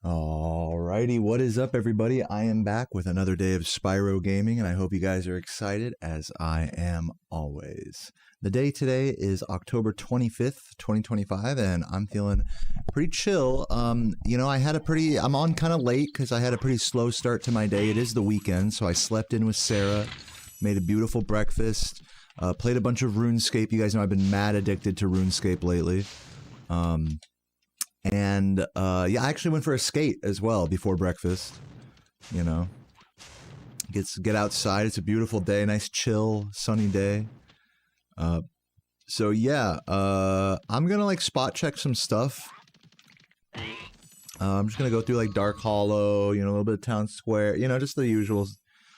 Alrighty, what is up everybody? I am back with another day of Spyro gaming and I hope you guys are excited as I am always. The day today is October 25th, 2025 and I'm feeling pretty chill. You know, I'm on kind of late because I had a pretty slow start to my day. It is the weekend, so I slept in with Sarah, made a beautiful breakfast, played a bunch of Runescape. You guys know I've been mad addicted to Runescape lately. Yeah, I actually went for a skate as well before breakfast. You know, get outside. It's a beautiful day, nice chill, sunny day. So yeah, I'm gonna like spot check some stuff. I'm just gonna go through like Dark Hollow, you know, a little bit of Town Square, you know, just the usual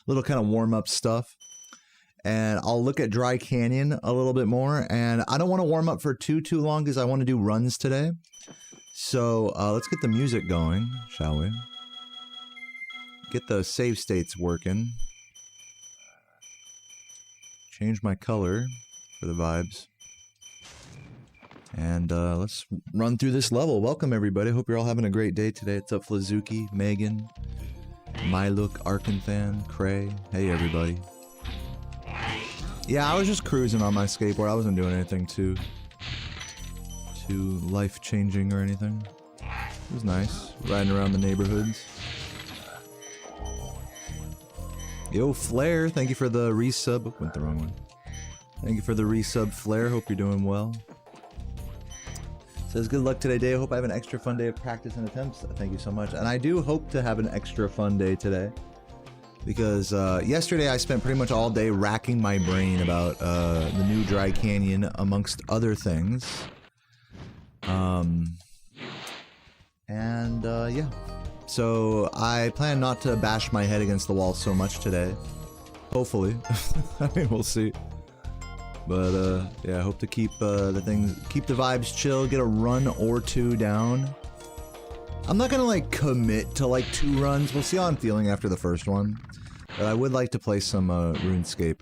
little kind of warm up stuff. And I'll look at Dry Canyon a little bit more, and I don't want to warm up for too long because I want to do runs today. So let's get the music going, shall we? Get the save states working. Change my color for the vibes. And let's run through this level. Welcome everybody, hope you're all having a great day today. What's up Flazuki, Megan, Mylook, Arkanthan, Cray. Hey everybody. Yeah, I was just cruising on my skateboard. I wasn't doing anything too life-changing or anything. It was nice, riding around the neighborhoods. Yo, Flare, thank you for the resub. Oh, went the wrong one. Thank you for the resub, Flare. Hope you're doing well. Says, good luck today, Day. I hope I have an extra fun day of practice and attempts. Thank you so much. And I do hope to have an extra fun day today. Because yesterday I spent pretty much all day racking my brain about the new Dry Canyon, amongst other things. Yeah. So I plan not to bash my head against the wall so much today. Hopefully. I mean, we'll see. But yeah, I hope to keep the vibes chill, get a run or two down. I'm not gonna like commit to like 2 runs. We'll see how I'm feeling after the first one. But I would like to play some RuneScape,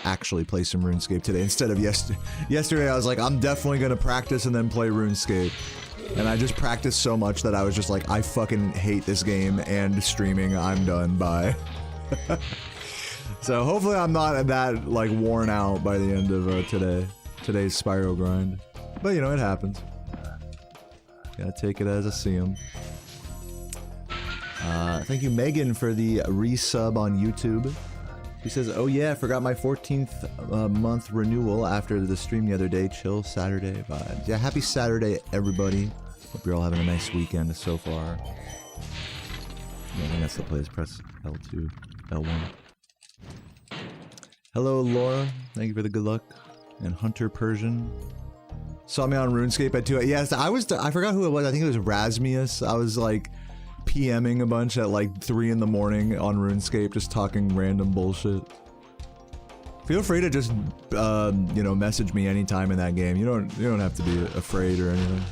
actually play some RuneScape today instead of yesterday. I was like, I'm definitely gonna practice and then play RuneScape. And I just practiced so much that I was just like, I fucking hate this game and streaming, I'm done, bye. So hopefully I'm not that like worn out by the end of today's Spyro grind. But you know, it happens. Gotta take it as I see 'em. Thank you, Megan, for the resub on YouTube. She says, oh yeah, I forgot my 14th month renewal after the stream the other day. Chill Saturday vibes. Yeah, happy Saturday, everybody. Hope you're all having a nice weekend so far. Yeah, I think that's the place. Press L2, L1. Hello, Laura. Thank you for the good luck. And Hunter Persian. Saw me on RuneScape at 2. Yes, I forgot who it was. I think it was Rasmius. I was like PMing a bunch at like 3 in the morning on RuneScape, just talking random bullshit. Feel free to just, you know, message me anytime in that game. You don't have to be afraid or anything.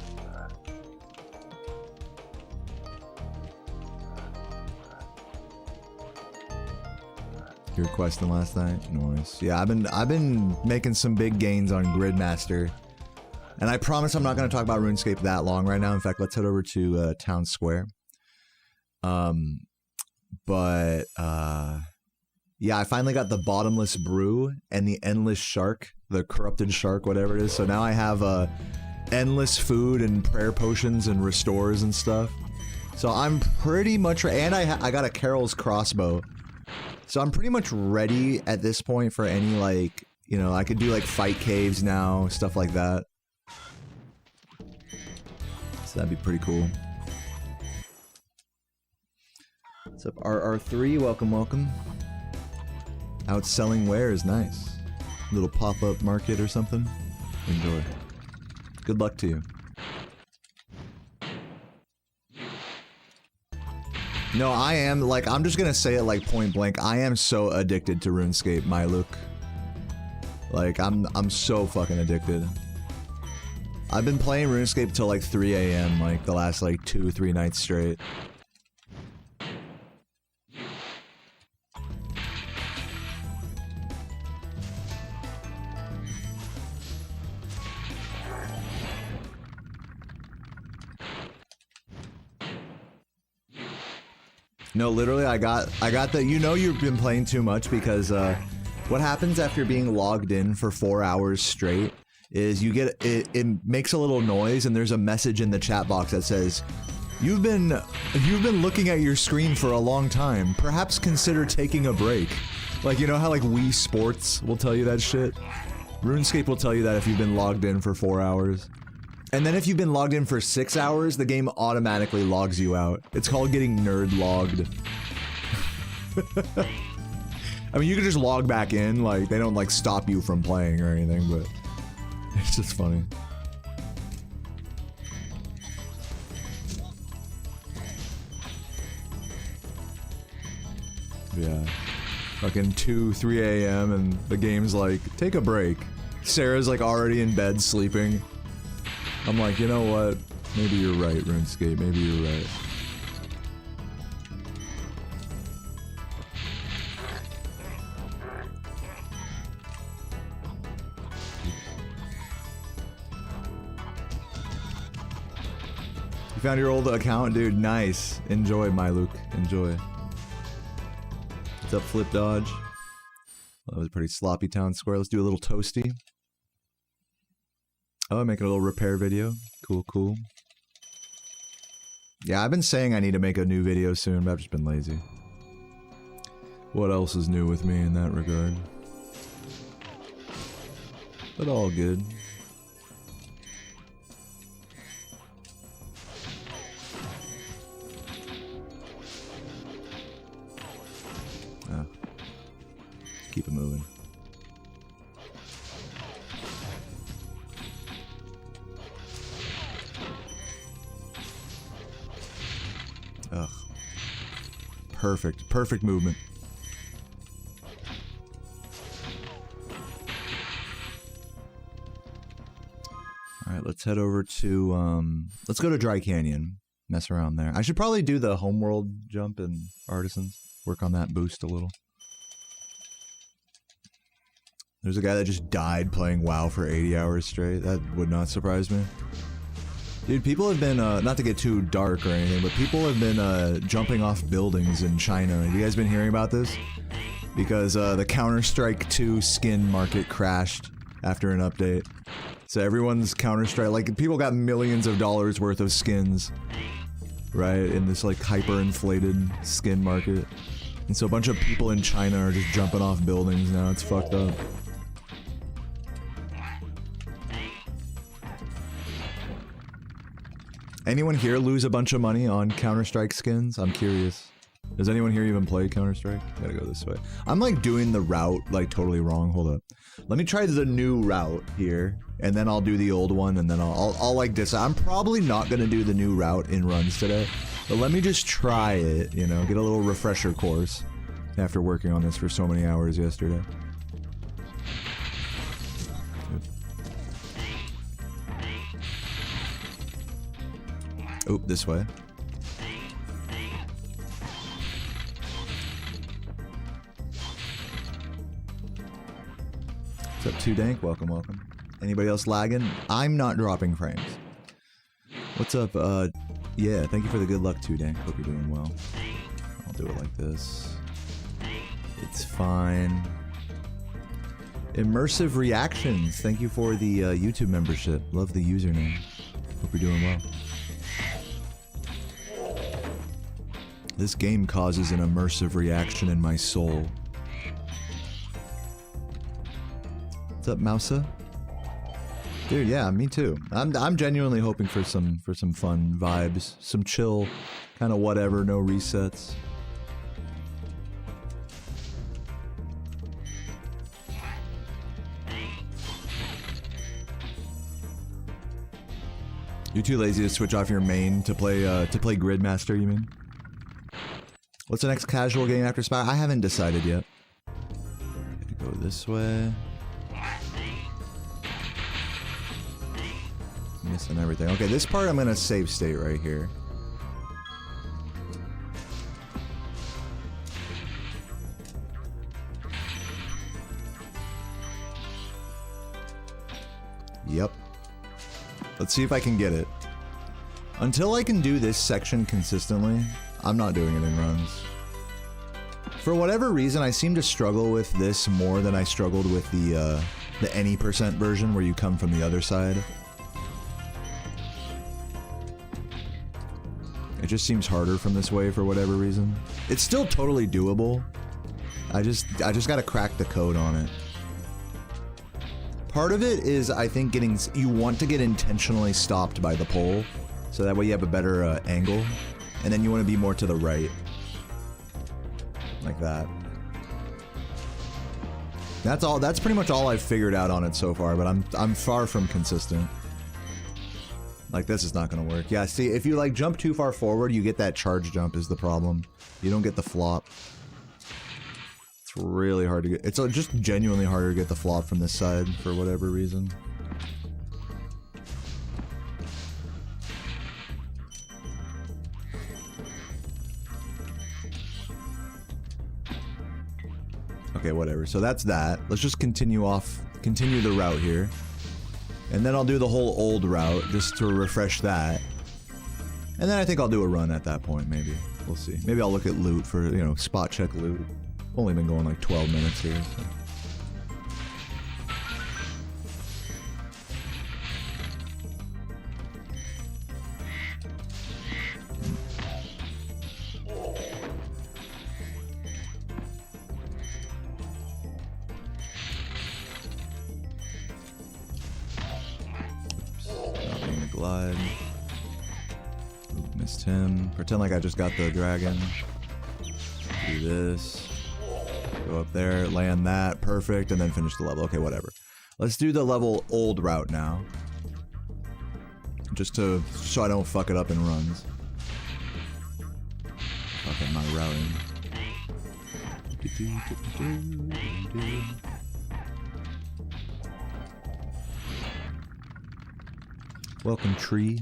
You were questing last night? Nice. Yeah, I've been making some big gains on Gridmaster. And I promise I'm not going to talk about RuneScape that long right now. In fact, let's head over to Town Square. Yeah, I finally got the bottomless brew and the endless shark, the corrupted shark, whatever it is. So now I have endless food and prayer potions and restores and stuff. So I'm pretty much, and I got a Carol's crossbow. So I'm pretty much ready at this point for any like, you know, I could do like fight caves now, stuff like that. So that'd be pretty cool. What's up, RR3? Welcome, welcome. Outselling wares, nice. Little pop-up market or something. Enjoy. Good luck to you. No, I am, like, I'm just gonna say it like point blank. I am so addicted to RuneScape, Mylook. Like, I'm so fucking addicted. I've been playing RuneScape till like 3 AM, like the last like 2-3 nights straight. No, literally, I got that. You know you've been playing too much because what happens after being logged in for 4 hours straight is you get it makes a little noise and there's a message in the chat box that says, You've been looking at your screen for a long time. Perhaps consider taking a break. Like, you know how like Wii Sports will tell you that shit? RuneScape will tell you that if you've been logged in for 4 hours. And then if you've been logged in for 6 hours, the game automatically logs you out. It's called getting nerd logged. I mean, you can just log back in, like, they don't, like, stop you from playing or anything, but it's just funny. Yeah. Fucking 2, 3 a.m. and the game's like, take a break. Sarah's, like, already in bed sleeping. I'm like, you know what? Maybe you're right, RuneScape. Maybe you're right. You found your old account? Dude, nice. Enjoy, my Luke. Enjoy. What's up, Flip Dodge? Well, that was a pretty sloppy town square. Let's do a little toasty. Oh, I'm making a little repair video. Cool, cool. Yeah, I've been saying I need to make a new video soon, but I've just been lazy. What else is new with me in that regard? But all good. Ah. Keep it moving. Ugh. Perfect. Perfect movement. Alright, let's head over to, let's go to Dry Canyon. Mess around there. I should probably do the homeworld jump in Artisans. Work on that boost a little. There's a guy that just died playing WoW for 80 hours straight. That would not surprise me. Dude, people have been, not to get too dark or anything, but people have been, jumping off buildings in China. Have you guys been hearing about this? Because, the Counter-Strike 2 skin market crashed after an update. So everyone's Counter-Strike, like, people got millions of dollars worth of skins, right, in this, like, hyper-inflated skin market. And so a bunch of people in China are just jumping off buildings now. It's fucked up. Anyone here lose a bunch of money on Counter-Strike skins? I'm curious. Does anyone here even play Counter-Strike? Gotta go this way. I'm like doing the route like totally wrong. Hold up. Let me try the new route here, and then I'll do the old one, and then I'll like decide. I'm probably not gonna do the new route in runs today, but let me just try it, you know, get a little refresher course after working on this for so many hours yesterday. Oop, this way. What's up, 2Dank? Welcome, welcome. Anybody else lagging? I'm not dropping frames. What's up, yeah, thank you for the good luck, 2Dank. Hope you're doing well. I'll do it like this. It's fine. Immersive Reactions, thank you for the YouTube membership. Love the username. Hope you're doing well. This game causes an immersive reaction in my soul. What's up, Mousa? Dude, yeah, me too. I'm genuinely hoping for some fun vibes, some chill, kind of whatever, no resets. You're too lazy to switch off your main to play Gridmaster, you mean? What's the next casual game after Spyro? I haven't decided yet. Go this way. Missing everything. Okay, this part I'm gonna save state right here. Yep. Let's see if I can get it. Until I can do this section consistently, I'm not doing it in runs. For whatever reason, I seem to struggle with this more than I struggled with the any % version where you come from the other side. It just seems harder from this way for whatever reason. It's still totally doable. I just gotta crack the code on it. Part of it is, I think, you want to get intentionally stopped by the pole, so that way you have a better angle, and then you want to be more to the right. Like that. That's pretty much all I've figured out on it so far, but I'm far from consistent. Like, this is not gonna work. Yeah, see, if you like jump too far forward, you get that charge jump is the problem. You don't get the flop. It's really hard to get. It's just genuinely harder to get the flop from this side for whatever reason. Okay, whatever. So that's that. Let's just continue the route here. And then I'll do the whole old route just to refresh that. And then I think I'll do a run at that point, maybe. We'll see. Maybe I'll look at loot for, you know, spot check loot. Only been going like 12 minutes here, so. Glide. Ooh, missed him. Pretend like I just got the dragon. Do this. Go up there, land that, perfect, and then finish the level. Okay, whatever. Let's do the level old route now. So I don't fuck it up in runs. Fucking my routing. Welcome, tree.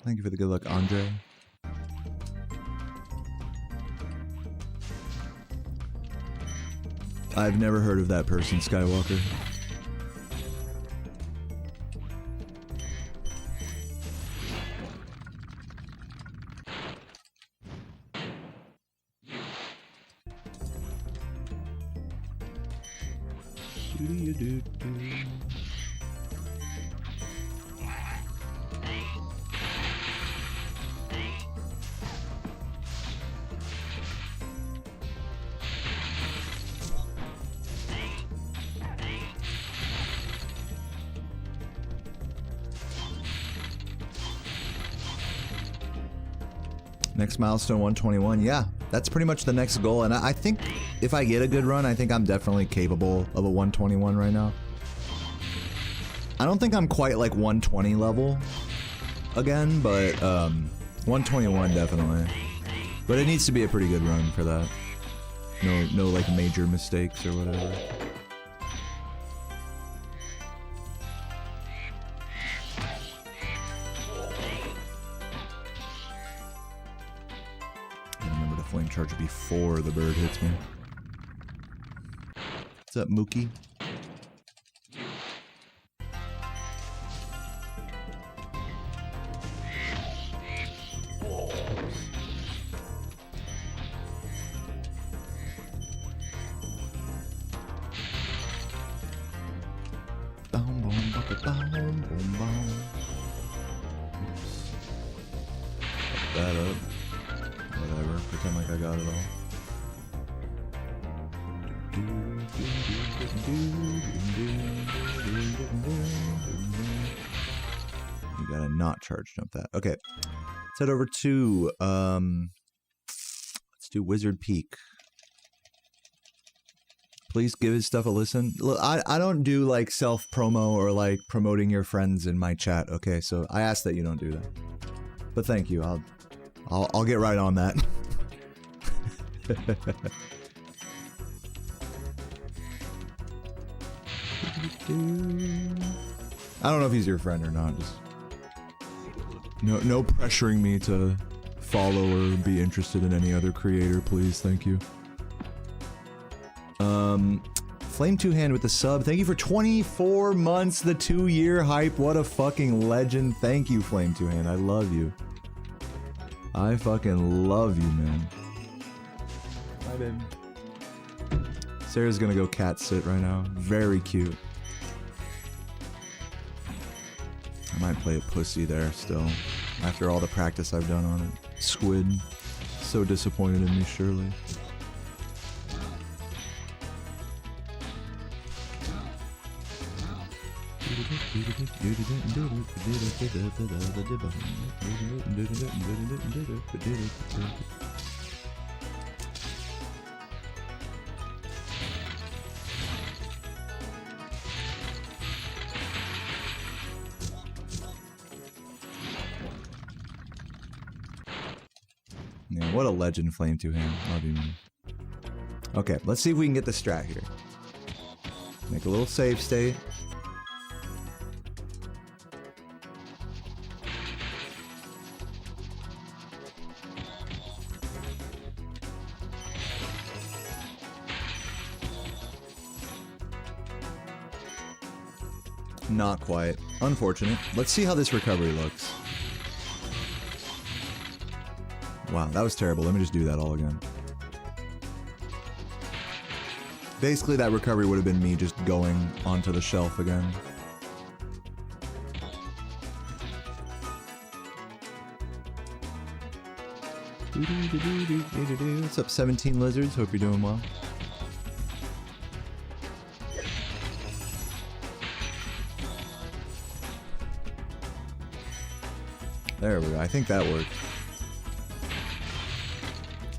Thank you for the good luck, Andre. I've never heard of that person, Skywalker. Next milestone 121. Yeah, that's pretty much the next goal, and I think if I get a good run, I think I'm definitely capable of a 121 right now. I don't think I'm quite like 120 level again, but 121 definitely. But it needs to be a pretty good run for that. No like major mistakes or whatever. Flame charge before the bird hits me. What's up, Mookie? Fuck that up. Whatever, pretend like I got it all. You gotta not charge jump that. Okay. Let's head over to let's do Wizard Peak. Please give his stuff a listen. Look, I don't do like self-promo or like promoting your friends in my chat, okay? So I ask that you don't do that. But thank you. I'll get right on that. I don't know if he's your friend or not. Just no pressuring me to follow or be interested in any other creator, please. Thank you. Flame Two Hand with the sub. Thank you for 24 months. The 2-year hype. What a fucking legend. Thank you, Flame Two Hand. I love you. I fucking love you, man. Bye, babe. Sarah's gonna go cat sit right now. Very cute. I might play a pussy there still. After all the practice I've done on it. Squid. So disappointed in me, Shirley. Yeah, what a legend, Flame Two Hand. Love you, man. Okay, let's see if we can get the strat here. Make a little save state. Not quite. Unfortunate. Let's see how this recovery looks. Wow, that was terrible. Let me just do that all again. Basically, that recovery would have been me just going onto the shelf again. What's up, 17 Lizards? Hope you're doing well. There we go. I think that worked.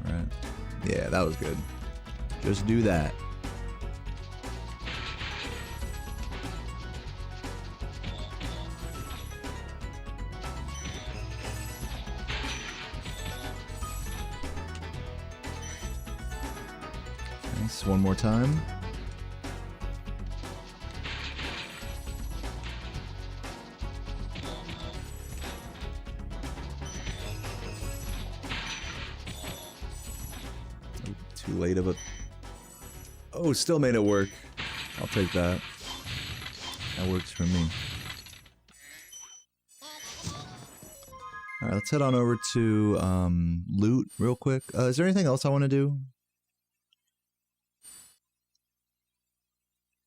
Right. Yeah, that was good. Just do that. Nice. One more time. Too late of a... Oh, still made it work. I'll take that. That works for me. Alright, let's head on over to loot real quick. Is there anything else I want to do?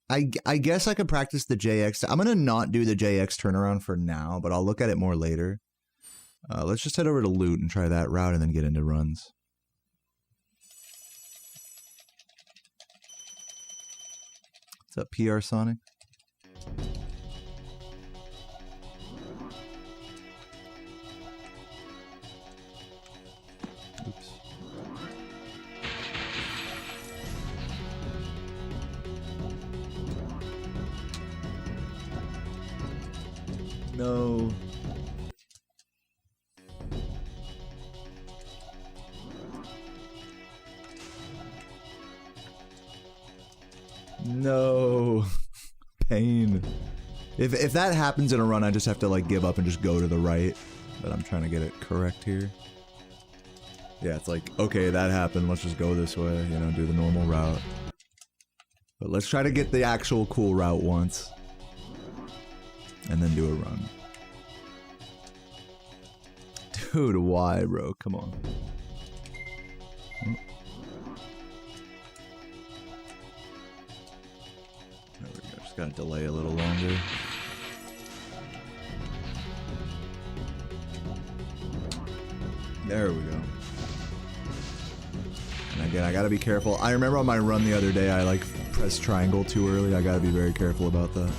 I guess I could practice the JX. I'm going to not do the JX turnaround for now, but I'll look at it more later. Let's just head over to loot and try that route and then get into runs. What's up, PR Sonic? Oops. No. No. Pain. If that happens in a run, I just have to like give up and just go to the right. But I'm trying to get it correct here. Yeah, it's like, okay, that happened. Let's just go this way, you know, do the normal route. But let's try to get the actual cool route once. And then do a run. Dude, why, bro? Come on. There we go. Just gotta delay a little longer. There we go. And again, I gotta be careful. I remember on my run the other day, I like pressed triangle too early. I gotta be very careful about that.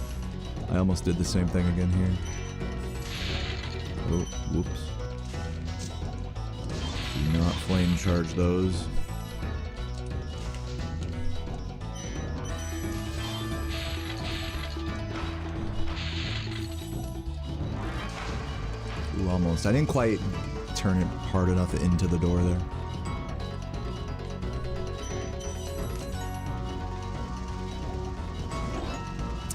I almost did the same thing again here. Oh, whoops. Do not flame charge those. Ooh, almost. I didn't quite turn it hard enough into the door there.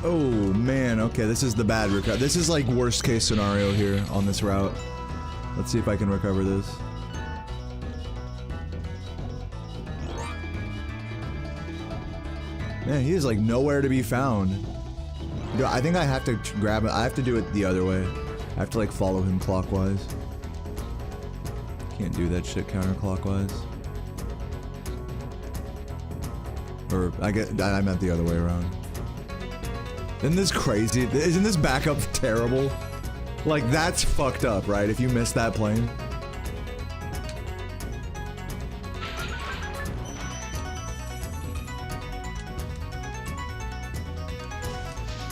Oh man, okay, this is the bad recovery. This is like worst case scenario here on this route. Let's see if I can recover this. Man, he is like nowhere to be found. Dude, I think I have to grab it. I have to do it the other way. I have to like follow him clockwise. Can't do that shit counterclockwise. Or I meant the other way around. Isn't this crazy? Isn't this backup terrible? Like, that's fucked up, right? If you miss that plane.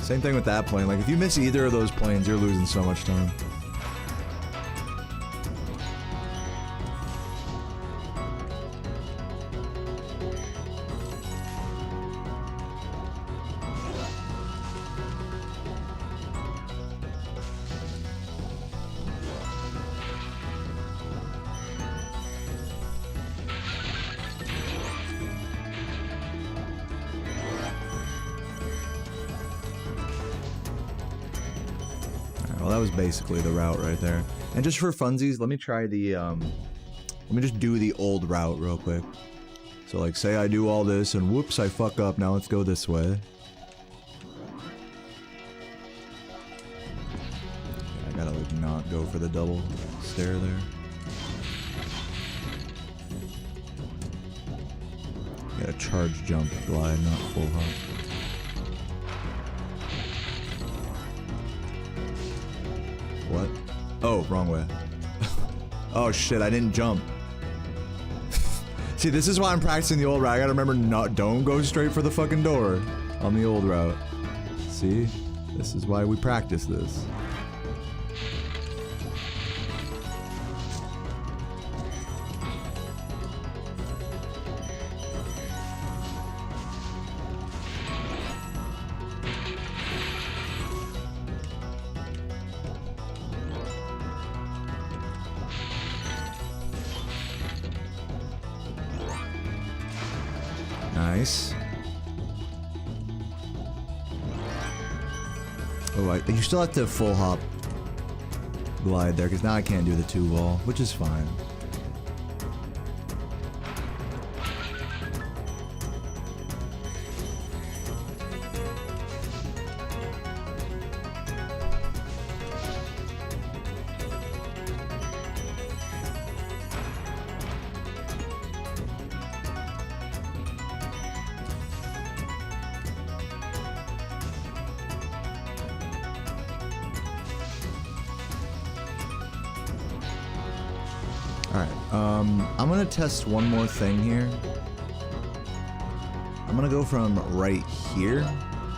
Same thing with that plane. Like, if you miss either of those planes, you're losing so much time. Basically the route right there. And just for funsies, let me try the let me just do the old route real quick. So like say I do all this and whoops, I fuck up. Now let's go this way. I gotta like not go for the double stair there. Gotta charge jump glide, not full hop. What? Oh, wrong way. Oh shit, I didn't jump. See, this is why I'm practicing the old route. I gotta remember don't go straight for the fucking door on the old route. See? This is why we practice this. Nice. Oh, you still have to full hop glide there, because now I can't do the 2-wall, which is fine. I'm gonna test one more thing here. I'm gonna go from right here.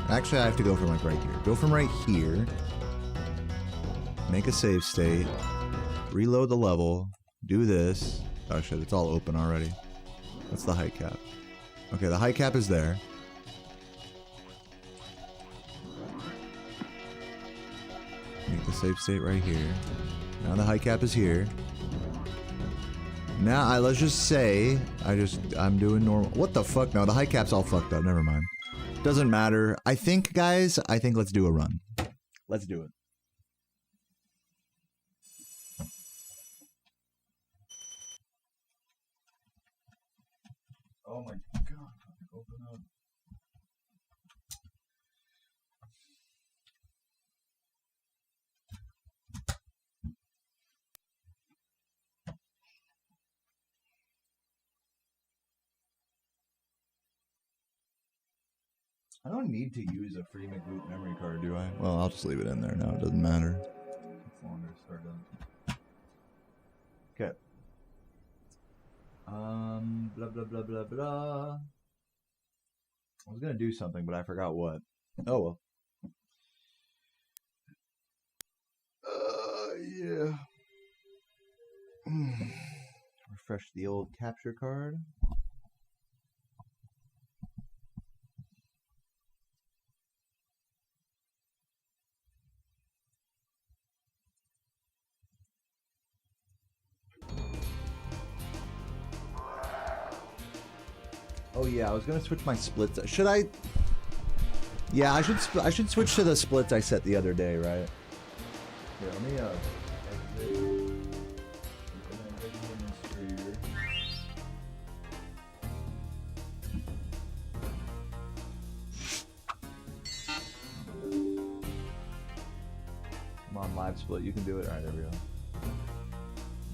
Actually, I have to go from like right here. Go from right here. Make a save state. Reload the level. Do this. Oh shit, it's all open already. That's the height cap. Okay, the height cap is there. Make the save state right here. Now the height cap is here. Now, let's just say, I'm doing normal. What the fuck? No, the height cap's all fucked up. Never mind. Doesn't matter. I think, guys, let's do a run. Let's do it. Oh my god. Open up. I don't need to use a free McBoot memory card, do I? Well, I'll just leave it in there now. It doesn't matter. It's longer to start done. Okay. Blah, blah, blah, blah, blah. I was gonna do something, but I forgot what. Oh, well. Yeah. Refresh the old capture card. Oh yeah, I was gonna switch my splits. Should I? Yeah, I should switch to the splits I set the other day, right? Here, let me exit. Come on, live split, you can do it. Alright, there we go.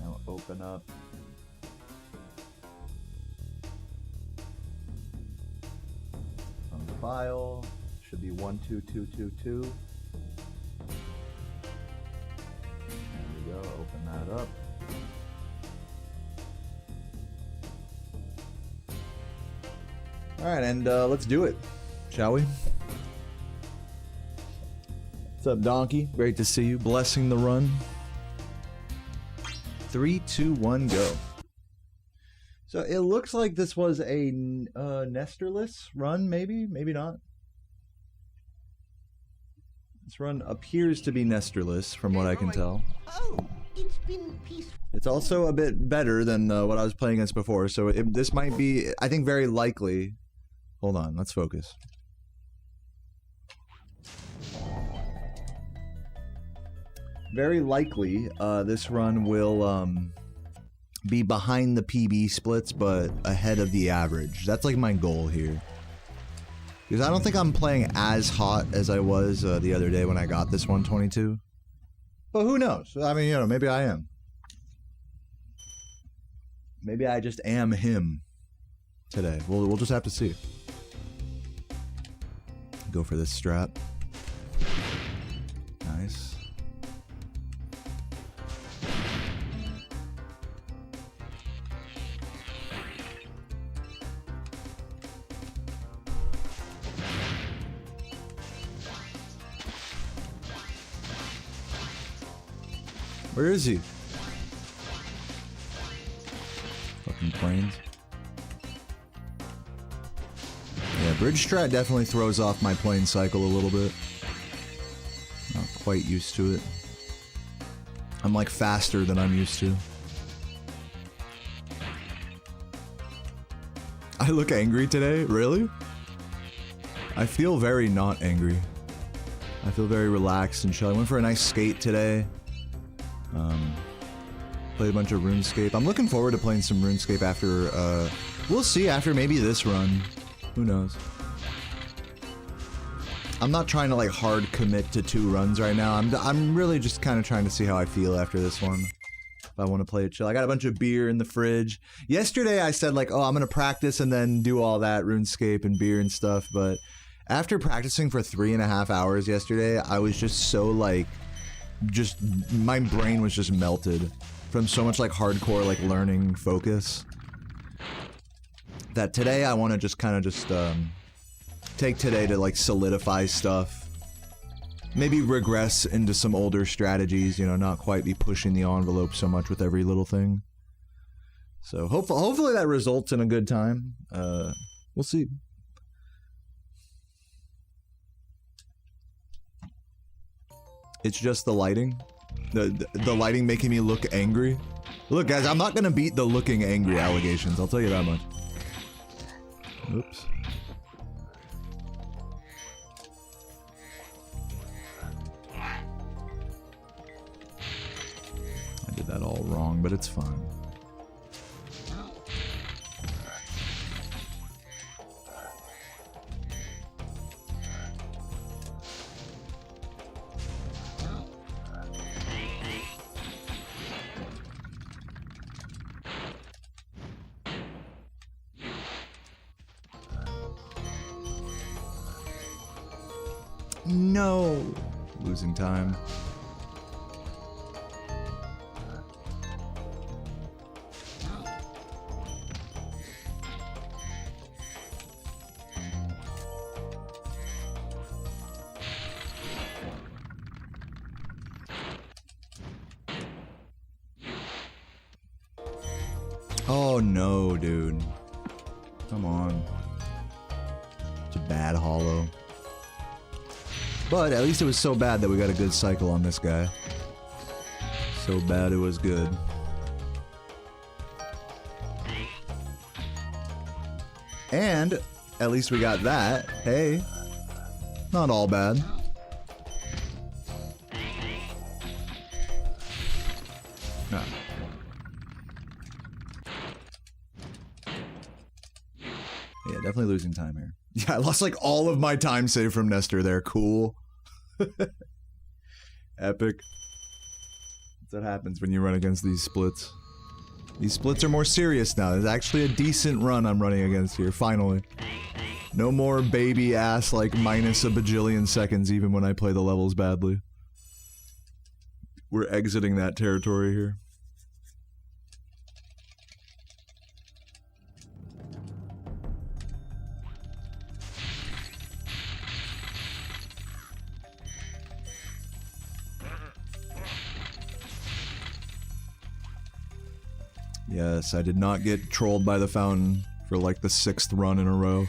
Now open up. From the file. Should be 12222. There we go, open that up. Alright, and let's do it, shall we? What's up, Donkey? Great to see you. Blessing the run. 3, 2, 1, go. So it looks like this was a Nestorless run, maybe? Maybe not. This run appears to be Nestorless, from what I can tell. Oh, it's been peaceful. It's also a bit better than what I was playing against before, so this might be, I think, very likely. Hold on, let's focus. Very likely, this run will be behind the PB splits, but ahead of the average. That's like my goal here. Because I don't think I'm playing as hot as I was the other day when I got this 122. But who knows? I mean, you know, maybe I am. Maybe I just am him today. We'll just have to see. Go for this strap. Nice. Where is he? Fucking planes. Yeah, bridge strat definitely throws off my plane cycle a little bit. Not quite used to it. I'm like faster than I'm used to. I look angry today? Really? I feel very not angry. I feel very relaxed and chill. I went for a nice skate today. Played a bunch of Runescape. I'm looking forward to playing some Runescape after, we'll see after maybe this run. Who knows? I'm not trying to like hard commit to 2 runs right now. I'm really just kind of trying to see how I feel after this one. If I want to play it chill. I got a bunch of beer in the fridge. Yesterday I said like, oh, I'm gonna practice and then do all that Runescape and beer and stuff, but after practicing for 3.5 hours yesterday, I was just so like, my brain was just melted from so much like hardcore like learning focus that today I want to just kind of just take today to like solidify stuff, maybe regress into some older strategies, you know, not quite be pushing the envelope so much with every little thing. So hopefully that results in a good time. We'll see. It's just the lighting. The lighting making me look angry. Look, guys, I'm not gonna beat the looking angry allegations. I'll tell you that much. Oops. I did that all wrong, but it's fine. No! Losing time. Oh no, dude. Come on. It's a bad hollow. But at least it was so bad that we got a good cycle on this guy. So bad it was good. And at least we got that. Hey. Not all bad. No. Yeah, definitely losing time here. Yeah, I lost like all of my time saved from Nestor there. Cool. Epic. That's what happens when you run against these splits. These splits are more serious now. There's actually a decent run I'm running against here, finally. No more baby ass like minus a bajillion seconds even when I play the levels badly. We're exiting that territory here. Yes, I did not get trolled by the fountain for like the 6th run in a row.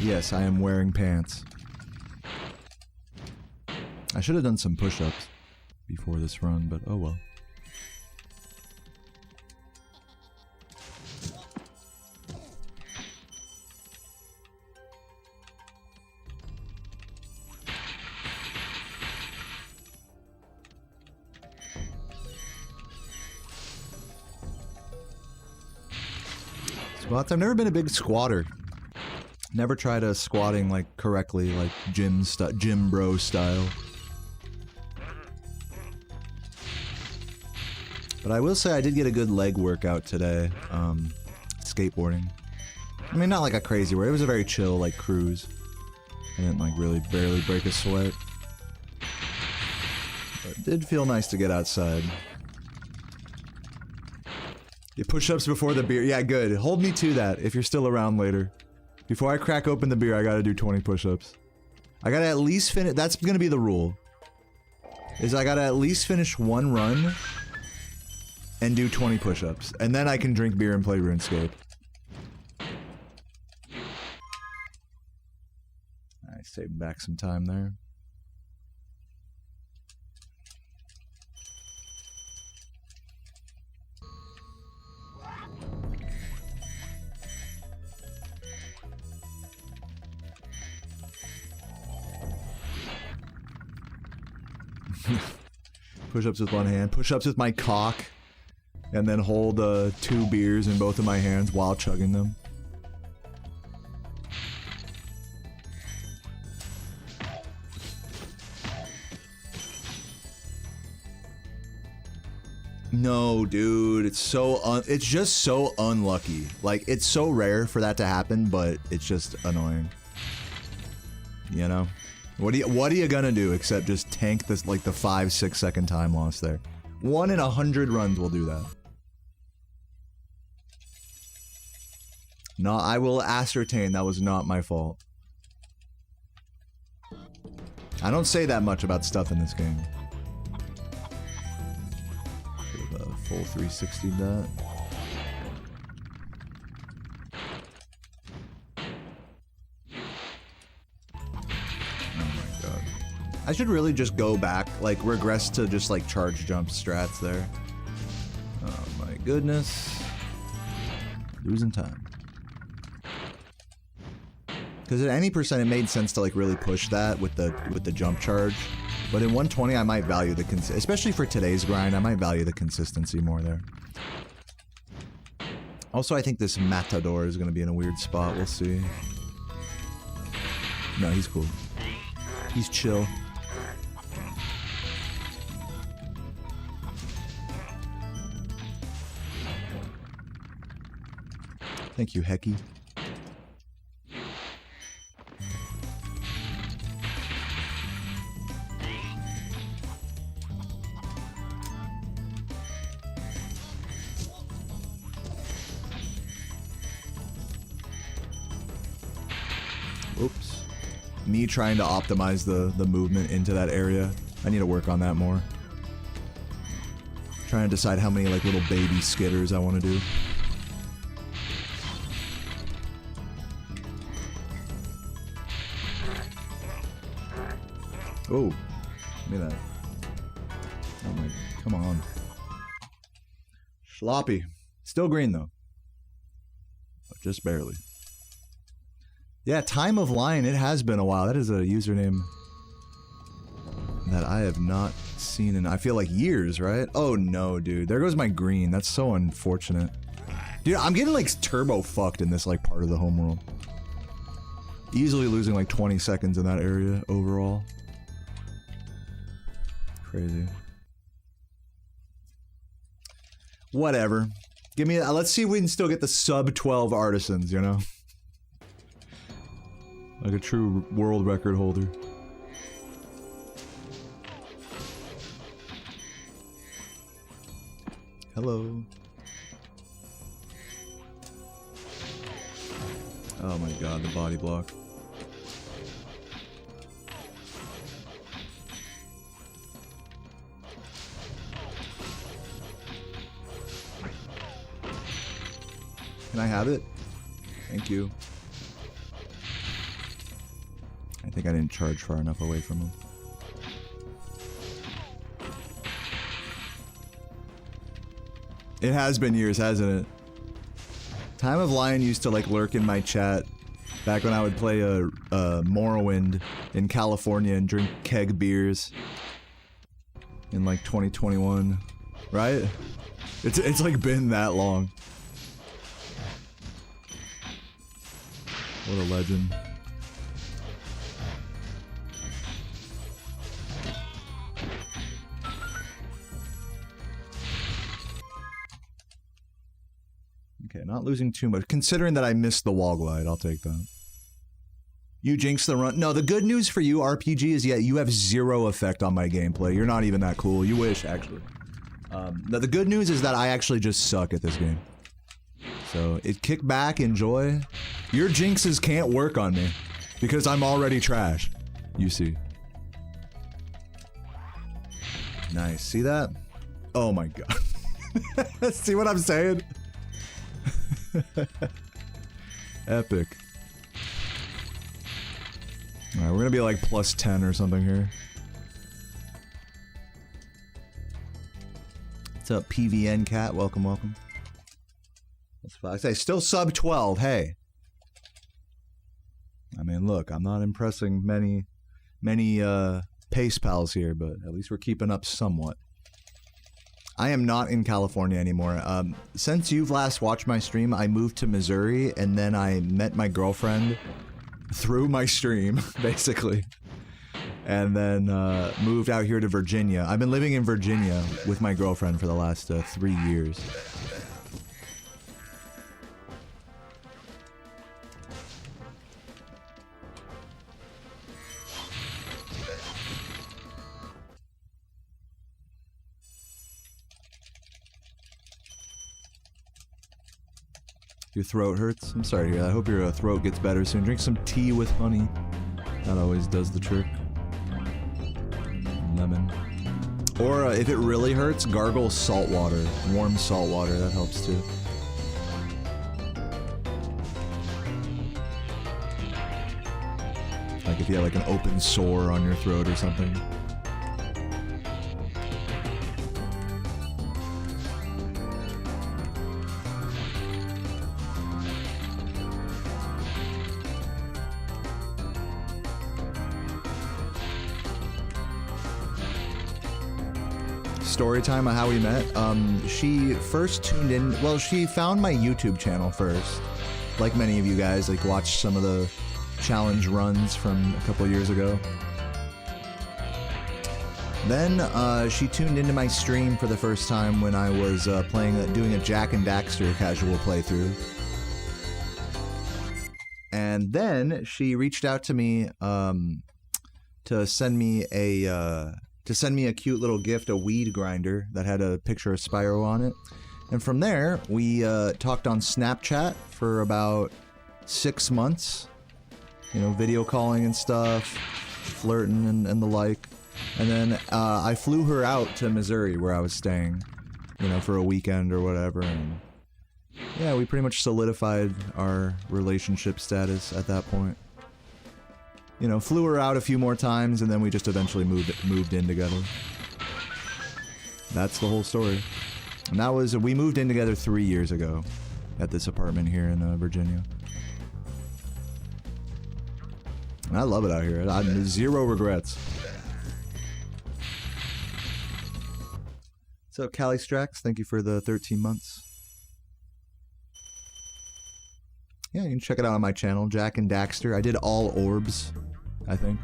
Yes, I am wearing pants. I should have done some push-ups before this run, but oh well. Squats? I've never been a big squatter. Never tried a squatting like correctly, like gym bro style. But I will say I did get a good leg workout today, skateboarding. I mean, not like a crazy workout, it was a very chill, like, cruise. I didn't, like, really barely break a sweat. But it did feel nice to get outside. You push-ups before the beer, yeah, good. Hold me to that, if you're still around later. Before I crack open the beer, I gotta do 20 push-ups. I gotta at least finish, that's gonna be the rule. Is I gotta at least finish one run and do 20 push-ups. And then I can drink beer and play RuneScape. Alright, saving back some time there. Push-ups with one hand, push-ups with my cock, and then hold 2 beers in both of my hands while chugging them. No, dude, it's it's just so unlucky. Like, it's so rare for that to happen, but it's just annoying. You know? What are you gonna do except just tank this, like, the 5-6 second time loss there? 1 in 100 runs will do that. No, I will ascertain that was not my fault. I don't say that much about stuff in this game. Could have full 360 that. I should really just go back, like, regress to just, like, charge jump strats there. Oh my goodness. Losing time. Because at any percent it made sense to, like, really push that with the jump charge. But in 120 I might value the especially for today's grind, I might value the consistency more there. Also, I think this Matador is going to be in a weird spot, we'll see. No, he's cool. He's chill. Thank you, Hecky. Oops. Me trying to optimize the movement into that area. I need to work on that more. Trying to decide how many like little baby skitters I want to do. Oh, look at that. Oh my, come on. Sloppy. Still green though. But just barely. Yeah, Time of Lion, it has been a while. That is a username that I have not seen in, I feel like, years, right? Oh no, dude. There goes my green. That's so unfortunate. Dude, I'm getting like turbo fucked in this like part of the homeworld. Easily losing like 20 seconds in that area overall. Crazy. Whatever. Give me, let's see if we can still get the sub 12 artisans, you know? Like a true world record holder. Hello. Oh my god, the body block. Can I have it? Thank you. I think I didn't charge far enough away from him. It has been years, hasn't it? Time of Lion used to like lurk in my chat back when I would play a Morrowind in California and drink keg beers in like 2021, right? It's like been that long. What a legend. Okay, not losing too much. Considering that I missed the wall glide, I'll take that. You jinx the run. No, the good news for you, RPG, is yeah, you have zero effect on my gameplay. You're not even that cool. You wish, actually. No, the good news is that I actually just suck at this game. So, kick back, enjoy. Your jinxes can't work on me. Because I'm already trash. You see. Nice. See that? Oh my god. See what I'm saying? Epic. Alright, we're gonna be like plus 10 or something here. What's up, PVN Cat? Welcome, welcome. That's what I say. Still sub 12, hey. I mean, look, I'm not impressing many pace pals here, but at least we're keeping up somewhat. I am not in California anymore. Since you've last watched my stream, I moved to Missouri, and then I met my girlfriend through my stream, basically. And then moved out here to Virginia. I've been living in Virginia with my girlfriend for the last 3 years. Your throat hurts? I'm sorry to hear that. I hope your throat gets better soon. Drink some tea with honey. That always does the trick. Lemon. Or if it really hurts, gargle salt water. Warm salt water, that helps too. Like if you have like an open sore on your throat or something. Story time on how we met. She first tuned in, well, she found my YouTube channel first. Like many of you guys, like watched some of the challenge runs from a couple years ago. Then she tuned into my stream for the first time when I was doing a Jack and Daxter casual playthrough. And then she reached out to me to send me a cute little gift, a weed grinder that had a picture of Spyro on it. And from there, we talked on Snapchat for about 6 months. you know, video calling and stuff, flirting and the like. And then I flew her out to Missouri where I was staying, you know, for a weekend or whatever, and yeah, we pretty much solidified our relationship status at that point. You know, flew her out a few more times, and then we just eventually moved in together. That's the whole story. And that was, we moved in together 3 years ago at this apartment here in Virginia. And I love it out here. I have zero regrets. What's up, Callie Strax? Thank you for the 13 months. Yeah, you can check it out on my channel, Jack and Daxter. I did all orbs, I think.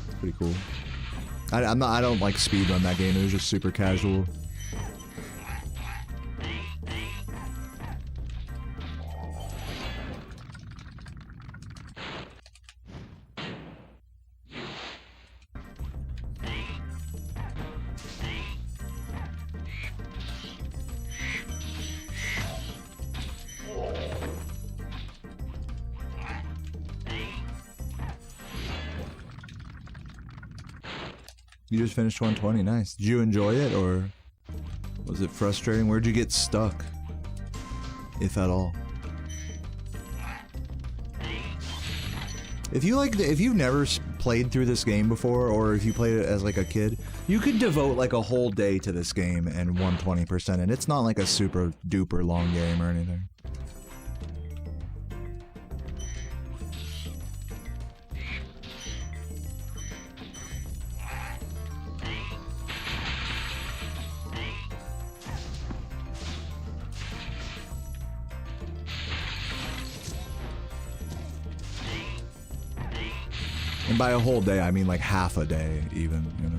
It's pretty cool. I don't like speedrun that game. It was just super casual. You just finished 120, nice. Did you enjoy it, or was it frustrating? Where'd you get stuck, if at all? If you've never played through this game before, or if you played it as like a kid, you could devote like a whole day to this game and 120%, and it's not like a super duper long game or anything. And by a whole day, I mean like half a day, even, you know.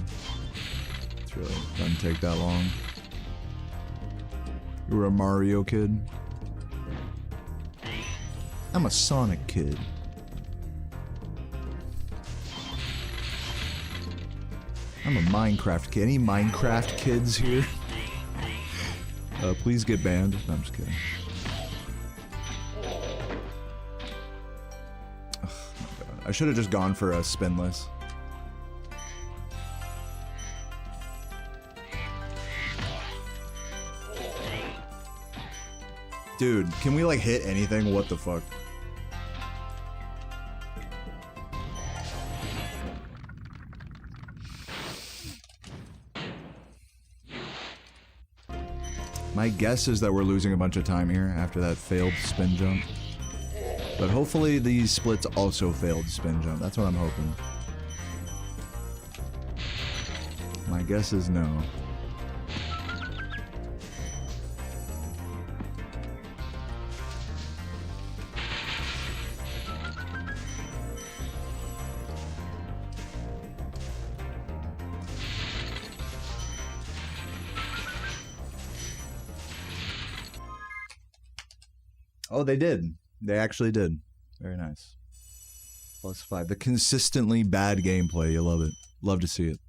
It's really doesn't take that long. You were a Mario kid? I'm a Sonic kid. I'm a Minecraft kid. Any Minecraft kids here? Please get banned. No, I'm just kidding. I should have just gone for a spinless. Dude, can we like hit anything? What the fuck? My guess is that we're losing a bunch of time here after that failed spin jump. But hopefully these splits also failed spin jump. That's what I'm hoping. My guess is no. Oh, they did. They actually did. Very nice. +5. The consistently bad gameplay. You love it. Love to see it.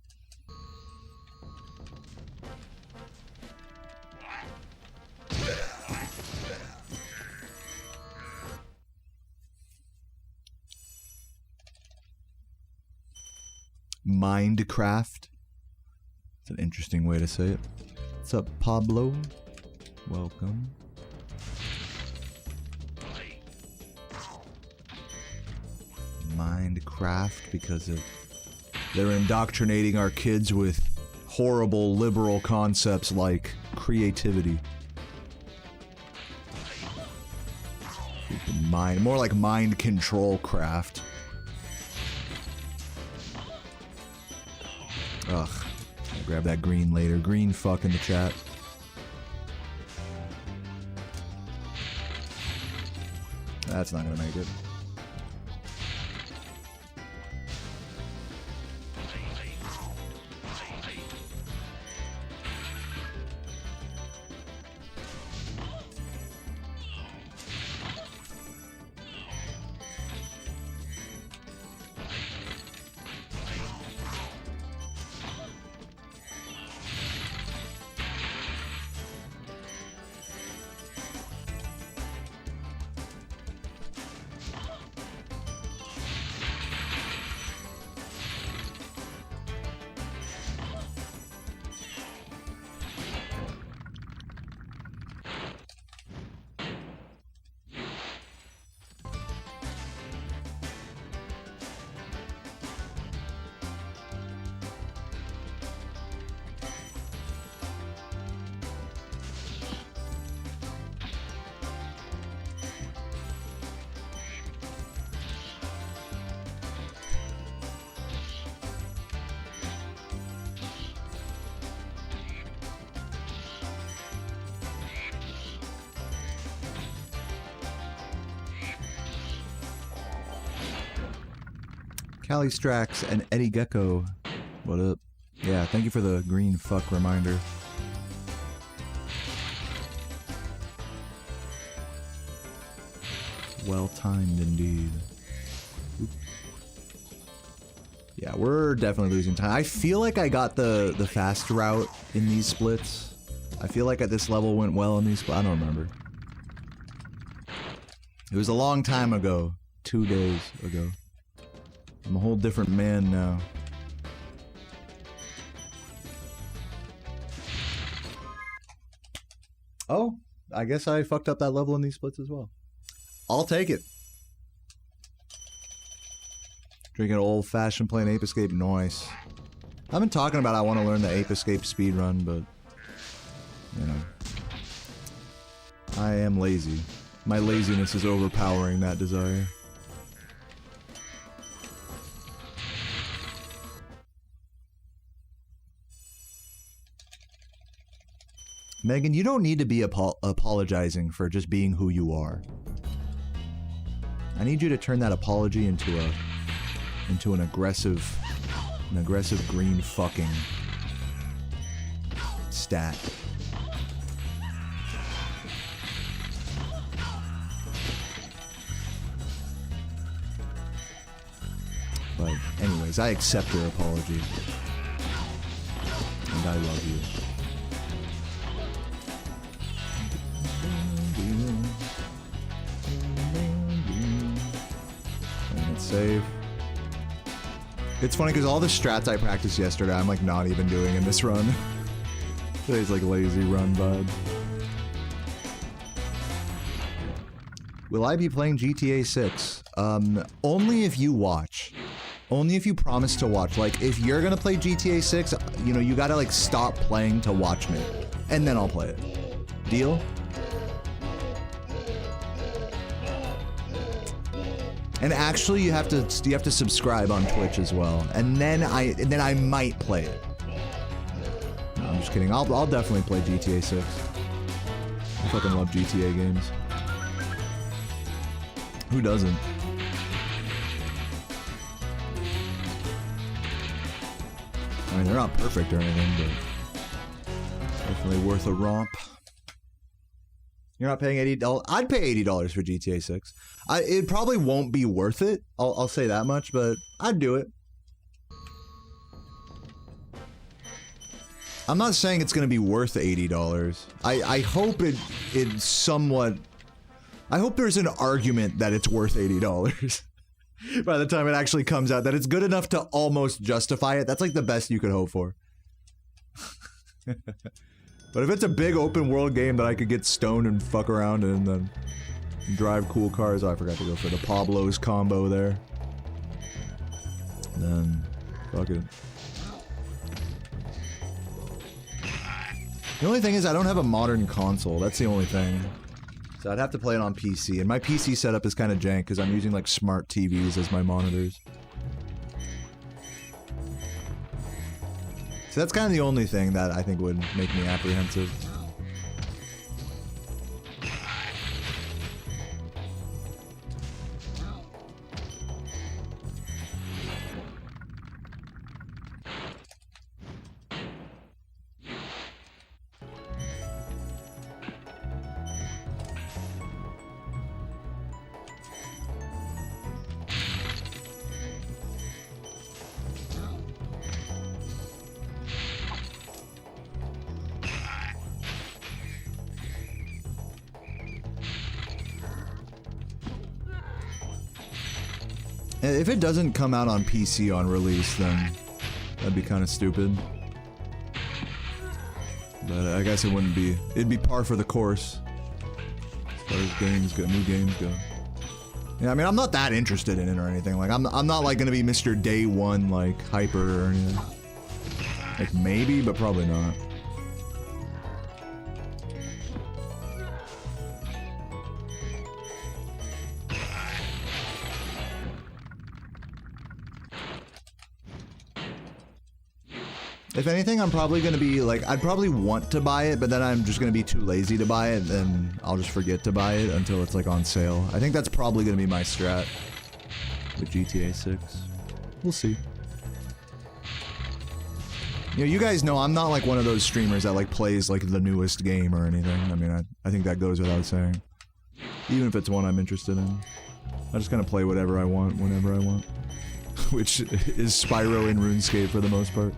Mindcraft. It's an interesting way to say it. What's up, Pablo? Welcome. Minecraft, because they're indoctrinating our kids with horrible liberal concepts like creativity. Mind, more like mind control craft. Ugh. I'll grab that green later. Green fuck in the chat. That's not gonna make it. Callie Strax and Eddie Gecko. What up? Yeah, thank you for the green fuck reminder. Well timed indeed. Oop. Yeah, we're definitely losing time. I feel like I got the fast route in these splits. I feel like at this level went well in these splits. I don't remember. It was a long time ago. 2 days ago. I'm a whole different man now. Oh, I guess I fucked up that level in these splits as well. I'll take it. Drinking old-fashioned playing Ape Escape, nice. I've been talking about I want to learn the Ape Escape speedrun, but... you know. I am lazy. My laziness is overpowering that desire. Megan, you don't need to be apologizing for just being who you are. I need you to turn that apology into an aggressive green fucking stat. But anyways, I accept your apology. And I love you. Save. It's funny because all the strats I practiced yesterday, I'm like not even doing in this run. Today's like lazy run vibe. Will I be playing GTA 6? Only if you watch. Only if you promise to watch. Like, if you're gonna play GTA 6, you know, you gotta like stop playing to watch me. And then I'll play it. Deal? And actually, you have to subscribe on Twitch as well, and then I might play it. No, I'm just kidding. I'll definitely play GTA 6. I fucking love GTA games. Who doesn't? I mean, they're not perfect or anything, but definitely worth a romp. You're not paying $80? I'd pay $80 for GTA 6. It probably won't be worth it, I'll say that much, but I'd do it. I'm not saying it's gonna be worth $80. I hope it's somewhat... I hope there's an argument that it's worth $80. By the time it actually comes out, that it's good enough to almost justify it. That's like the best you could hope for. But if it's a big open world game that I could get stoned and fuck around and then drive cool cars, oh, I forgot to go for the Pablo's combo there. Then, fuck it. The only thing is I don't have a modern console, that's the only thing. So I'd have to play it on PC, and my PC setup is kind of jank because I'm using like smart TVs as my monitors. So that's kind of the only thing that I think would make me apprehensive. If it doesn't come out on PC on release, then that'd be kind of stupid. But I guess it wouldn't be. It'd be par for the course. As far as games go, new games go. Yeah, I mean, I'm not that interested in it or anything. Like, I'm not like gonna be Mr. Day One like hyper or anything. Like maybe, but probably not. If anything, I'm probably gonna be like, I'd probably want to buy it, but then I'm just gonna be too lazy to buy it, and I'll just forget to buy it until it's like on sale. I think that's probably gonna be my strat with GTA 6. We'll see. You know, you guys know I'm not like one of those streamers that like plays like the newest game or anything. I mean, I think that goes without saying. Even if it's one I'm interested in. I just kind of play whatever I want, whenever I want. Which is Spyro and Runescape for the most part.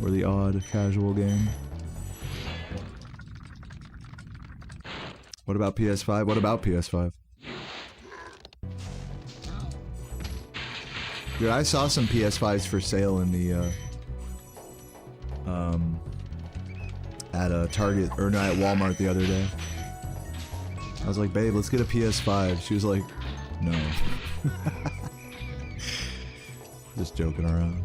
Or the odd casual game. What about PS5? What about PS5? Dude, I saw some PS5s for sale in the, at a Target, or no, at Walmart the other day. I was like, babe, let's get a PS5. She was like, no. Just joking around.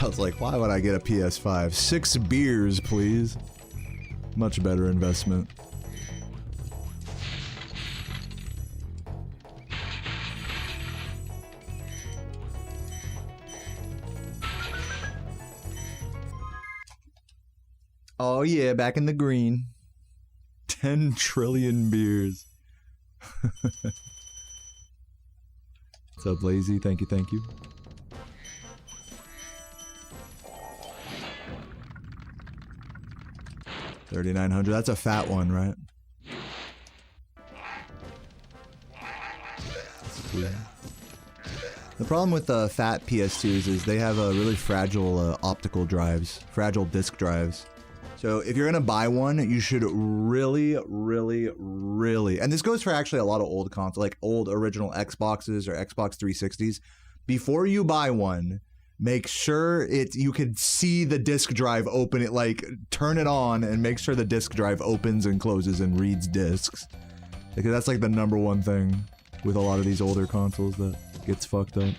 I was like, why would I get a PS5? 6 beers, please. Much better investment. Oh yeah, back in the green. 10 trillion beers. What's up, Lazy? Thank you, thank you. $3,900. That's a fat one, right? That's cool. The problem with fat PS2s is they have really fragile optical drives, fragile disk drives. So if you're gonna buy one, you should really, and this goes for actually a lot of old consoles, like old original Xboxes or Xbox 360s. Before you buy one, make sure you could see the disk drive open it, like turn it on and make sure the disk drive opens and closes and reads disks. Because that's like the #1 thing with a lot of these older consoles that gets fucked up.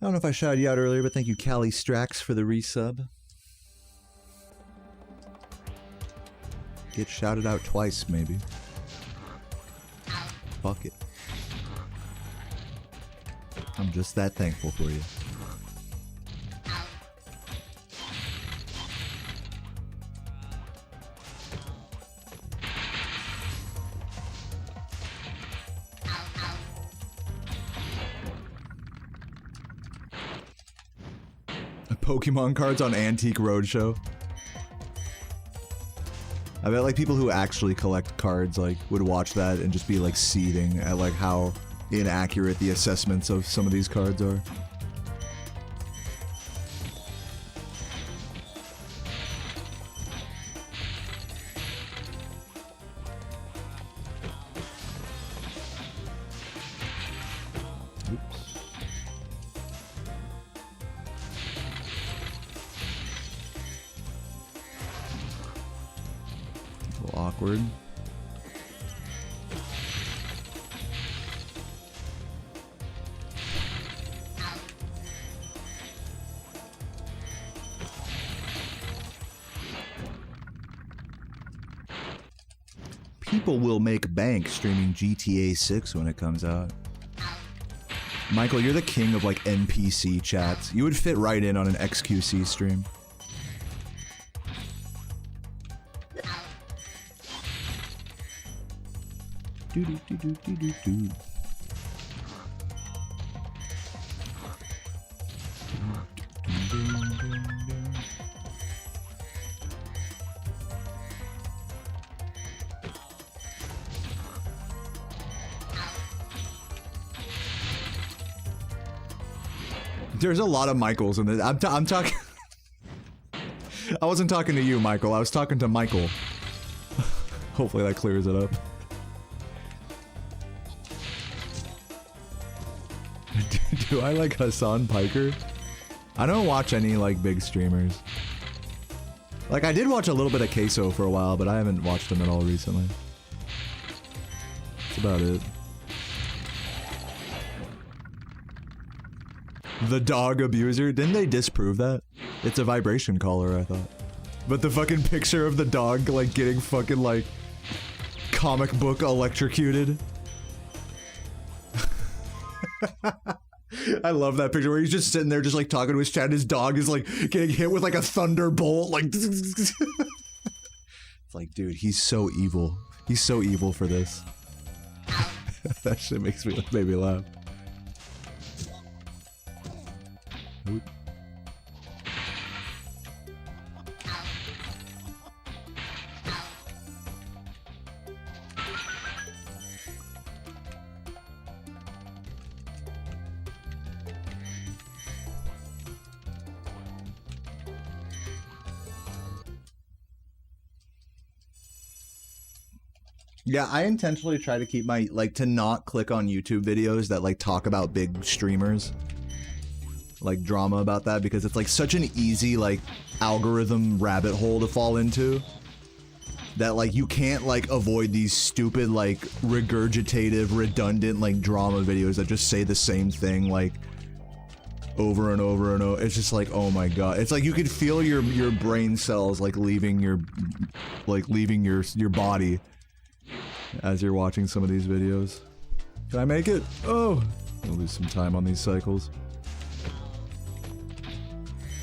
I don't know if I shouted you out earlier, but thank you, Callie Strax, for the resub. Get shouted out twice, maybe. Fuck it. I'm just that thankful for you. Pokemon cards on Antique Roadshow. I bet like people who actually collect cards like would watch that and just be like seething at like how inaccurate the assessments of some of these cards are. Awkward. People will make bank streaming GTA 6 when it comes out. Michael, you're the king of like NPC chats. You would fit right in on an XQC stream. There's a lot of Michaels in this. I'm talking. I wasn't talking to you, Michael. I was talking to Michael. Hopefully that clears it up. Do I like Hassan Piker? I don't watch any like big streamers. Like I did watch a little bit of Queso for a while, but I haven't watched him at all recently. about it. The dog abuser? Didn't they disprove that? It's a vibration collar, I thought. But the fucking picture of the dog, like, getting fucking, like, comic book electrocuted. I love that picture where he's just sitting there just, like, talking to his chat and his dog is, like, getting hit with, like, a thunderbolt, like... It's like, dude, he's so evil. He's so evil for this. That shit made me laugh. Oop. Yeah, I intentionally try to keep my, like, to not click on YouTube videos that, like, talk about big streamers. Like, drama about that, because it's, like, such an easy, like, algorithm rabbit hole to fall into. That, like, you can't, like, avoid these stupid, like, regurgitative, redundant, like, drama videos that just say the same thing, like, over and over and over. It's just like, oh my god. It's like you could feel your brain cells, like, leaving your body as you're watching some of these videos. Can I make it? Oh! I'll lose some time on these cycles.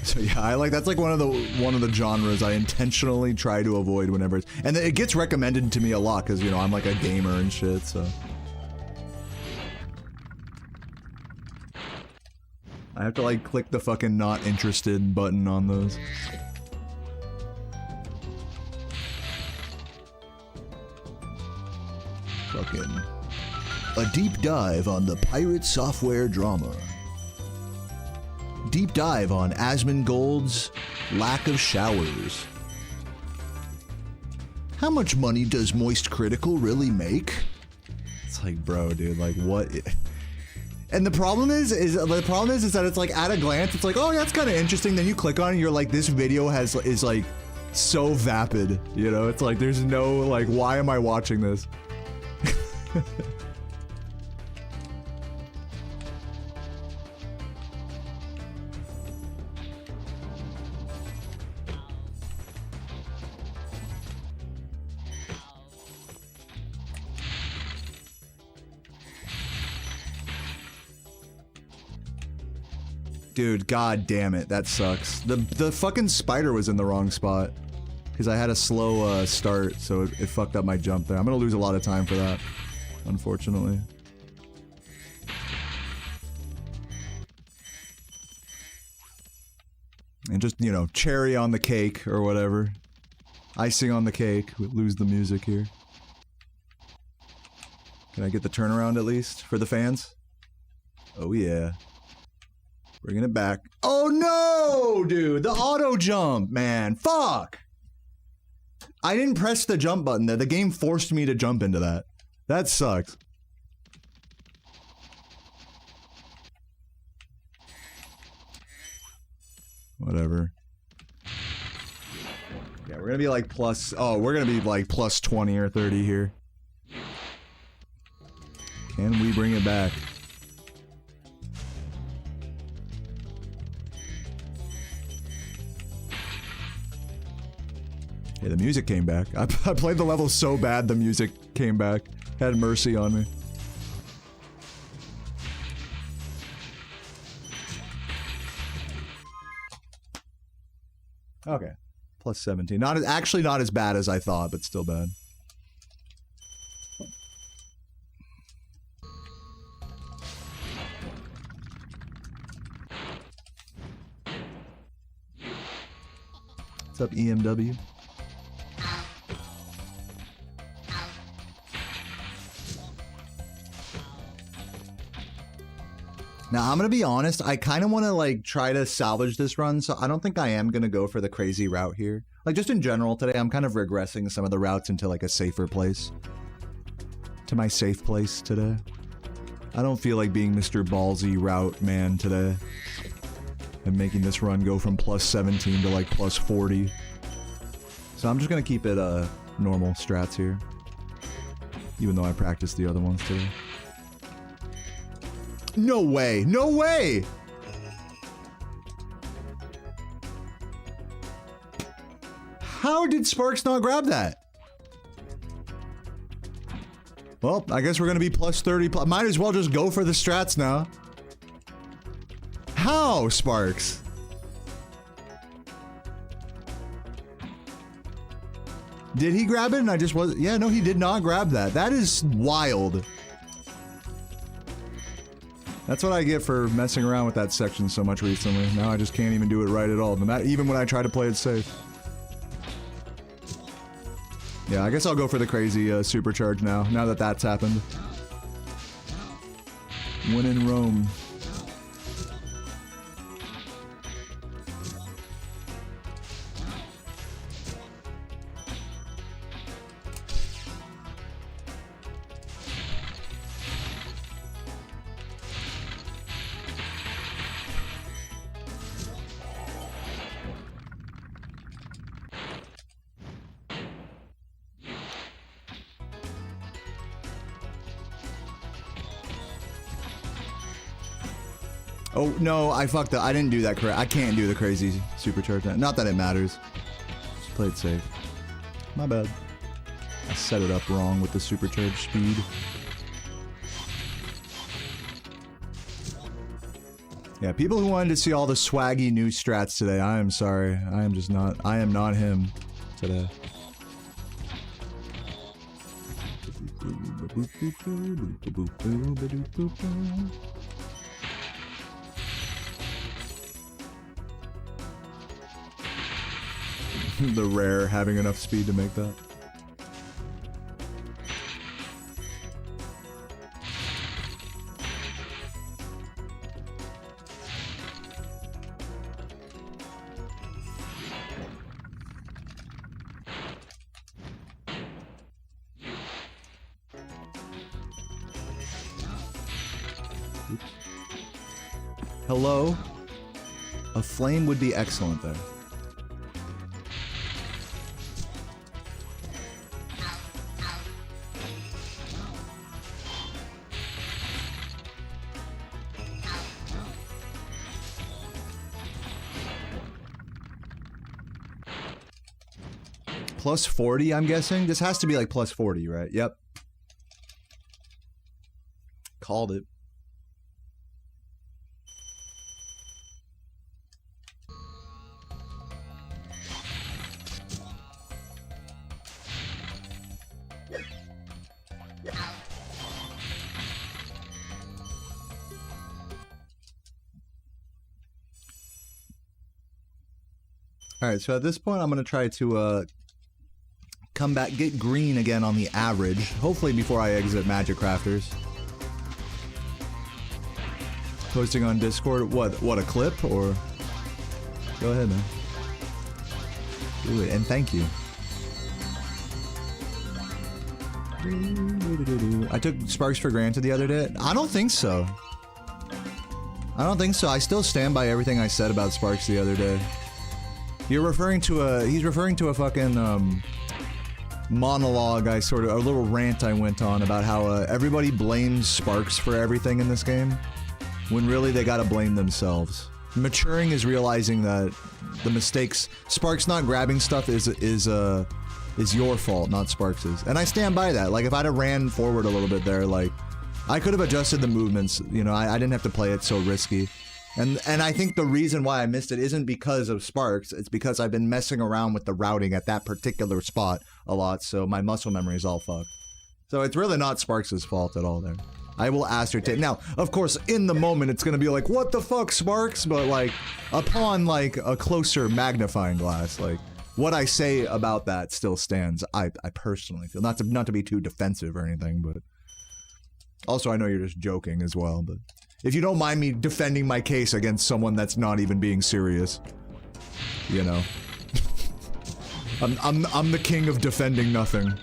So yeah, I like, that's like one of the genres I intentionally try to avoid whenever it's, and it gets recommended to me a lot because, you know, I'm like a gamer and shit, so. I have to like click the fucking not interested button on those. Fucking a deep dive on the pirate software drama. Deep dive on Asmongold's lack of showers. How much money does Moist Critical really make? It's like, bro, dude, like what? And the problem is that it's like at a glance, it's like, oh, yeah, that's kind of interesting. Then you click on it, and you're like, this video is like so vapid, you know? It's like there's no like, why am I watching this? Dude, god damn it, that sucks. The fucking spider was in the wrong spot. Because I had a slow start, so it fucked up my jump there. I'm gonna lose a lot of time for that, unfortunately. And just, you know, cherry on the cake, or whatever. Icing on the cake, we lose the music here. Can I get the turnaround at least, for the fans? Oh yeah. Bringing it back. Oh no, dude! The auto jump, man! Fuck! I didn't press the jump button there. The game forced me to jump into that. That sucks. Whatever. Yeah, we're gonna be like plus... Oh, we're gonna be like plus 20 or 30 here. Can we bring it back? Yeah, the music came back. I played the level so bad the music came back. Had mercy on me. Okay. Plus 17. Actually not as bad as I thought, but still bad. What's up, EMW? Now, I'm gonna be honest, I kind of want to, like, try to salvage this run, so I don't think I am gonna go for the crazy route here. Like, just in general today, I'm kind of regressing some of the routes into, like, a safer place. To my safe place today. I don't feel like being Mr. Ballsy route man today. And making this run go from plus 17 to, like, plus 40. So I'm just gonna keep it, normal strats here. Even though I practiced the other ones today. No way! No way! How did Sparks not grab that? Well, I guess we're gonna be plus 30. Might as well just go for the strats now. How, Sparks? Did he grab it and I just wasn't? Yeah, no, he did not grab that. That is wild. That's what I get for messing around with that section so much recently. Now I just can't even do it right at all. Even when I try to play it safe. Yeah, I guess I'll go for the crazy supercharge now that that's happened. When in Rome. Oh, no, I fucked up. I didn't do that correct. I can't do the crazy supercharge. Not that it matters. Just play it safe. My bad. I set it up wrong with the supercharge speed. Yeah, people who wanted to see all the swaggy new strats today, I am sorry. I am just not. I am not him today. The rare having enough speed to make that. Oops. Hello? A flame would be excellent there. Plus 40, I'm guessing? This has to be like plus 40, right? Yep. Called it. Alright, so at this point I'm going to try to come back, get green again on the average. Hopefully before I exit Magic Crafters. Posting on Discord. What, a clip? Or... Go ahead, man. Do it, and thank you. I took Sparks for granted the other day. I don't think so. I don't think so. I still stand by everything I said about Sparks the other day. You're referring to a... He's referring to a fucking, monologue a little rant I went on about how, everybody blames Sparks for everything in this game, when really they gotta blame themselves. Maturing is realizing that the mistakes... Sparks not grabbing stuff is your fault, not Sparks's. And I stand by that. Like, if I'd have ran forward a little bit there, like, I could have adjusted the movements, you know, I didn't have to play it so risky. And I think the reason why I missed it isn't because of Sparks, it's because I've been messing around with the routing at that particular spot a lot, so my muscle memory is all fucked. So it's really not Sparks' fault at all there. I will ascertain. Now, of course, in the moment, it's gonna be like, what the fuck, Sparks? But, like, upon, like, a closer magnifying glass, like, what I say about that still stands, I personally feel. Not to be too defensive or anything, but... Also, I know you're just joking as well, but... If you don't mind me defending my case against someone that's not even being serious. You know. I'm the king of defending nothing.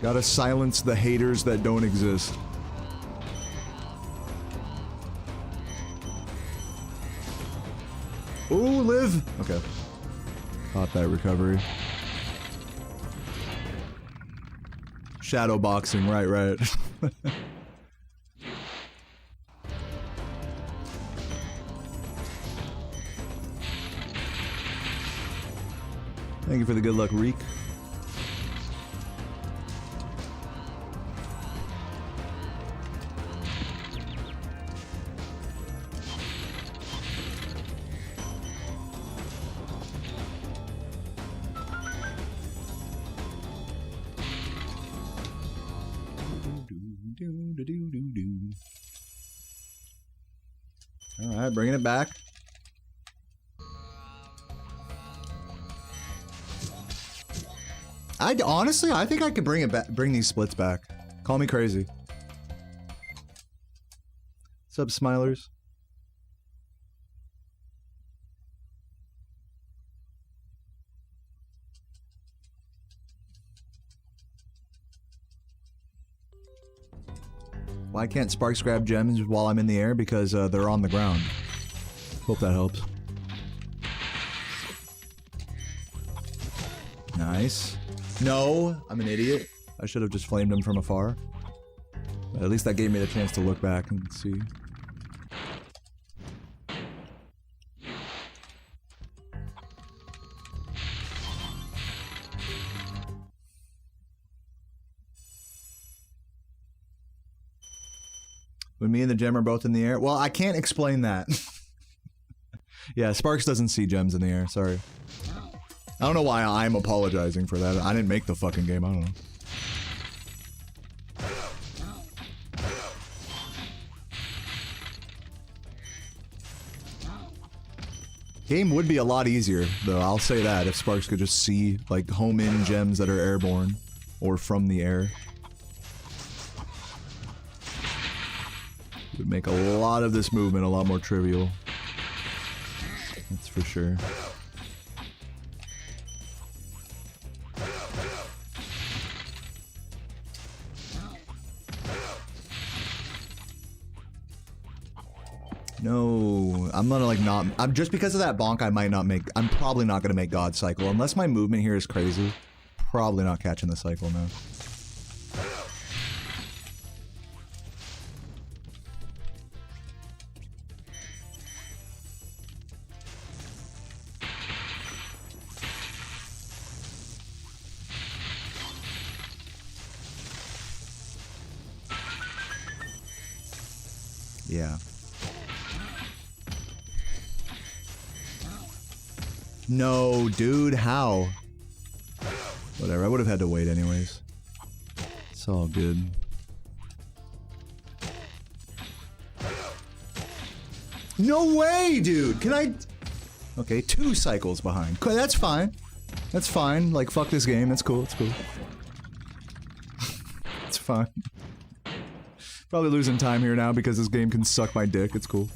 Gotta silence the haters that don't exist. Ooh, live! Okay. Pop that recovery. Shadow boxing, right, right. Thank you for the good luck, Reek. Alright, bringing it back. Honestly, I think I could bring it back, bring these splits back. Call me crazy. What's up, Smilers? Why can't Sparks grab gems while I'm in the air? Because they're on the ground. Hope that helps. Nice. No, I'm an idiot. I should have just flamed him from afar. But at least that gave me the chance to look back and see. When me and the gem are both in the air? Well, I can't explain that. Yeah, Sparks doesn't see gems in the air, sorry. I don't know why I'm apologizing for that. I didn't make the fucking game, I don't know. Game would be a lot easier, though, I'll say that, if Sparks could just see, like, home-in gems that are airborne. Or from the air. It would make a lot of this movement a lot more trivial. That's for sure. No, I'm gonna like not. I'm just because of that bonk. I might not make. I'm probably not gonna make God Cycle unless my movement here is crazy. Probably not catching the cycle now. Yeah. No, dude, how? Whatever, I would have had to wait anyways. It's all good. No way, dude! Can I... Okay, 2 cycles behind. That's fine. That's fine. Like, fuck this game. That's cool. It's cool. It's fine. Probably losing time here now because this game can suck my dick. It's cool.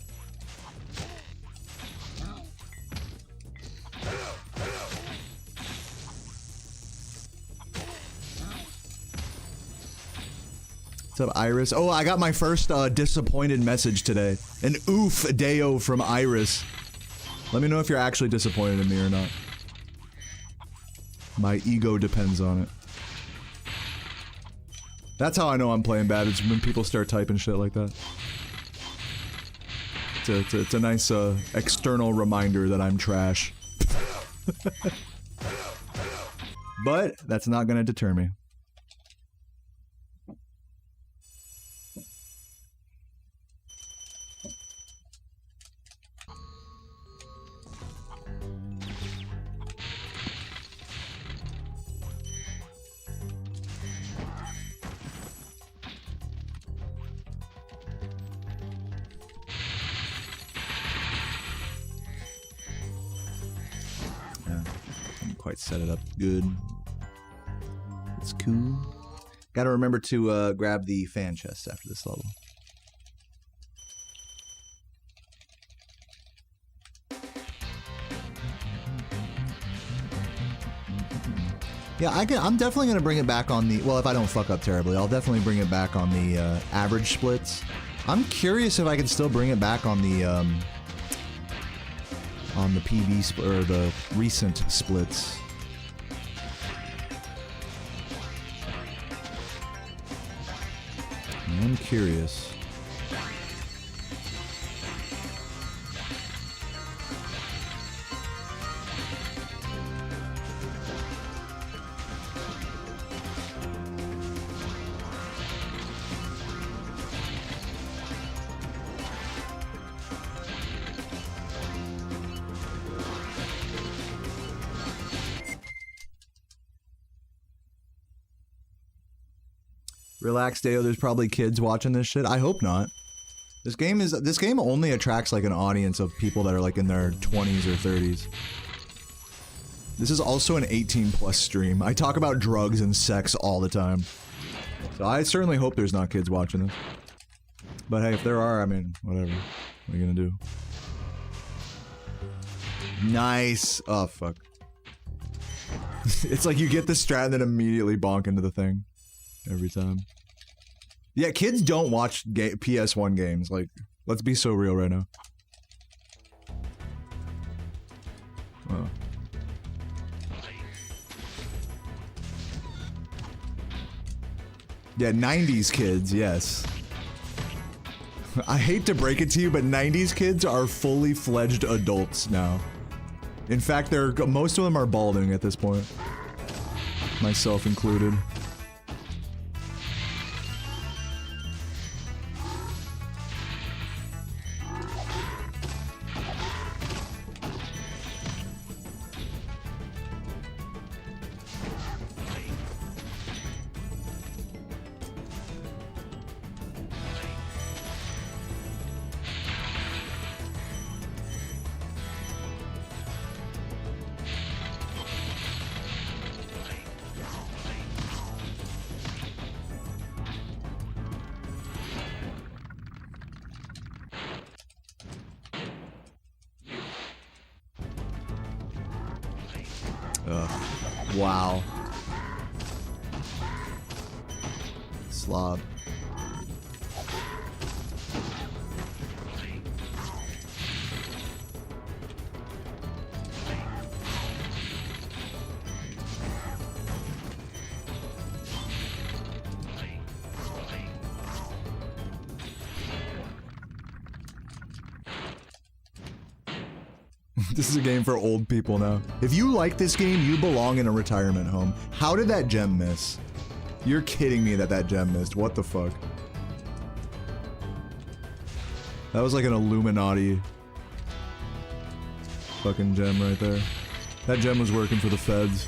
What's up, Iris? Oh, I got my first disappointed message today. An oof deo from Iris. Let me know if you're actually disappointed in me or not. My ego depends on it. That's how I know I'm playing bad, is when people start typing shit like that. It's a nice external reminder that I'm trash. But that's not gonna deter me. Quite set it up good. It's cool. Gotta remember to grab the fan chest after this level. Yeah, I'm definitely gonna bring it back on the... Well, if I don't fuck up terribly, I'll definitely bring it back on the average splits. I'm curious if I can still bring it back on the on the PB or the recent splits. I'm curious. Relax, Deo. There's probably kids watching this shit. I hope not. This game only attracts like an audience of people that are like in their 20s or 30s. This is also an 18+ stream. I talk about drugs and sex all the time. So I certainly hope there's not kids watching this. But hey, if there are, I mean, whatever. What are you gonna do? Nice. Oh, fuck. It's like you get the strat and then immediately bonk into the thing. Every time. Yeah, kids don't watch PS1 games. Like, let's be so real right now. Oh. Yeah, 90s kids, yes. I hate to break it to you, but 90s kids are fully fledged adults now. In fact, most of them are balding at this point. Myself included. Wow. Slob. This is a game for old people now. If you like this game, you belong in a retirement home. How did that gem miss? You're kidding me that gem missed. What the fuck? That was like an Illuminati fucking gem right there. That gem was working for the feds.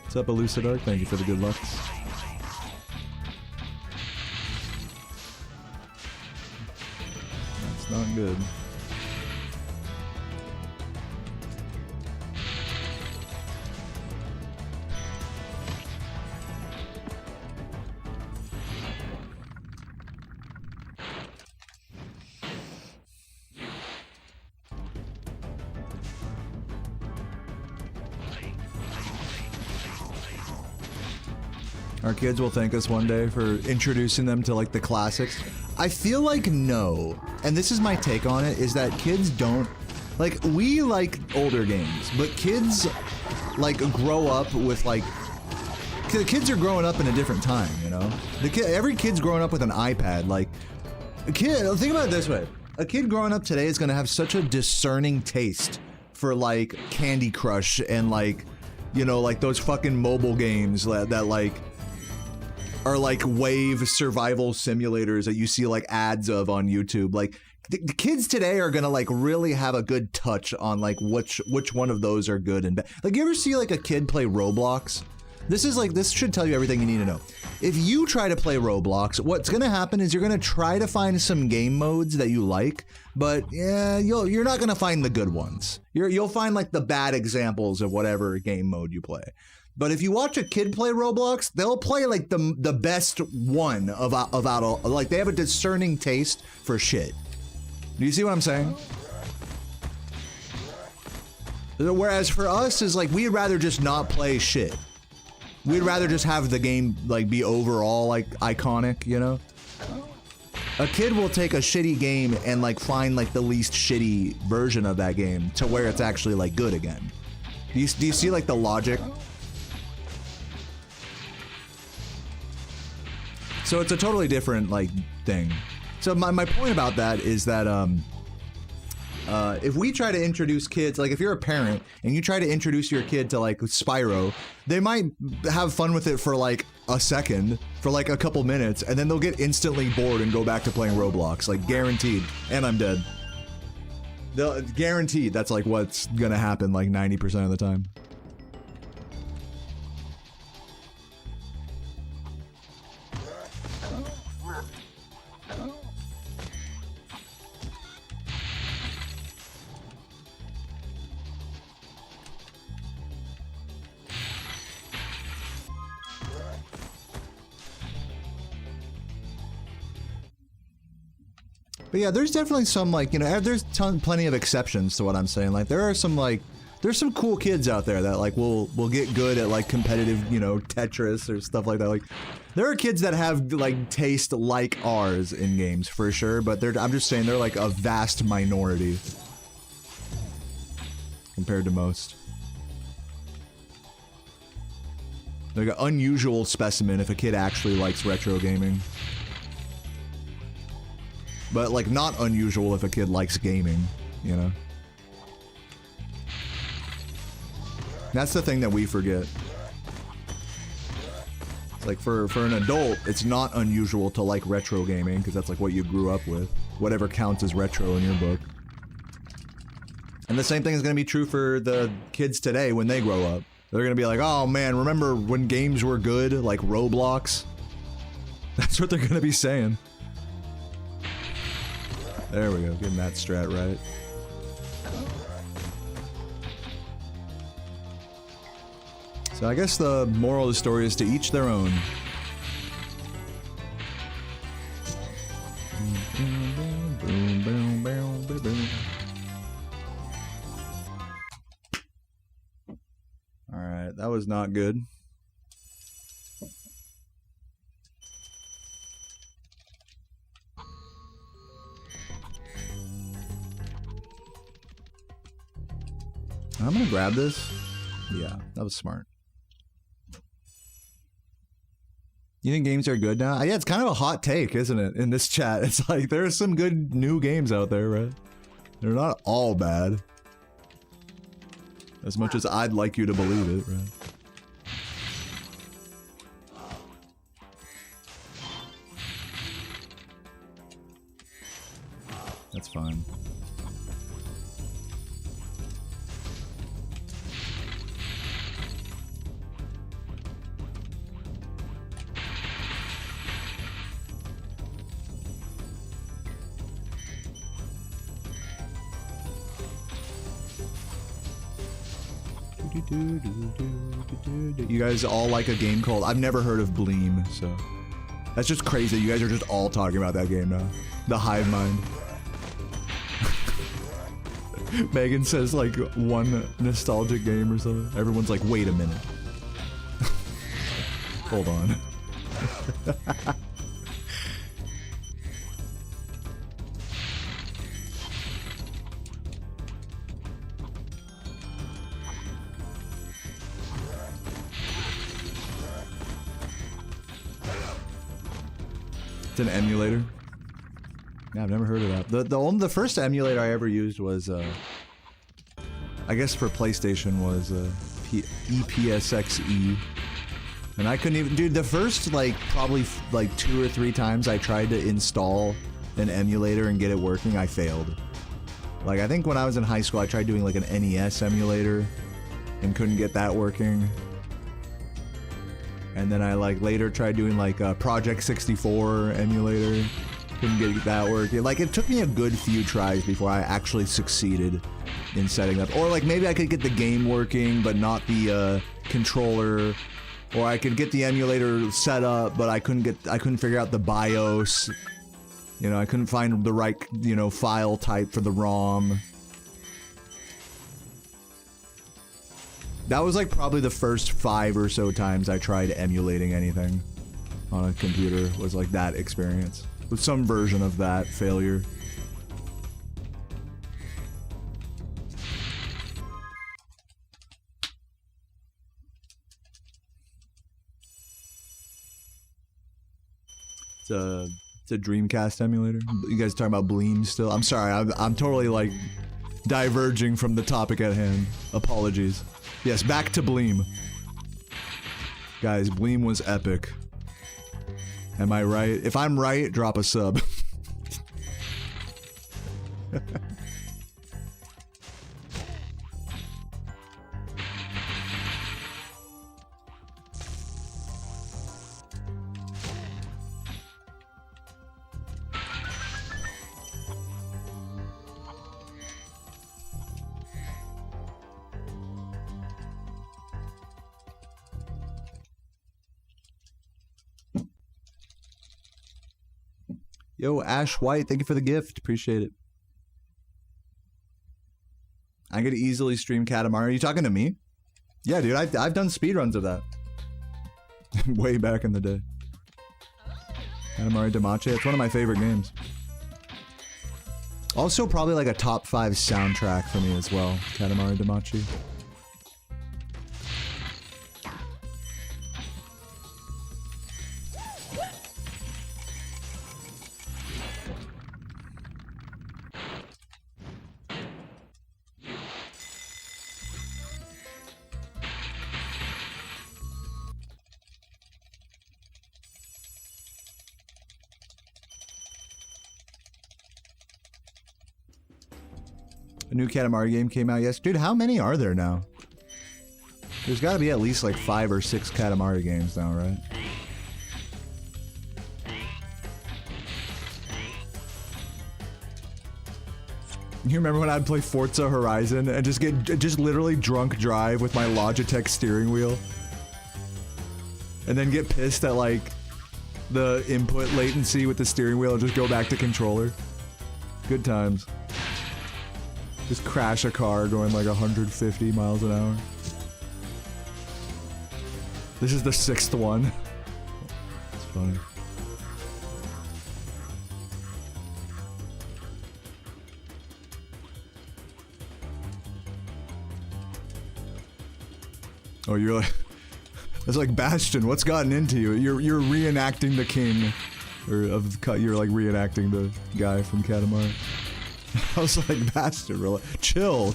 What's up, Elucidark? Thank you for the good luck. Not good. Our kids will thank us one day for introducing them to like the classics. I feel like no, and this is my take on it, is that kids don't, like, we like older games, but kids, like, grow up with, like, the kids are growing up in a different time, you know? Every kid's growing up with an iPad, like, think about it this way, a kid growing up today is gonna have such a discerning taste for, like, Candy Crush and, like, you know, like, those fucking mobile games that like, are like wave survival simulators that you see like ads of on YouTube. Like the kids today are gonna like really have a good touch on like which one of those are good and bad. Like, you ever see like a kid play Roblox? This should tell you everything you need to know. If you try to play Roblox, what's gonna happen is you're gonna try to find some game modes that you like, but yeah, you're not gonna find the good ones. You'll find like the bad examples of whatever game mode you play. But if you watch a kid play Roblox, they'll play like the best one of all. Like, they have a discerning taste for shit. Do you see what I'm saying? Whereas for us is like, we'd rather just not play shit. We'd rather just have the game like be overall like iconic, you know? A kid will take a shitty game and like find like the least shitty version of that game to where it's actually like good again. Do you see like the logic? So it's a totally different like thing. So my point about that is that if we try to introduce kids, like if you're a parent and you try to introduce your kid to like Spyro, they might have fun with it for like a second, for like a couple minutes, and then they'll get instantly bored and go back to playing Roblox, like guaranteed. And I'm dead. Guaranteed that's like what's gonna happen like 90% of the time. But yeah, there's definitely some like, you know, there's plenty of exceptions to what I'm saying. Like there are some like, there's some cool kids out there that like will get good at like competitive, you know, Tetris or stuff like that. Like there are kids that have like taste like ours in games for sure, but I'm just saying they're like a vast minority compared to most. Like an unusual specimen if a kid actually likes retro gaming. But, like, not unusual if a kid likes gaming, you know? That's the thing that we forget. It's like, for an adult, it's not unusual to like retro gaming, because that's, like, what you grew up with. Whatever counts as retro in your book. And the same thing is going to be true for the kids today when they grow up. They're going to be like, oh, man, remember when games were good? Like Roblox? That's what they're going to be saying. There we go, getting that strat right. So I guess the moral of the story is to each their own. Alright, that was not good. I'm gonna grab this. Yeah, that was smart. You think games are good now? Yeah, it's kind of a hot take, isn't it, in this chat? It's like, there are some good new games out there, right? They're not all bad. As much as I'd like you to believe it, right? That's fine. You guys all like a game called... I've never heard of Bleem, so... That's just crazy. You guys are just all talking about that game now. The Hive Mind. Megan says, like, one nostalgic game or something. Everyone's like, wait a minute. Hold on. It's an emulator. Yeah, I've never heard of that. The first emulator I ever used was, I guess for PlayStation was, EPSXE. And I couldn't even, dude, the first, like, probably, like, 2 or 3 times I tried to install an emulator and get it working, I failed. Like, I think when I was in high school, I tried doing, like, an NES emulator and couldn't get that working. And then I, like, later tried doing, like, a Project 64 emulator. Couldn't get that working. Like, it took me a good few tries before I actually succeeded in setting up. Or, like, maybe I could get the game working, but not the, controller. Or I could get the emulator set up, but I couldn't figure out the BIOS. You know, I couldn't find the right, you know, file type for the ROM. That was like probably the first 5 or so times I tried emulating anything on a computer, was like that experience. With some version of that failure. It's a Dreamcast emulator. You guys talking about Bleem still? I'm sorry, I'm totally like diverging from the topic at hand. Apologies. Yes, back to Bleem. Guys, Bleem was epic. Am I right? If I'm right, drop a sub. Yo, Ash White, thank you for the gift. Appreciate it. I'm gonna easily stream Katamari. Are you talking to me? Yeah, dude, I've done speedruns of that. Way back in the day. Katamari Damacy, it's one of my favorite games. Also probably like a top 5 soundtrack for me as well, Katamari Damacy. A new Katamari game came out yesterday. Dude, how many are there now? There's gotta be at least like 5 or 6 Katamari games now, right? You remember when I'd play Forza Horizon and just literally drunk drive with my Logitech steering wheel? And then get pissed at like the input latency with the steering wheel and just go back to controller? Good times. Just crash a car going like 150 miles an hour. This is the 6th one. It's funny. Oh, you're like... It's like, Bastion, what's gotten into you? You're reenacting the king. Or you're like reenacting the guy from Katamari. I was like, Bastion, really? Chill.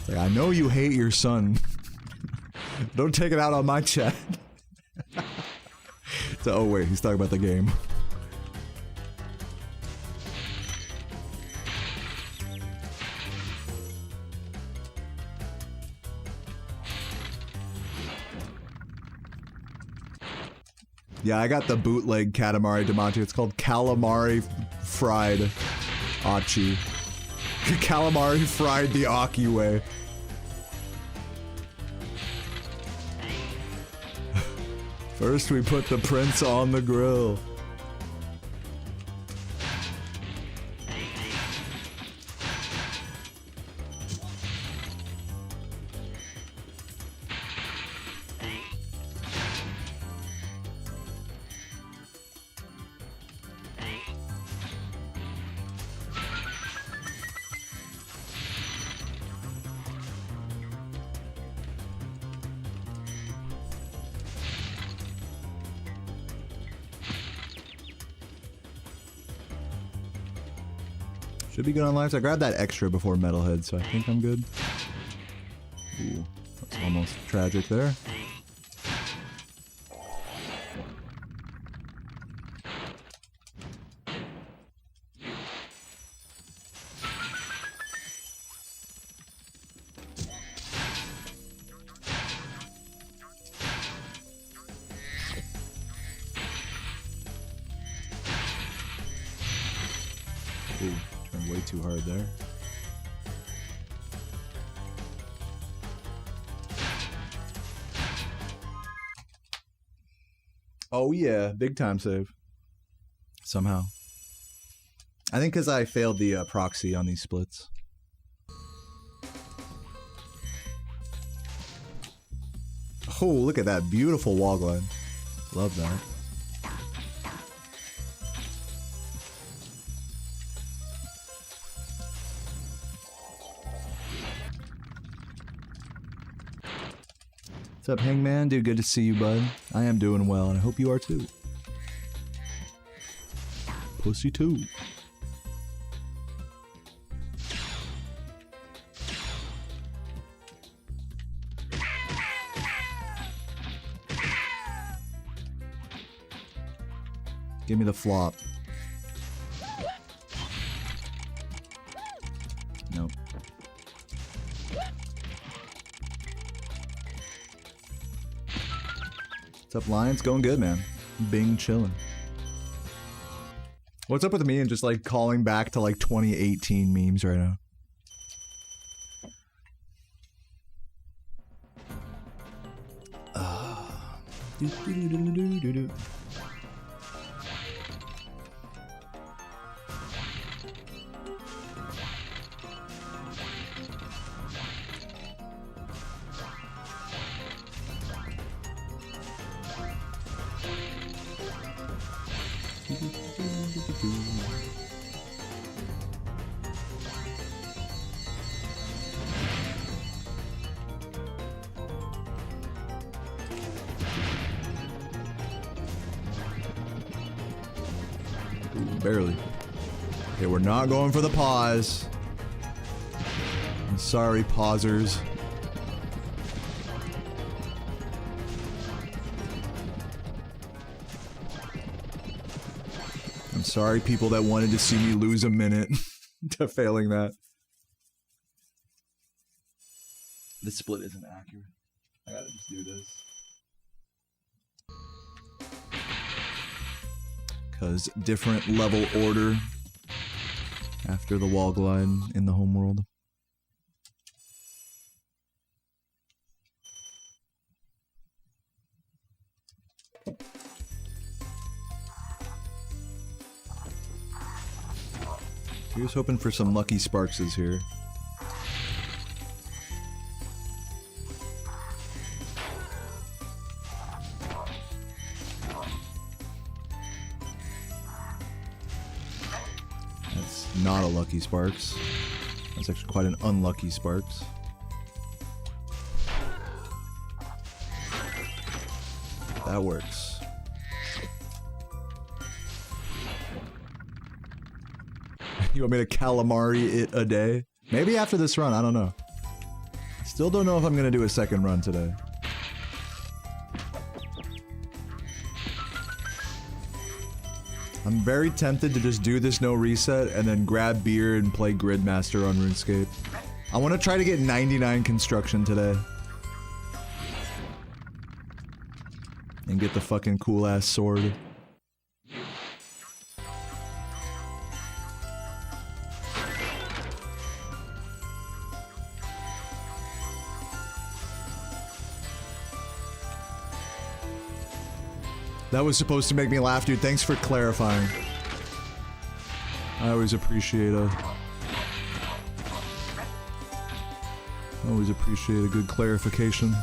Like, I know you hate your son. Don't take it out on my chat. So, oh wait, he's talking about the game. Yeah, I got the bootleg Katamari Damacy. It's called Calamari Fried Achi. Calamari fried the Aki way. First we put the prince on the grill. Should be good on lives. I grabbed that extra before Metalhead, so I think I'm good. Ooh, that's almost tragic there. Ooh, turned way too hard there. Oh yeah, big time save. Somehow. I think because I failed the proxy on these splits. Oh, look at that beautiful wall glide. Love that. What's up, Hangman? Dude, good to see you, bud. I am doing well, and I hope you are too. Pussy too. Give me the flop. Nope. What's up, Lions? Going good, man. Bing chilling. What's up with me and just like calling back to like 2018 memes right now? Barely. Okay, we're not going for the pause. I'm sorry, pausers. I'm sorry, people that wanted to see me lose a minute to failing that. This split isn't accurate. I gotta just do this. Because different level order after the wall glide in the homeworld. Here's hoping for some lucky Sparkses here. Not a lucky Sparks. That's actually quite an unlucky Sparks. That works. You want me to calamari it a day? Maybe after this run, I don't know. Still don't know if I'm gonna do a second run today. I'm very tempted to just do this no reset and then grab beer and play Gridmaster on RuneScape. I want to try to get 99 construction today. And get the fucking cool ass sword. That was supposed to make me laugh, dude. Thanks for clarifying. I always appreciate a good clarification.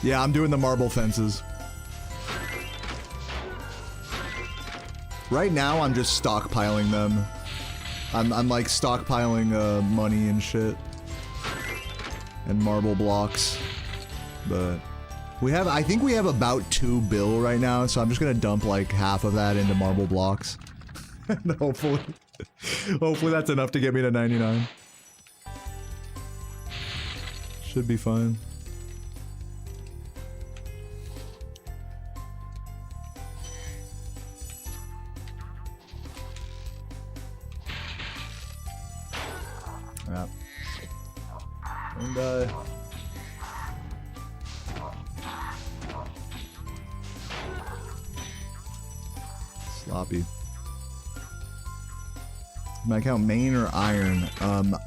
Yeah, I'm doing the marble fences. Right now, I'm just stockpiling them. I'm like stockpiling money and shit. And marble blocks. But I think we have about 2 bill right now, so I'm just gonna dump like half of that into marble blocks. And hopefully that's enough to get me to 99. Should be fine. Yep. And sloppy. My account main or iron?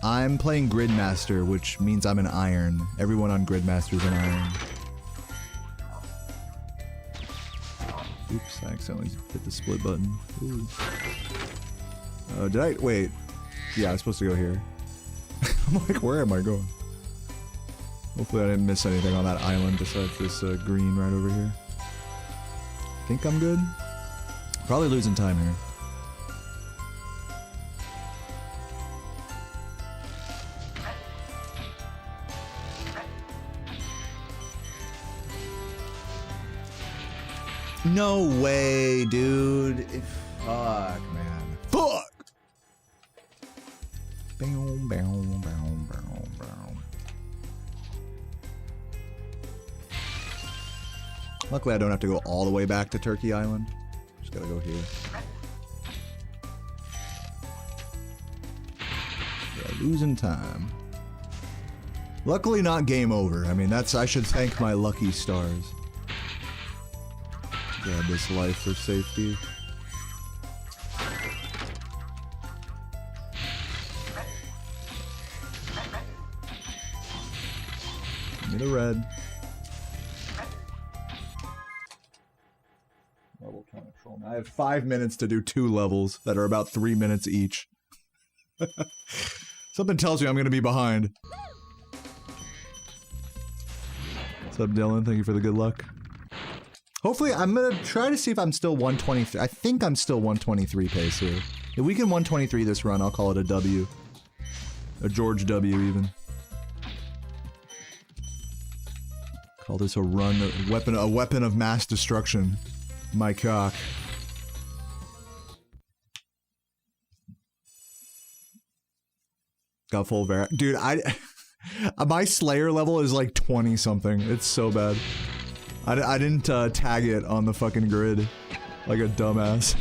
I'm playing Gridmaster, which means I'm an iron. Everyone on Gridmaster's an iron. Oops, I accidentally hit the split button. Ooh. Did I? Wait. Yeah, I was supposed to go here. I'm like, where am I going? Hopefully I didn't miss anything on that island besides this green right over here. Think I'm good? Probably losing time here. No way, dude. Fuck, man. Fuck! Boom, boom, boom, boom, boom. Luckily, I don't have to go all the way back to Turkey Island. Just gotta go here. Yeah, losing time. Luckily, not game over. I mean, I should thank my lucky stars. Grab this life for safety. Give me the red. Level count control. I have 5 minutes to do 2 levels that are about 3 minutes each. Something tells me I'm gonna be behind. What's up, Dylan? Thank you for the good luck. Hopefully, I'm gonna try to see if I'm still 123. I think I'm still 123 pace here. If we can 123 this run, I'll call it a W. A George W, even. Call this a run, a weapon of mass destruction. My cock. Got full var. Dude, my Slayer level is like 20 something. It's so bad. I didn't tag it on the fucking grid like a dumbass.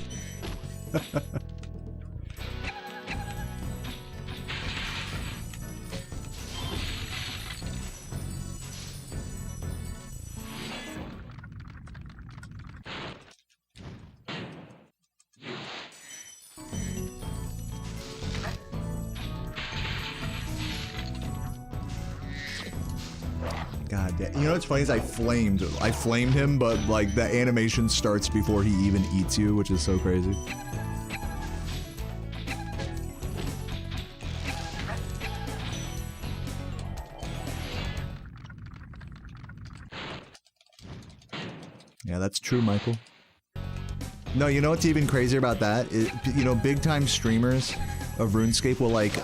God damn. You know what's funny is I flamed him, but like the animation starts before he even eats you, which is so crazy. Yeah, that's true, Michael. No, you know what's even crazier about that? You know, big time streamers of RuneScape will like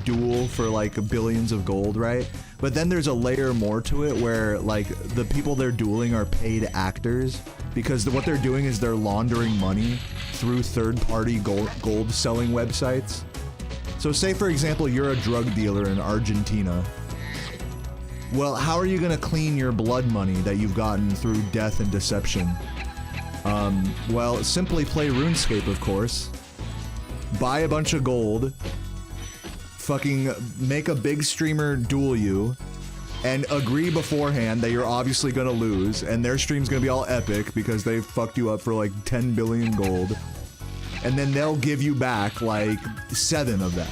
duel for like billions of gold, right? But then there's a layer more to it where like the people they're dueling are paid actors because what they're doing is they're laundering money through third-party gold selling websites. So say for example you're a drug dealer in Argentina. Well, how are you gonna clean your blood money that you've gotten through death and deception? Well, simply play RuneScape, of course. Buy a bunch of gold. Fucking make a big streamer duel you. And agree beforehand that you're obviously gonna lose. And their stream's gonna be all epic because they fucked you up for like 10 billion gold. And then they'll give you back like 7 of that.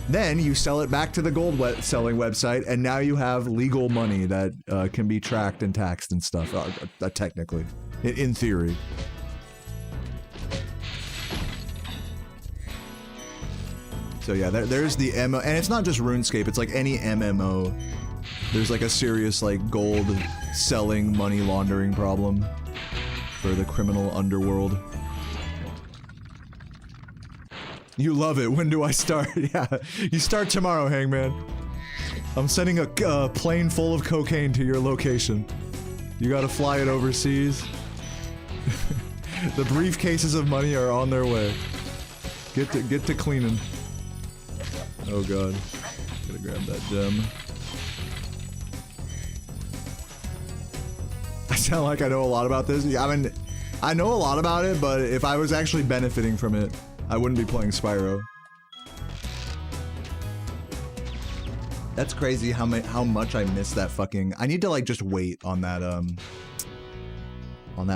Then you sell it back to the gold selling website, and now you have legal money that can be tracked and taxed and stuff, technically, in theory. So yeah, there's the MMO, and it's not just RuneScape, it's like any MMO. There's like a serious like gold selling, money laundering problem for the criminal underworld. You love it. When do I start? Yeah, you start tomorrow, Hangman. I'm sending a plane full of cocaine to your location. You gotta fly it overseas. The briefcases of money are on their way. Get to cleaning. Oh god, gotta grab that gem. I sound like I know a lot about this. Yeah, I mean, I know a lot about it, but if I was actually benefiting from it, I wouldn't be playing Spyro. That's crazy how much I miss that fucking... I need to like just wait on that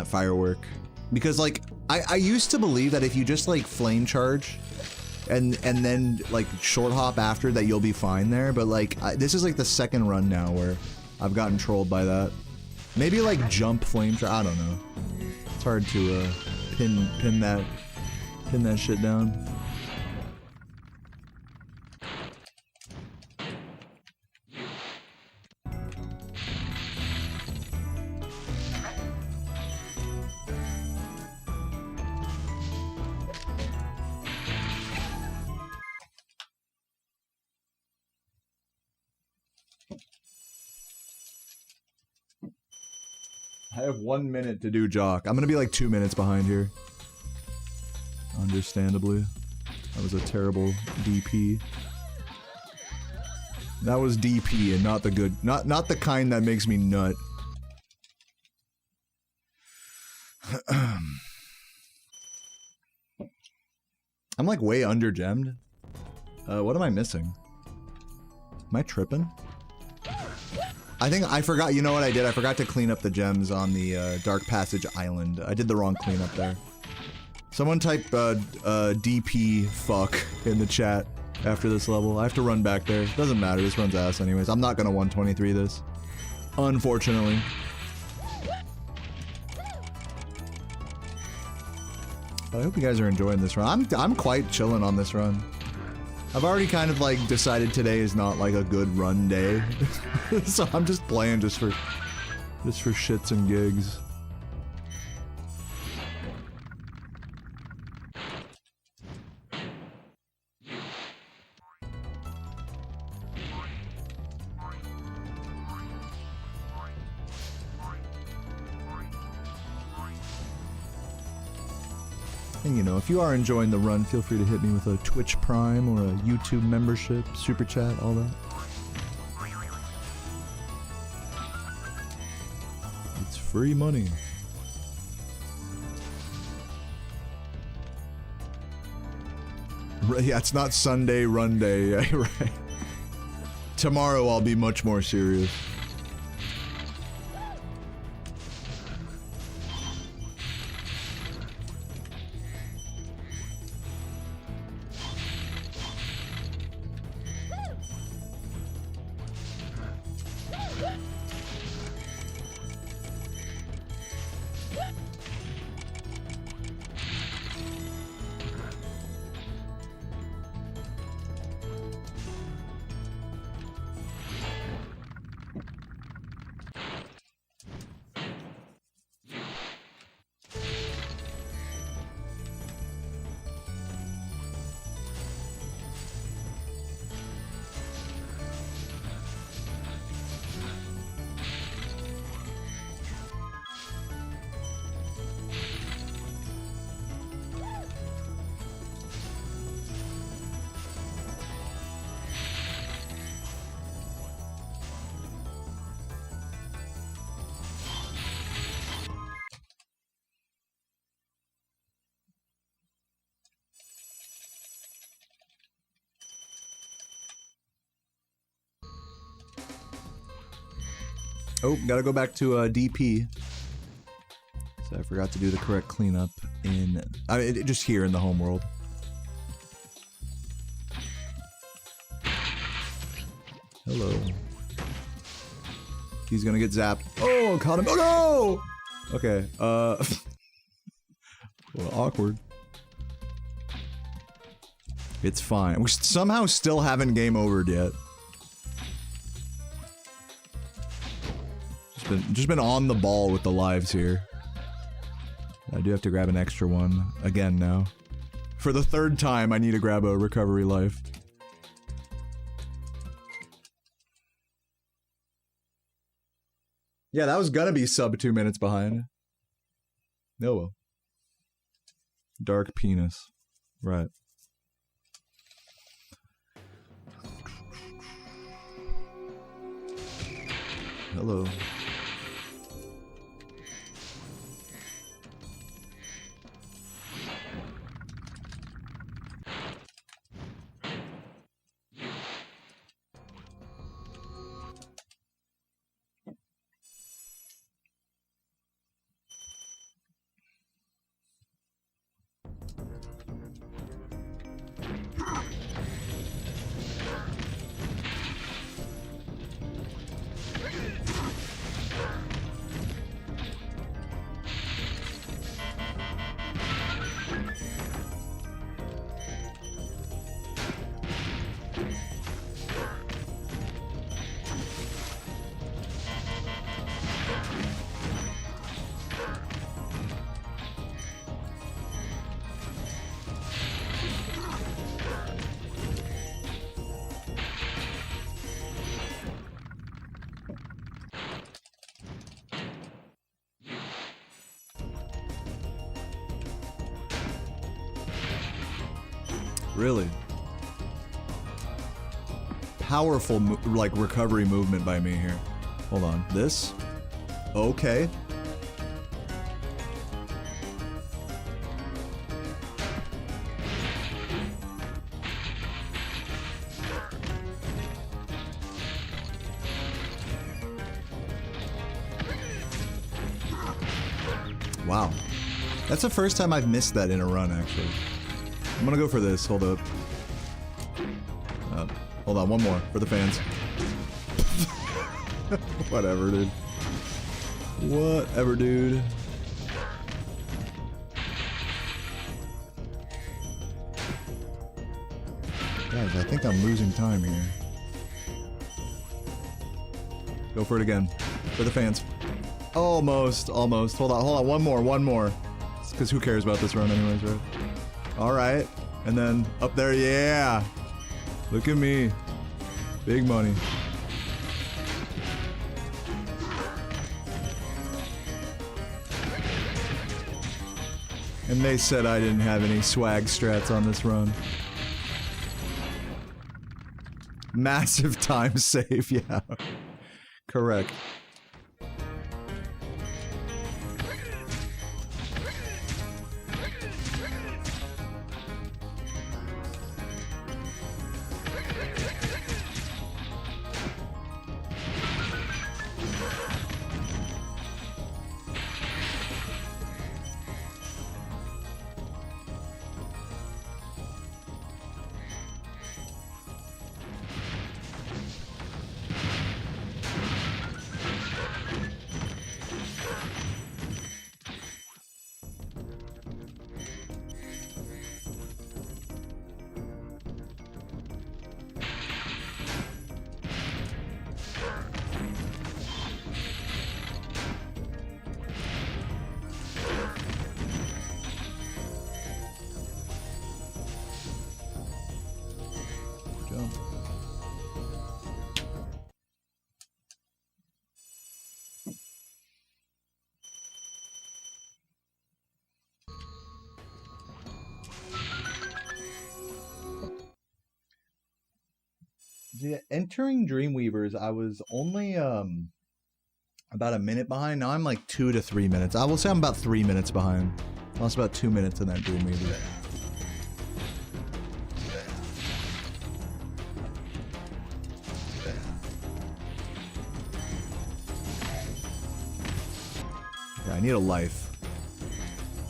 firework. Because like, I used to believe that if you just like flame charge and then like short hop after that you'll be fine there, but like, this is like the second run now where I've gotten trolled by that. Maybe like jump flame charge, I don't know. It's hard to pin that shit down. I have 1 minute to do Jock. I'm gonna be like 2 minutes behind here. Understandably. That was a terrible DP. That was DP and not the good, not the kind that makes me nut. I'm like way under gemmed. What am I missing? Am I tripping? I think I forgot, you know what I did? I forgot to clean up the gems on the Dark Passage Island. I did the wrong cleanup there. Someone type DP fuck in the chat after this level. I have to run back there. Doesn't matter, this runs ass anyways. I'm not gonna 123 this. Unfortunately. But I hope you guys are enjoying this run. I'm quite chilling on this run. I've already kind of like decided today is not like a good run day. So I'm just playing just for shits and gigs. And you know, if you are enjoying the run, feel free to hit me with a Twitch Prime or a YouTube membership, Super Chat, all that. It's free money. Yeah, it's not Sunday run day, yeah, right. Tomorrow I'll be much more serious. Oh, gotta go back to DP. So I forgot to do the correct cleanup in... I mean, just here in the home world. Hello. He's gonna get zapped. Oh, caught him. Oh no! Okay, well, awkward. It's fine. We somehow still haven't game overed yet. Just been on the ball with the lives here. I do have to grab an extra one again now. For the third time, I need to grab a recovery life. Yeah, that was gonna be sub 2 minutes behind. No, well. Dark penis. Right. Hello. Really? Powerful, like, recovery movement by me here. Hold on. This? Okay. Wow. That's the first time I've missed that in a run, actually. I'm gonna go for this. Hold up. Hold on, one more for the fans. Whatever, dude. Whatever, dude. Guys, I think I'm losing time here. Go for it again. For the fans. Almost, almost. Hold on, one more. Because who cares about this run anyways, right? Alright. And then up there, yeah! Look at me. Big money. And they said I didn't have any swag strats on this run. Massive time save, yeah. Correct. Yeah, entering Dreamweavers, I was only about a minute behind. Now I'm like 2 to 3 minutes. I will say I'm about 3 minutes behind. I lost about 2 minutes in that Dreamweaver. Yeah, I need a life.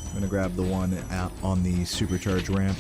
I'm gonna grab the one out on the supercharged ramp.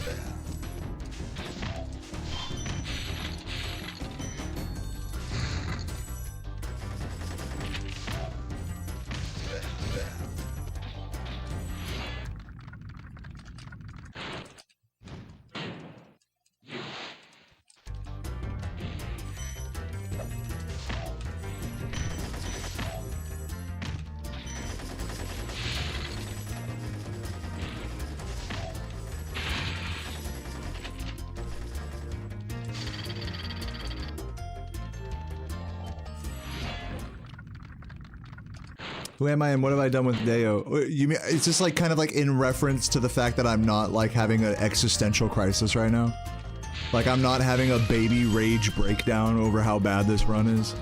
Who am I and what have I done with Deo? You mean it's just like kind of like in reference to the fact that I'm not like having an existential crisis right now? Like I'm not having a baby rage breakdown over how bad this run is,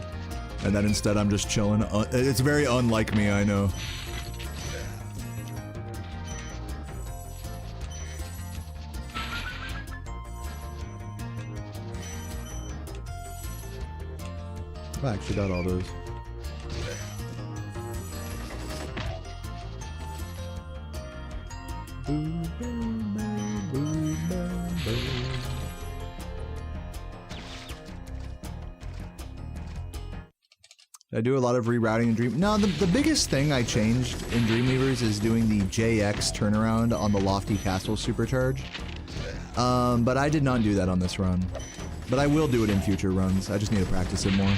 and that instead I'm just chilling. It's very unlike me, I know. I actually got all those. I do a lot of rerouting in Dream. No, the biggest thing I changed in Dreamweavers is doing the JX turnaround on the Lofty Castle Supercharge. But I did not do that on this run. But I will do it in future runs. I just need to practice it more.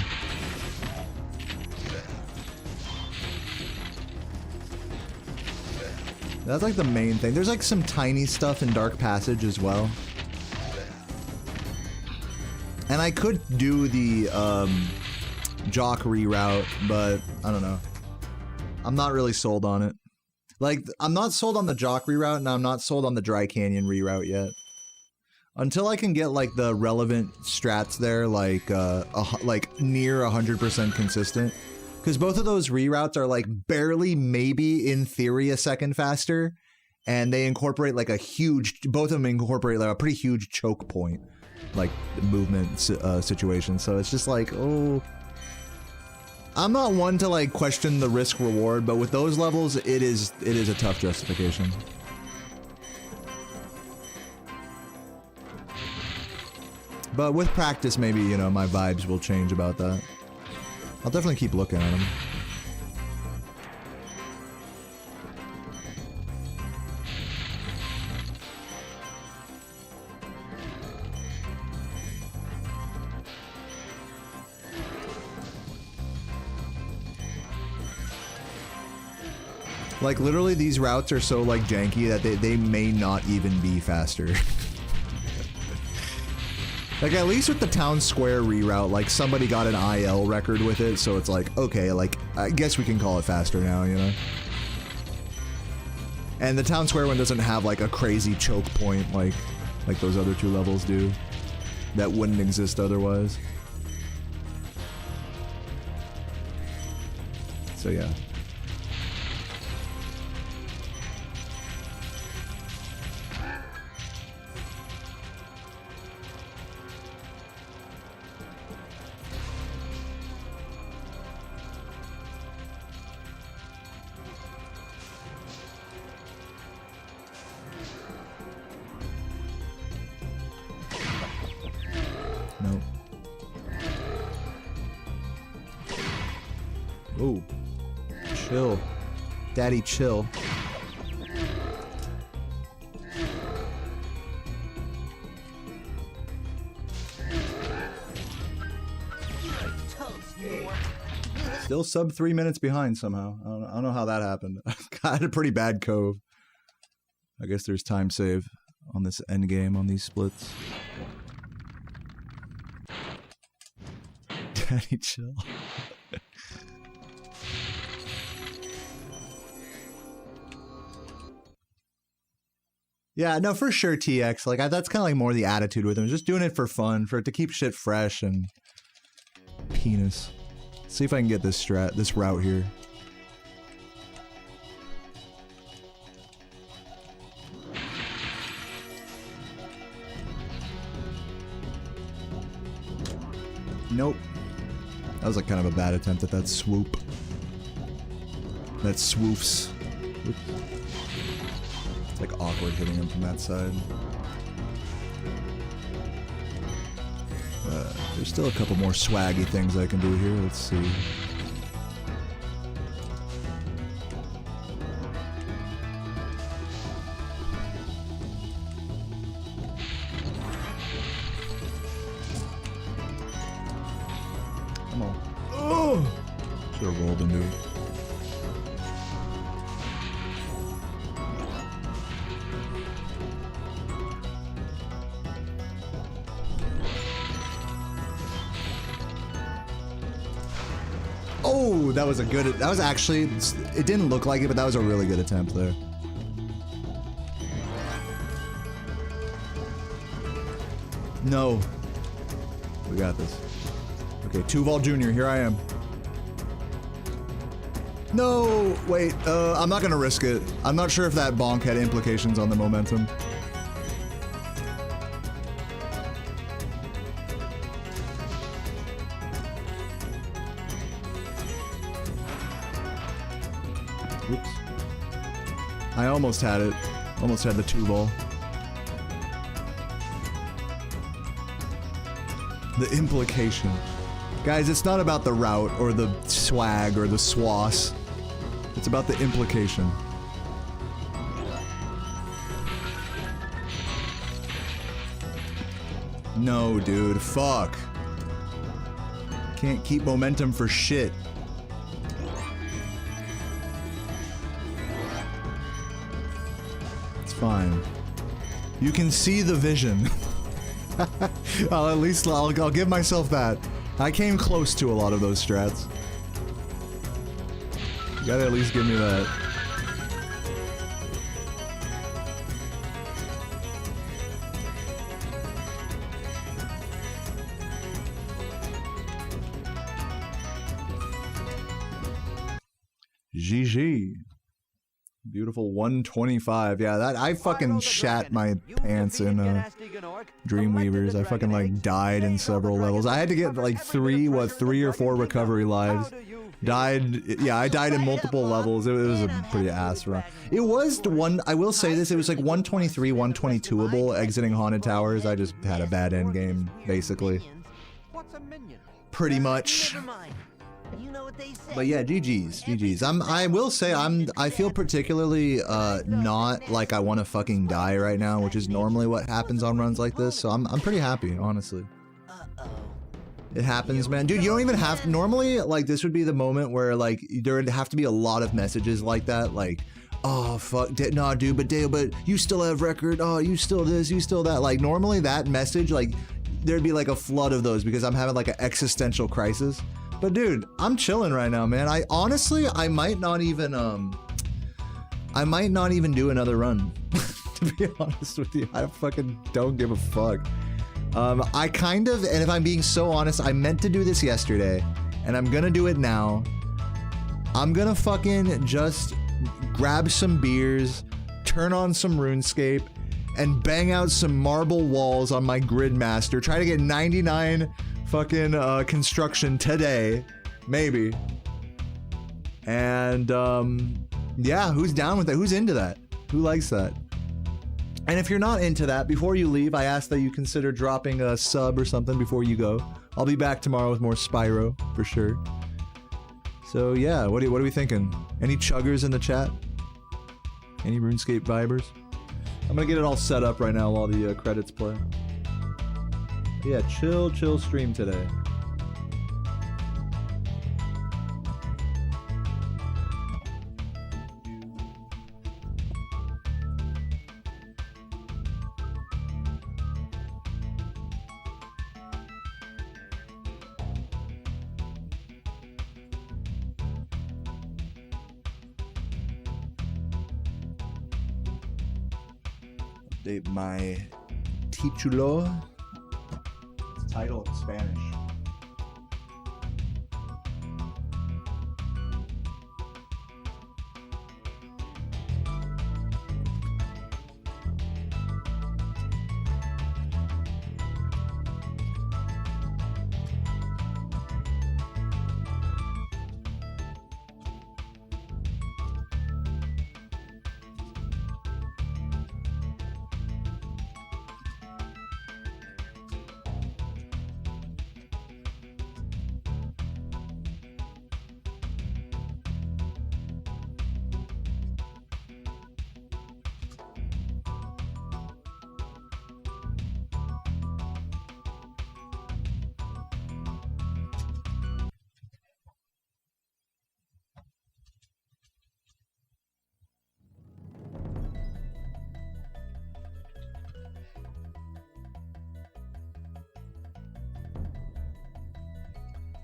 That's like the main thing. There's like some tiny stuff in Dark Passage as well. And I could do the Jock reroute, but I don't know. I'm not really sold on it. Like, I'm not sold on the Jock reroute, and I'm not sold on the Dry Canyon reroute yet. Until I can get like the relevant strats there, like near 100% consistent, because both of those reroutes are like barely, maybe in theory, a second faster, and they incorporate like a huge. Both of them incorporate like a pretty huge choke point, like movement situation. So it's just like, oh, I'm not one to like question the risk reward, but with those levels, it is a tough justification. But with practice, maybe, you know, my vibes will change about that. I'll definitely keep looking at them. Like, literally, these routes are so, like, janky that they may not even be faster. Like, at least with the town square reroute, like, somebody got an IL record with it, so it's like, okay, like, I guess we can call it faster now, you know? And the town square one doesn't have, like, a crazy choke point like those other two levels do. That wouldn't exist otherwise. So, yeah. Nope. Ooh. Chill. Daddy, chill. Still sub 3 minutes behind somehow. I don't know how that happened. Got a pretty bad cove. I guess there's time save on this end game on these splits. Daddy, chill. Yeah, no, for sure, TX. Like, that's kind of like more the attitude with him. Just doing it for fun, for it to keep shit fresh and penis. See if I can get this route here. Nope. That was like kind of a bad attempt at that swoop. That swoofs. Oops. It's like awkward hitting him from that side. There's still a couple more swaggy things I can do here. Let's see. Come on. Oh! Should have rolled into it. Oh, that was a good, that was actually, it didn't look like it, but that was a really good attempt there. No. We got this. Okay, Tuval Jr., here I am. No, wait, I'm not gonna risk it. I'm not sure if that bonk had implications on the momentum. Oops. I almost had it. Almost had the 2-ball. The implication. Guys, it's not about the route or the swag or the swass. It's about the implication. No, dude. Fuck. Can't keep momentum for shit. Fine. You can see the vision. I'll give myself that. I came close to a lot of those strats. You gotta at least give me that. GG. Beautiful 125. Yeah, that I fucking shat my pants in Dreamweavers. I fucking like died in several levels. I had to get like 3 or 4 recovery lives. Yeah, I died in multiple levels. It was a pretty ass run. It was one, I will say this, it was like 123, 122able exiting Haunted Towers. I just had a bad end game, basically. Pretty much. But yeah, GG's. I will say I feel particularly not like I want to fucking die right now, which is normally what happens on runs like this. So I'm pretty happy, honestly. It happens, man. Dude, you don't even have to, normally, like, this would be the moment where, like, there would have to be a lot of messages like that, like, oh, fuck, nah, dude, but Dale, but you still have record, oh, you still this, you still that. Like, normally that message, like, there'd be, like, a flood of those because I'm having, like, an existential crisis. But, dude, I'm chilling right now, man. Honestly, I might not even do another run, to be honest with you. I fucking don't give a fuck. I kind of, and if I'm being so honest, I meant to do this yesterday, and I'm gonna do it now. I'm gonna fucking just grab some beers, turn on some RuneScape, and bang out some marble walls on my Gridmaster. Try to get 99 fucking construction today, maybe. And yeah, who's down with that? Who's into that? Who likes that? And if you're not into that, before you leave, I ask that you consider dropping a sub or something before you go. I'll be back tomorrow with more Spyro, for sure. So yeah, what are we thinking? Any chuggers in the chat? Any RuneScape vibers? I'm gonna get it all set up right now while the credits play. Yeah, chill stream today. Update my titulo. Title in Spanish.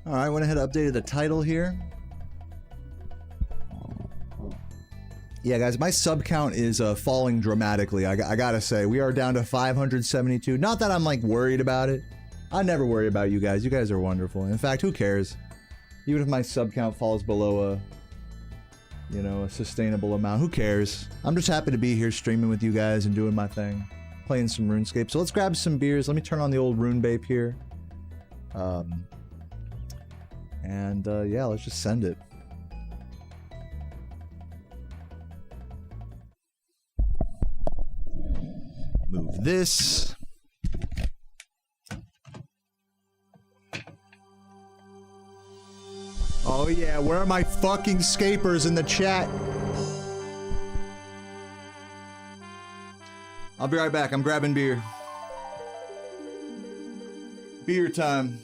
Alright, went ahead and updated the title here. Yeah, guys, my sub count is falling dramatically. I gotta say, we are down to 572. Not that I'm, like, worried about it. I never worry about you guys. You guys are wonderful. In fact, who cares? Even if my sub count falls below a, you know, a sustainable amount, who cares? I'm just happy to be here streaming with you guys and doing my thing. Playing some RuneScape. So let's grab some beers. Let me turn on the old RuneBape here. And yeah, let's just send it. Move this. Oh yeah, where are my fucking scapers in the chat? I'll be right back, I'm grabbing beer. Beer time.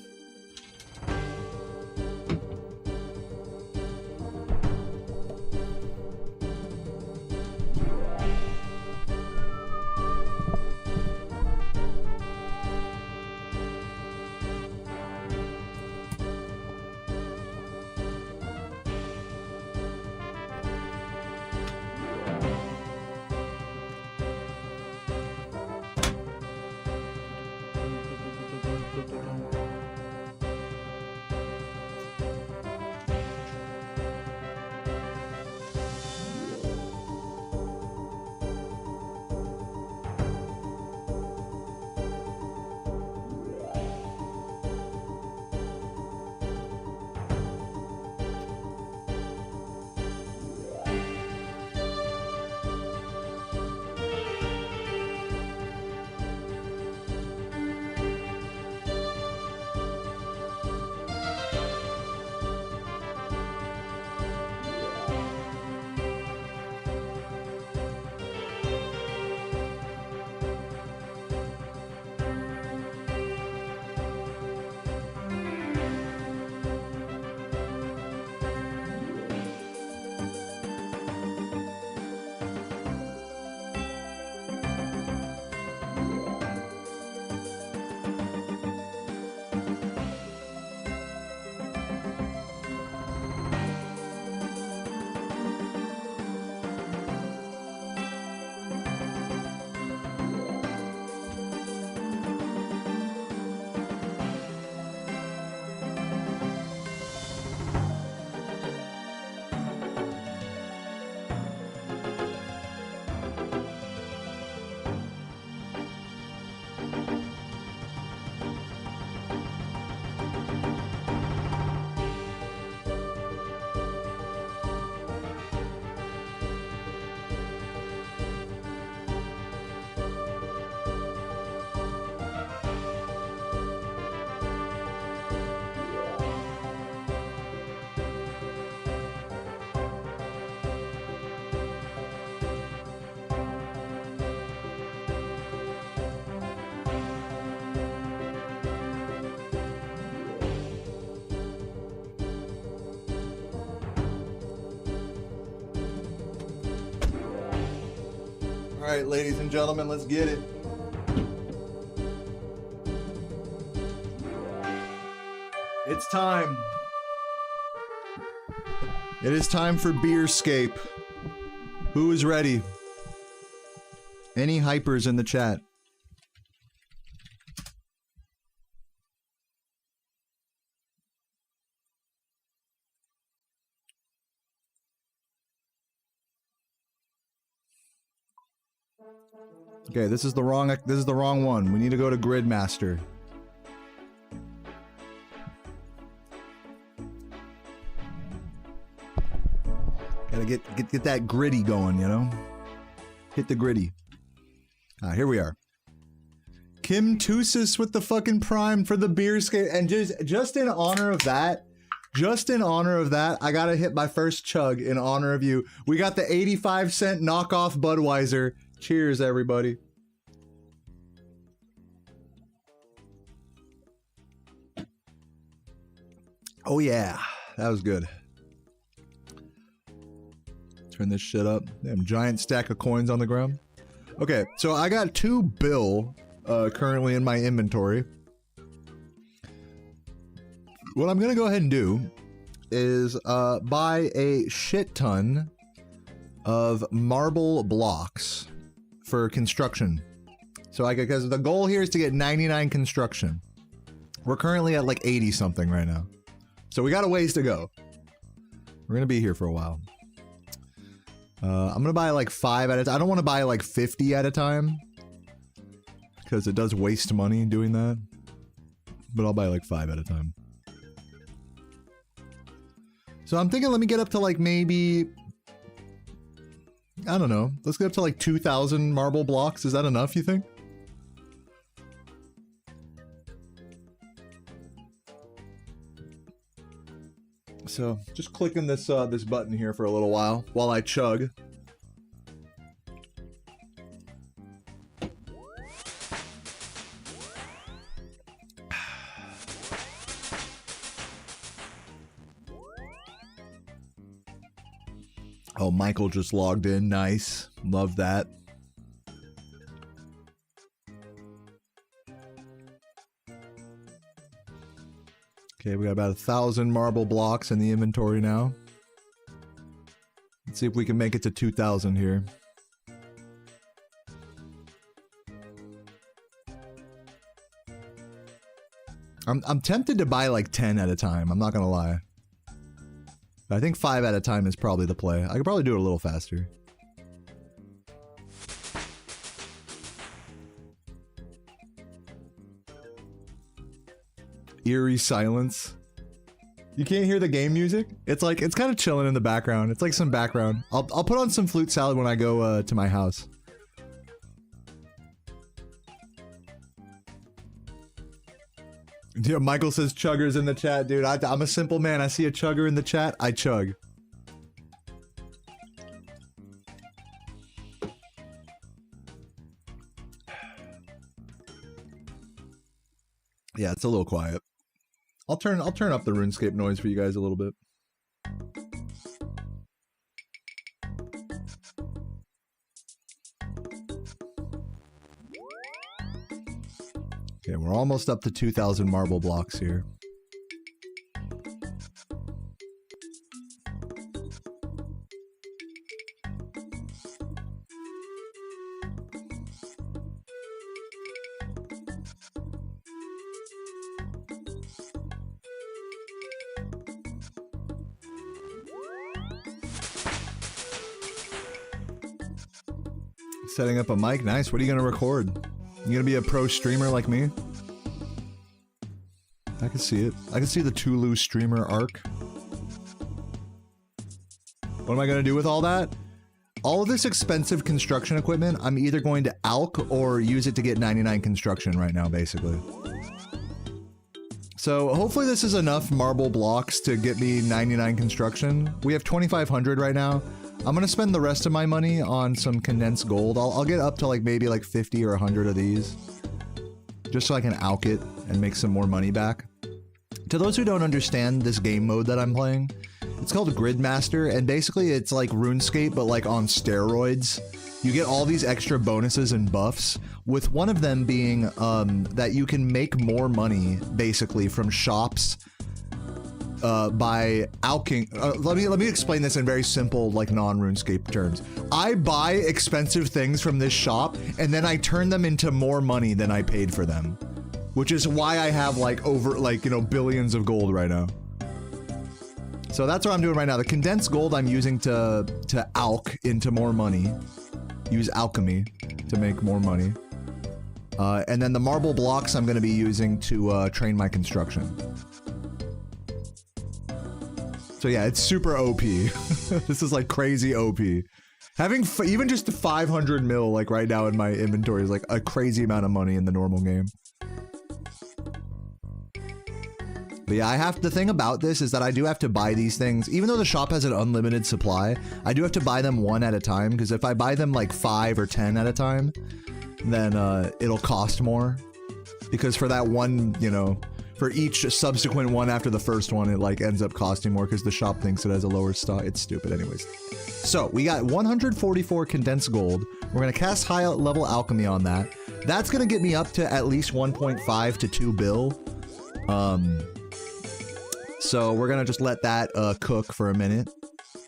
Alright, ladies and gentlemen, let's get it. It's time. It is time for Beerscape. Who is ready? Any hypers in the chat? Okay, this is the wrong one. We need to go to Gridmaster. Gotta get that gritty going, you know? Hit the gritty. Ah, here we are. Kim Tusis with the fucking prime for the Beerscape, and just in honor of that, I gotta hit my first chug in honor of you. We got the 85-cent knockoff Budweiser. Cheers, everybody. Oh yeah, that was good. Turn this shit up. Damn, giant stack of coins on the ground. Okay, so I got 2 bill currently in my inventory. What I'm gonna go ahead and do is buy a shit ton of marble blocks for construction. So because the goal here is to get 99 construction. We're currently at like 80 something right now. So we got a ways to go. We're gonna be here for a while. I'm gonna buy like 5 at a time. I don't want to buy like 50 at a time, because it does waste money doing that. But I'll buy like 5 at a time. So I'm thinking let me get up to like maybe, I don't know. Let's get up to like 2,000 marble blocks. Is that enough, you think? So just clicking this this button here for a little while I chug. Oh, Michael just logged in. Nice. Love that. Okay, we got about 1,000 marble blocks in the inventory now. Let's see if we can make it to 2,000 here. I'm tempted to buy like 10 at a time, I'm not gonna lie. I think 5 at a time is probably the play. I could probably do it a little faster. Eerie silence. You can't hear the game music? It's like, it's kind of chilling in the background. It's like some background. I'll put on some flute salad when I go to my house. Yeah, Michael says chuggers in the chat, dude. I'm a simple man. I see a chugger in the chat, I chug. Yeah, it's a little quiet. I'll turn up the RuneScape noise for you guys a little bit. Okay, we're almost up to 2,000 marble blocks here. Setting up a mic, nice. What are you gonna record? You gonna be a pro streamer like me? I can see it. I can see the Tulu streamer arc. What am I gonna do with all that? All of this expensive construction equipment, I'm either going to alk or use it to get 99 construction right now, basically. So hopefully this is enough marble blocks to get me 99 construction. We have 2,500 right now. I'm gonna spend the rest of my money on some condensed gold. I'll get up to like maybe like 50 or 100 of these, just so I can alk it and make some more money back. To those who don't understand this game mode that I'm playing, it's called Gridmaster, and basically it's like RuneScape but like on steroids. you get all these extra bonuses and buffs, with one of them being that you can make more money, basically, from shops by alking. Let me explain this in very simple, like, non-RuneScape terms. I buy expensive things from this shop, and then I turn them into more money than I paid for them. Which is why I have, like, over, like, you know, billions of gold right now. So that's what I'm doing right now. The condensed gold I'm using to alch into more money. Use alchemy to make more money. And then the marble blocks I'm going to be using to train my construction. So yeah, it's super OP. This is like crazy OP. Having even just 500 mil like right now in my inventory is like a crazy amount of money in the normal game. But yeah, the thing about this is that I do have to buy these things. Even though the shop has an unlimited supply, I do have to buy them one at a time, because if I buy them like 5 or 10 at a time, then it'll cost more. Because for that one, you know, for each subsequent one after the first one, it like ends up costing more because the shop thinks it has a lower stock. It's stupid anyways. So we got 144 condensed gold. We're gonna cast high level alchemy on that. That's gonna get me up to at least 1.5 to 2 bill. So we're gonna just let that cook for a minute.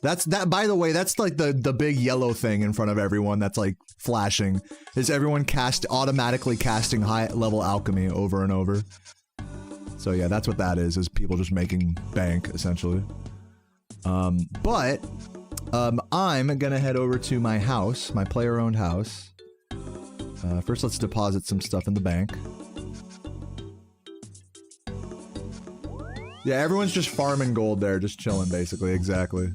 That's that. By the way, that's like the big yellow thing in front of everyone that's like flashing. Is everyone automatically casting high level alchemy over and over? So yeah, that's what that is people just making bank essentially. I'm gonna head over to my house, my player-owned house. First, let's deposit some stuff in the bank. Yeah, everyone's just farming gold there, just chilling, basically, exactly.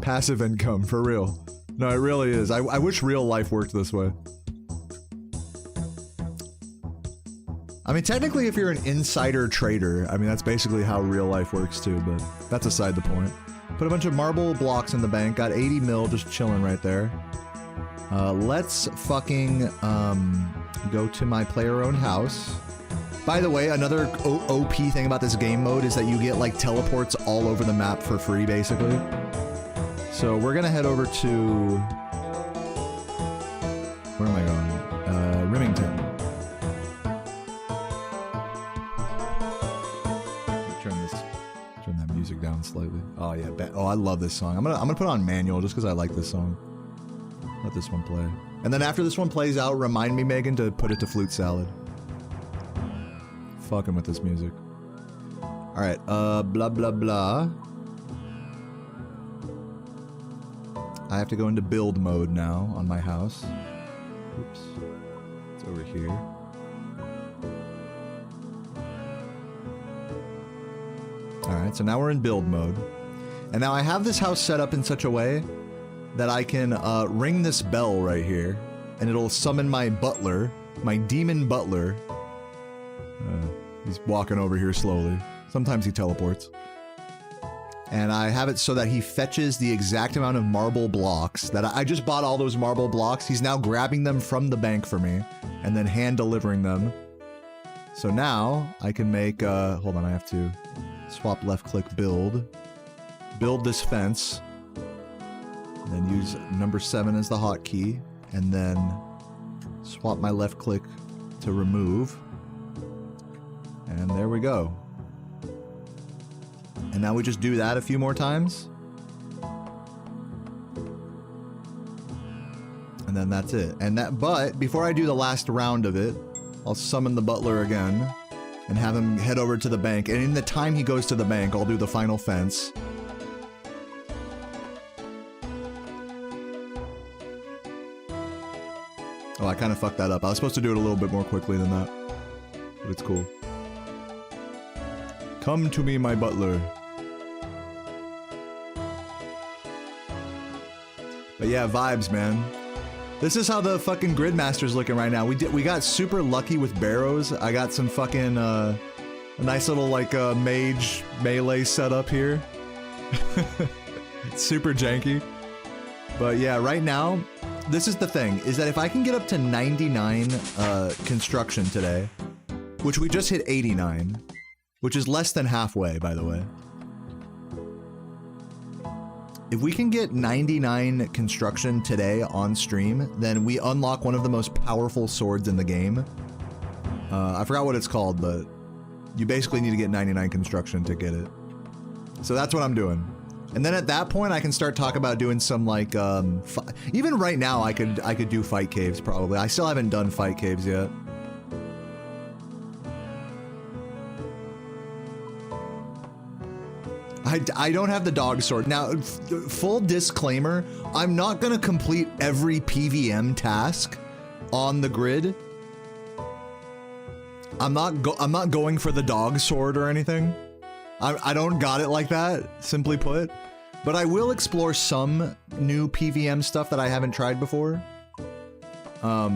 Passive income, for real. No, it really is. I wish real life worked this way. I mean, technically, if you're an insider trader, I mean, that's basically how real life works too, but that's aside the point. Put a bunch of marble blocks in the bank, got 80 mil just chilling right there. Let's fucking, go to my player-owned house. By the way, another OP thing about this game mode is that you get, like, teleports all over the map for free, basically. So we're gonna head over to... Where am I going? Remington. Turn that music down slightly. Oh, yeah. Oh, I love this song. I'm gonna put on manual just because I like this song. Let this one play. And then after this one plays out, remind me, Megan, to put it to Flute Salad. Fucking with this music. Alright, blah blah blah. I have to go into build mode now on my house. Oops. It's over here. Alright, so now we're in build mode. And now I have this house set up in such a way that I can ring this bell right here, and it'll summon my butler, my demon butler. He's walking over here slowly. Sometimes he teleports. And I have it so that he fetches the exact amount of marble blocks that I just bought all those marble blocks. He's now grabbing them from the bank for me and then hand delivering them. So now I can make, hold on, I have to swap left click build this fence, and then use number 7 as the hotkey, and then swap my left click to remove. And there we go. And now we just do that a few more times. And then that's it. But before I do the last round of it, I'll summon the butler again and have him head over to the bank. And in the time he goes to the bank, I'll do the final fence. Oh, I kind of fucked that up. I was supposed to do it a little bit more quickly than that. But it's cool. Come to me, my butler. But yeah, vibes, man. This is how the fucking Gridmaster's looking right now. We got super lucky with barrows. I got some fucking, a nice little, like, mage melee setup here. It's super janky. But yeah, right now, this is the thing, is that if I can get up to 99 construction today, which we just hit 89, which is less than halfway, by the way. If we can get 99 construction today on stream, then we unlock one of the most powerful swords in the game. I forgot what it's called, but you basically need to get 99 construction to get it. So that's what I'm doing. And then at that point, I can start talking about doing some like, even right now, I could do fight caves probably. I still haven't done fight caves yet. I don't have the dog sword. Now, full disclaimer, I'm not gonna complete every PVM task on the grid. I'm not going for the dog sword or anything. I don't got it like that, simply put. But I will explore some new PVM stuff that I haven't tried before. There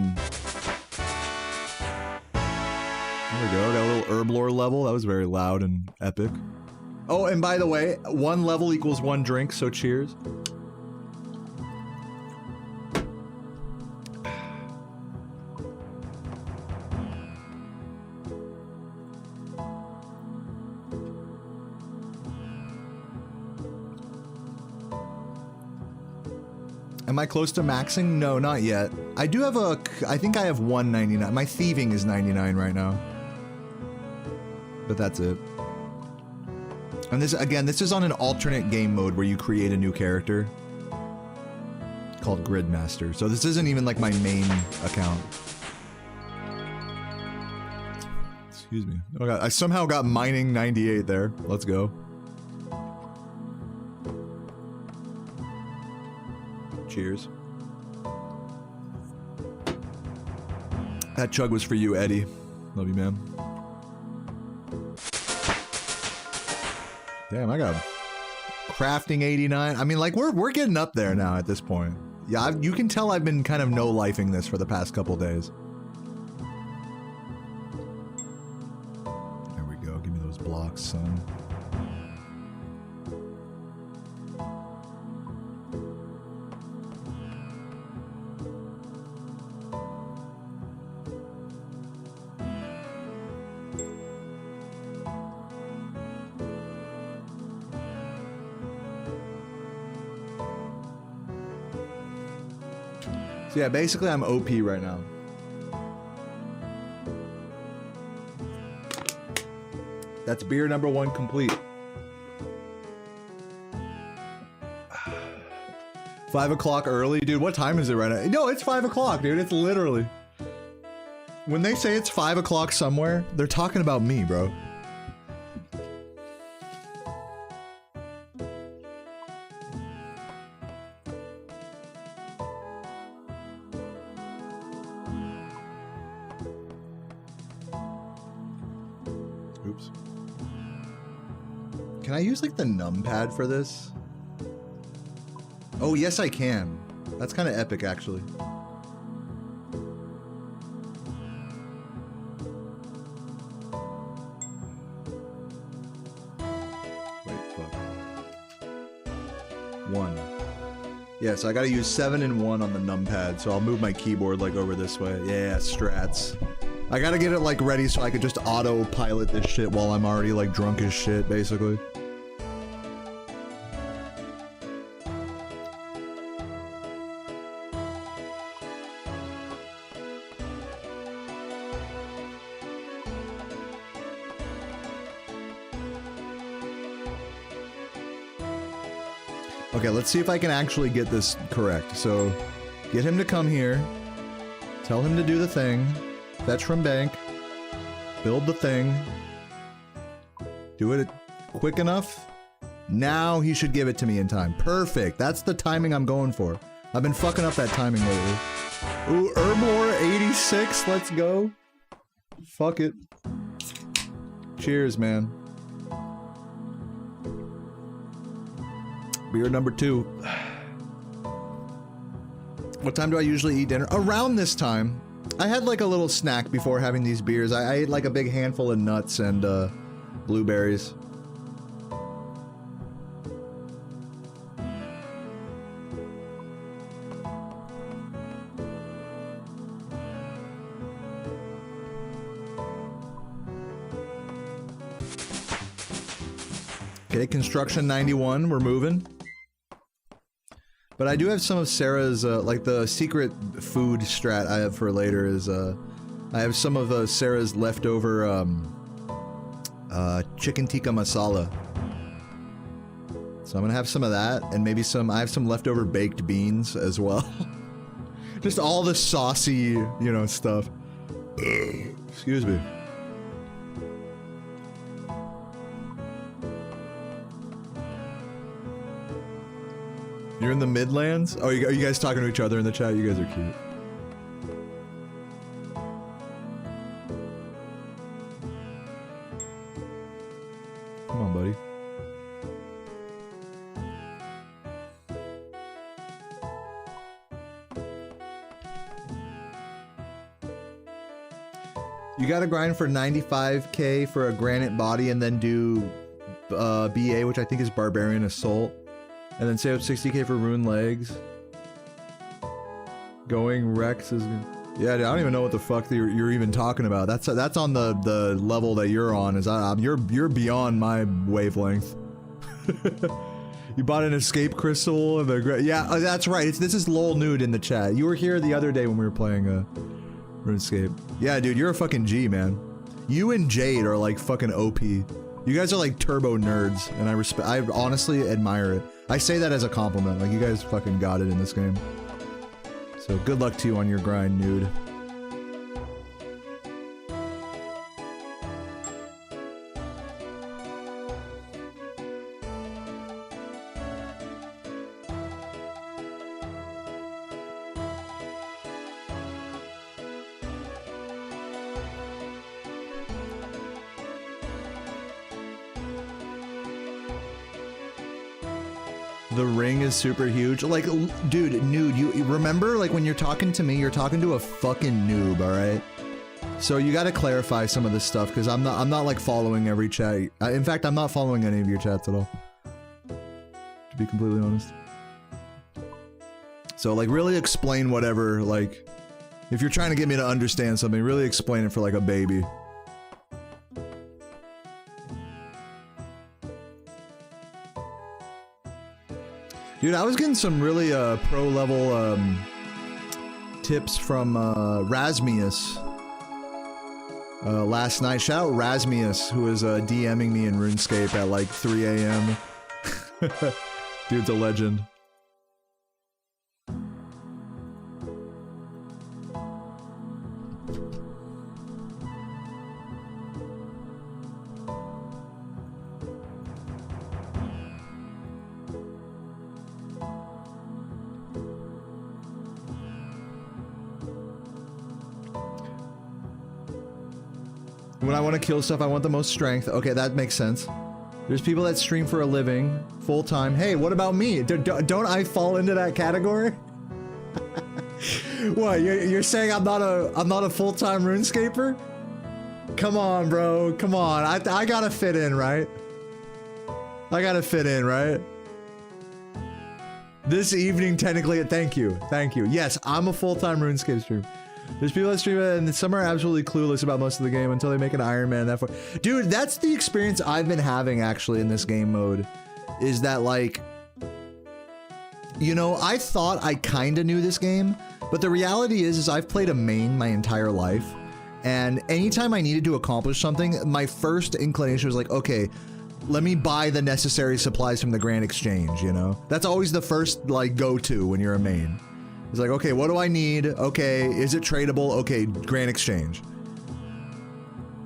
we go, got a little herblore level. That was very loud and epic. Oh, and by the way, 1 level equals 1 drink, so cheers. Am I close to maxing? No, not yet. I do have I think I have 199. My thieving is 99 right now. But that's it. And this, again, this is on an alternate game mode where you create a new character called Gridmaster. So this isn't even like my main account. Excuse me. Oh god, I somehow got mining 98 there. Let's go. Cheers. That chug was for you, Eddie. Love you, man. Damn, I got crafting 89. I mean, like, we're getting up there now at this point. Yeah, you can tell I've been kind of no-lifing this for the past couple days. There we go. Give me those blocks, son. So yeah, basically I'm OP right now. That's beer number 1 complete. 5 o'clock early? Dude, what time is it right now? No, it's 5 o'clock, dude. It's literally... When they say it's 5 o'clock somewhere, they're talking about me, bro. Oops. Can I use like the numpad for this? Oh, yes I can. That's kind of epic, actually. Wait, fuck. 1. Yeah, so I gotta use 7 and 1 on the numpad, so I'll move my keyboard like over this way. Yeah, strats. I gotta get it like ready so I could just autopilot this shit while I'm already like drunk as shit, basically. Okay, let's see if I can actually get this correct. So, get him to come here. Tell him to do the thing. Fetch from bank. Build the thing. Do it quick enough. Now he should give it to me in time. Perfect. That's the timing I'm going for. I've been fucking up that timing lately. Ooh, Herblore 86. Let's go. Fuck it. Cheers, man. Beer number 2. What time do I usually eat dinner? Around this time. I had like a little snack before having these beers. I ate like a big handful of nuts and blueberries. Okay, construction 91, we're moving. But I do have some of Sarah's, like the secret food strat I have for later is, I have some of Sarah's leftover, chicken tikka masala. So I'm gonna have some of that, and maybe I have some leftover baked beans as well. Just all the saucy, you know, stuff. Excuse me. You're in the Midlands? Oh, are you guys talking to each other in the chat? You guys are cute. Come on, buddy. You gotta grind for 95k for a granite body and then do BA, which I think is Barbarian Assault. And then save up 60k for rune legs. Going Rex is... Yeah, dude, I don't even know what the fuck you're even talking about. That's on the level that you're on. You're beyond my wavelength. You bought an escape crystal and the... Yeah, that's right. This is lol nude in the chat. You were here the other day when we were playing Runescape. Yeah, dude, you're a fucking G, man. You and Jade are like fucking OP. You guys are like turbo nerds, and I honestly admire it. I say that as a compliment, like you guys fucking got it in this game. So good luck to you on your grind, nude. The ring is super huge. Like, dude, nude, you remember, like, when you're talking to me, you're talking to a fucking noob, alright? So you gotta clarify some of this stuff, because I'm not, like, following every chat. In fact, I'm not following any of your chats at all. To be completely honest. So, like, really explain whatever, like, if you're trying to get me to understand something, really explain it for, like, a baby. Dude, I was getting some really pro-level tips from Rasmius last night. Shout out Rasmius, who was DMing me in RuneScape at like 3 AM. Dude's a legend. When I want to kill stuff, I want the most strength. Okay, that makes sense. There's people that stream for a living, full-time. Hey, what about me? Don't I fall into that category? What, you're saying I'm not a full-time RuneScaper? Come on, bro. Come on. I gotta fit in, right? I gotta fit in, right? This evening, technically, thank you. Thank you. Yes, I'm a full-time RuneScape streamer. There's people that stream it, and some are absolutely clueless about most of the game until they make an Iron Man. Dude, that's the experience I've been having, actually, in this game mode. Is that, like... You know, I thought I kinda knew this game, but the reality is I've played a main my entire life, and anytime I needed to accomplish something, my first inclination was like, okay, let me buy the necessary supplies from the Grand Exchange, you know? That's always the first, like, go-to when you're a main. It's like, okay, what do I need? Okay, is it tradable? Okay, Grand Exchange.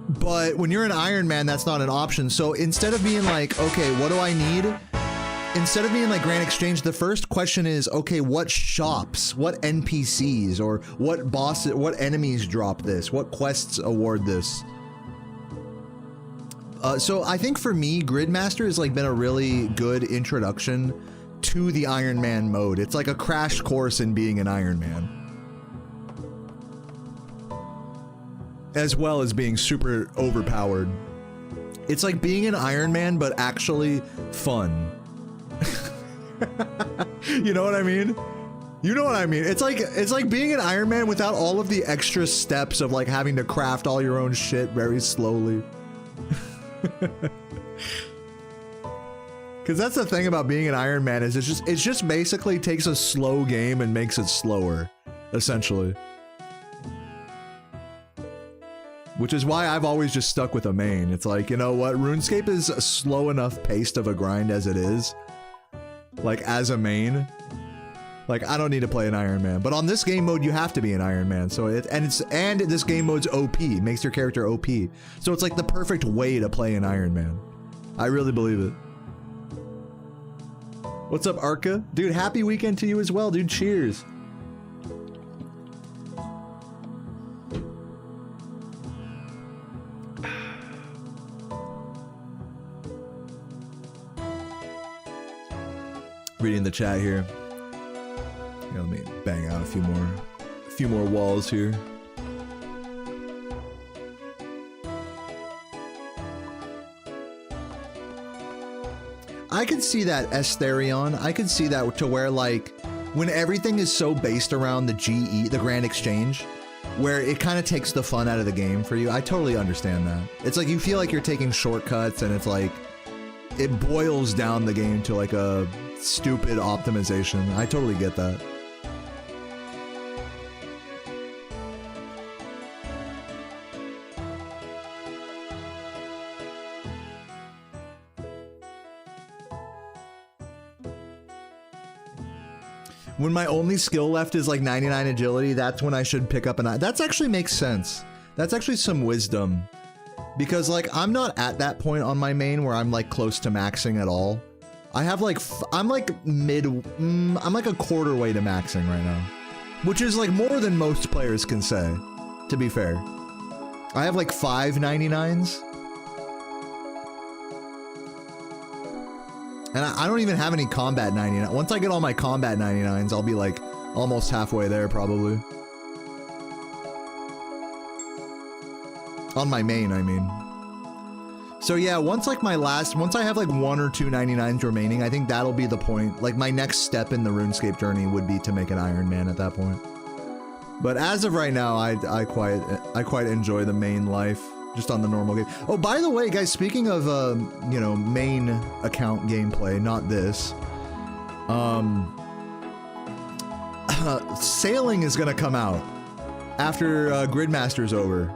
But when you're an Iron Man, that's not an option. So instead of being like, okay, what do I need? Instead of being like Grand Exchange, the first question is, okay, what shops, what NPCs, or what bosses, what enemies drop this? What quests award this? So I think for me, Gridmaster has like been a really good introduction to the Iron Man mode. It's like a crash course in being an Iron Man. As well as being super overpowered. It's like being an Iron Man, but actually fun. You know what I mean? You know what I mean? It's like being an Iron Man without all of the extra steps of like having to craft all your own shit very slowly. Because that's the thing about being an Iron Man is it just basically takes a slow game and makes it slower, essentially. Which is why I've always just stuck with a main. It's like, you know what, RuneScape is a slow enough paced of a grind as it is. Like, as a main. Like, I don't need to play an Iron Man. But on this game mode, you have to be an Iron Man. So and this game mode's OP. Makes your character OP. So it's like the perfect way to play an Iron Man. I really believe it. What's up, Arca? Dude, happy weekend to you as well, dude. Cheers. Reading the chat here. Yeah, let me bang out a few more walls here. I could see that, Estherion. I could see that to where, like, when everything is so based around the GE, the Grand Exchange, where it kind of takes the fun out of the game for you. I totally understand that. It's like you feel like you're taking shortcuts, and it's like it boils down the game to like a stupid optimization. I totally get that. When my only skill left is like 99 agility, that's when I should pick up an... That actually makes sense. That's actually some wisdom. Because like, I'm not at that point on my main where I'm like close to maxing at all. I have like, I'm like I'm like a quarter way to maxing right now. Which is like more than most players can say, to be fair. I have like 5 99s. And I don't even have any combat 99. Once I get all my combat 99s, I'll be like almost halfway there probably. On my main, I mean. So yeah, once I have like 1 or 2 99s remaining, I think that'll be the point. Like my next step in the RuneScape journey would be to make an Iron Man at that point. But as of right now, I quite enjoy the main life. Just on the normal game. Oh, by the way, guys, speaking of, you know, main account gameplay, not this. Sailing is gonna come out after Gridmaster's over.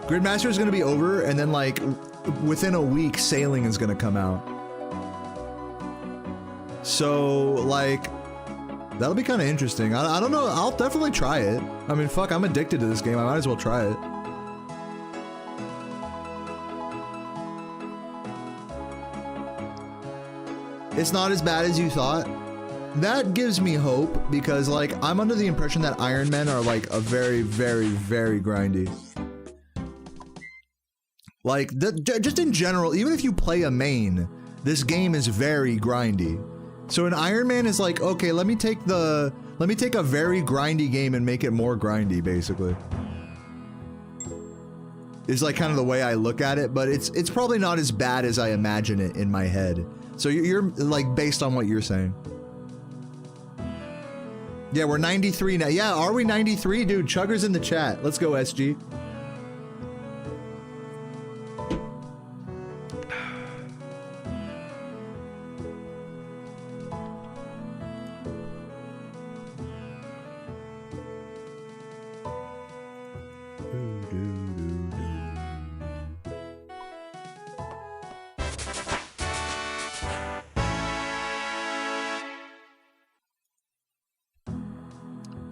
Gridmaster is gonna be over, and then, like, within a week, Sailing is gonna come out. So, like, that'll be kind of interesting. I don't know. I'll definitely try it. I mean, fuck, I'm addicted to this game. I might as well try it. It's not as bad as you thought. That gives me hope because, like, I'm under the impression that Iron Men are, like, a very, very, very grindy. Like, just in general, even if you play a main, this game is very grindy. So an Iron Man is like, okay, let me take a very grindy game and make it more grindy, basically. Is like kind of the way I look at it, but it's probably not as bad as I imagine it in my head. So you're like, based on what you're saying. Yeah, we're 93 now. Yeah, are we 93? Dude, Chugger's in the chat. Let's go, SG.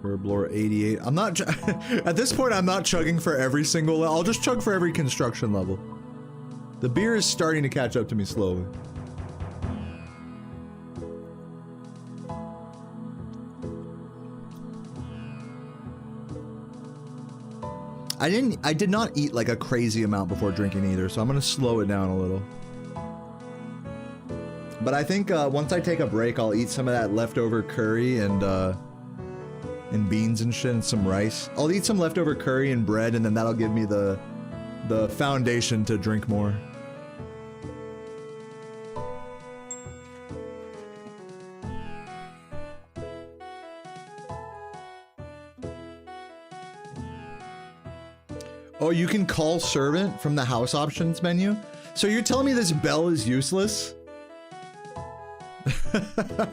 Herblore 88. I'm not at this point I'm not chugging for every single level. I'll just chug for every construction level. The beer is starting to catch up to me slowly. I did not eat like a crazy amount before drinking either, so I'm gonna slow it down a little. But I think once I take a break, I'll eat some of that leftover curry and beans and shit and some rice. I'll eat some leftover curry and bread, and then that'll give me the foundation to drink more. Oh, you can call servant from the house options menu? So you're telling me this bell is useless?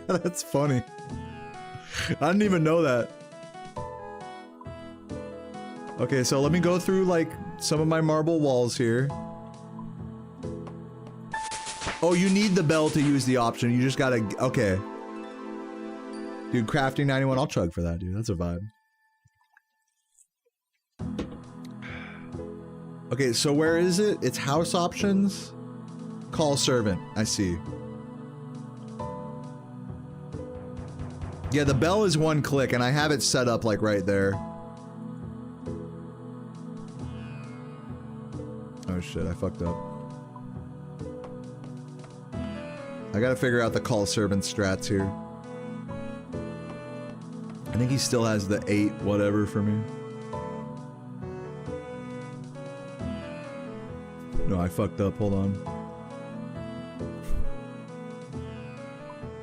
That's funny. I didn't even know that. Okay, so let me go through like some of my marble walls here. Oh, you need the bell to use the option. You just gotta, okay. Dude, crafting 91, I'll chug for that, dude. That's a vibe. Okay, so where is it? It's house options. Call servant, I see. Yeah, the bell is one click and I have it set up like right there. Oh shit, I fucked up. I gotta figure out the call servant strats here. I think he still has the 8 whatever for me. No, I fucked up, hold on.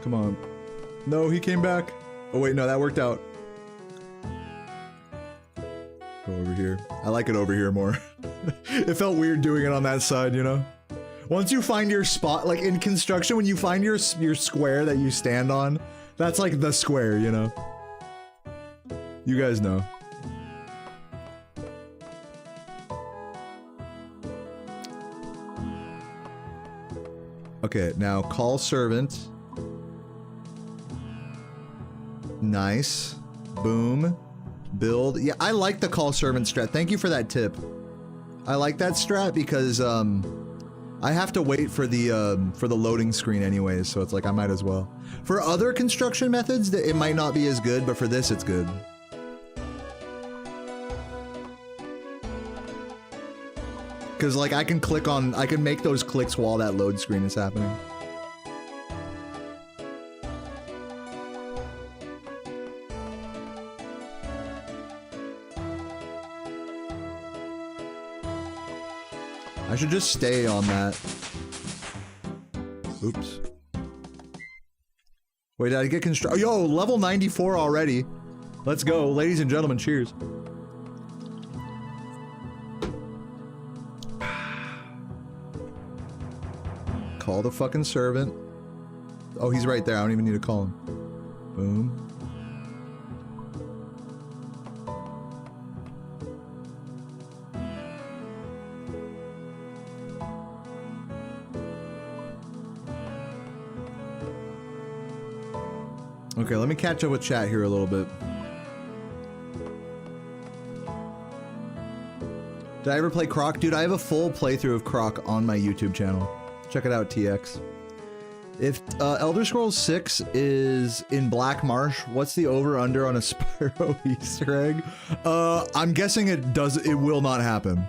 Come on. No, he came back. Oh wait, no, that worked out. Go over here. I like it over here more. It felt weird doing it on that side, you know? Once you find your spot, like in construction, when you find your square that you stand on, that's like the square, you know? You guys know. Okay, now call servant. Nice. Boom. Build. Yeah, I like the call servant strat. Thank you for that tip. I like that strat because, I have to wait for the loading screen anyways, so it's like I might as well. For other construction methods, it might not be as good, but for this, it's good. Because, like, I can click on, I can make those clicks while that load screen is happening. I should just stay on that. Oops. Wait, did I get construct? Oh, yo, level 94 already. Let's go, ladies and gentlemen, cheers. Call the fucking servant. Oh, he's right there. I don't even need to call him. Boom. Okay, let me catch up with chat here a little bit. Did I ever play Croc? Dude, I have a full playthrough of Croc on my YouTube channel. Check it out, TX. If Elder Scrolls 6 is in Black Marsh, what's the over-under on a Spyro Easter egg? I'm guessing it will not happen.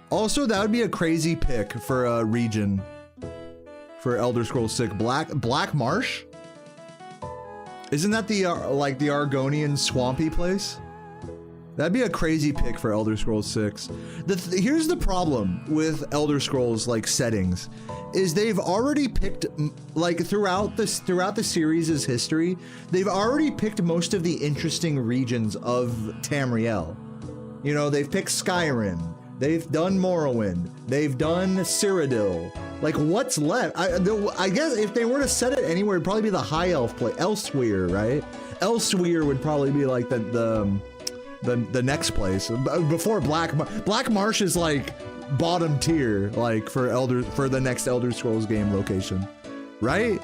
Also, that would be a crazy pick for a region. For Elder Scrolls 6, Black Marsh? Isn't that the like the Argonian swampy place? That'd be a crazy pick for Elder Scrolls 6. Here's the problem with Elder Scrolls like settings, is they've already picked like throughout the series' history, they've already picked most of the interesting regions of Tamriel. You know, they've picked Skyrim, they've done Morrowind, they've done Cyrodiil. Like, what's left? I guess if they were to set it anywhere, it'd probably be the High Elf place. Elsewhere, right? Elsewhere would probably be like the next place. Before Black Marsh is like bottom tier, like for the next Elder Scrolls game location. Right?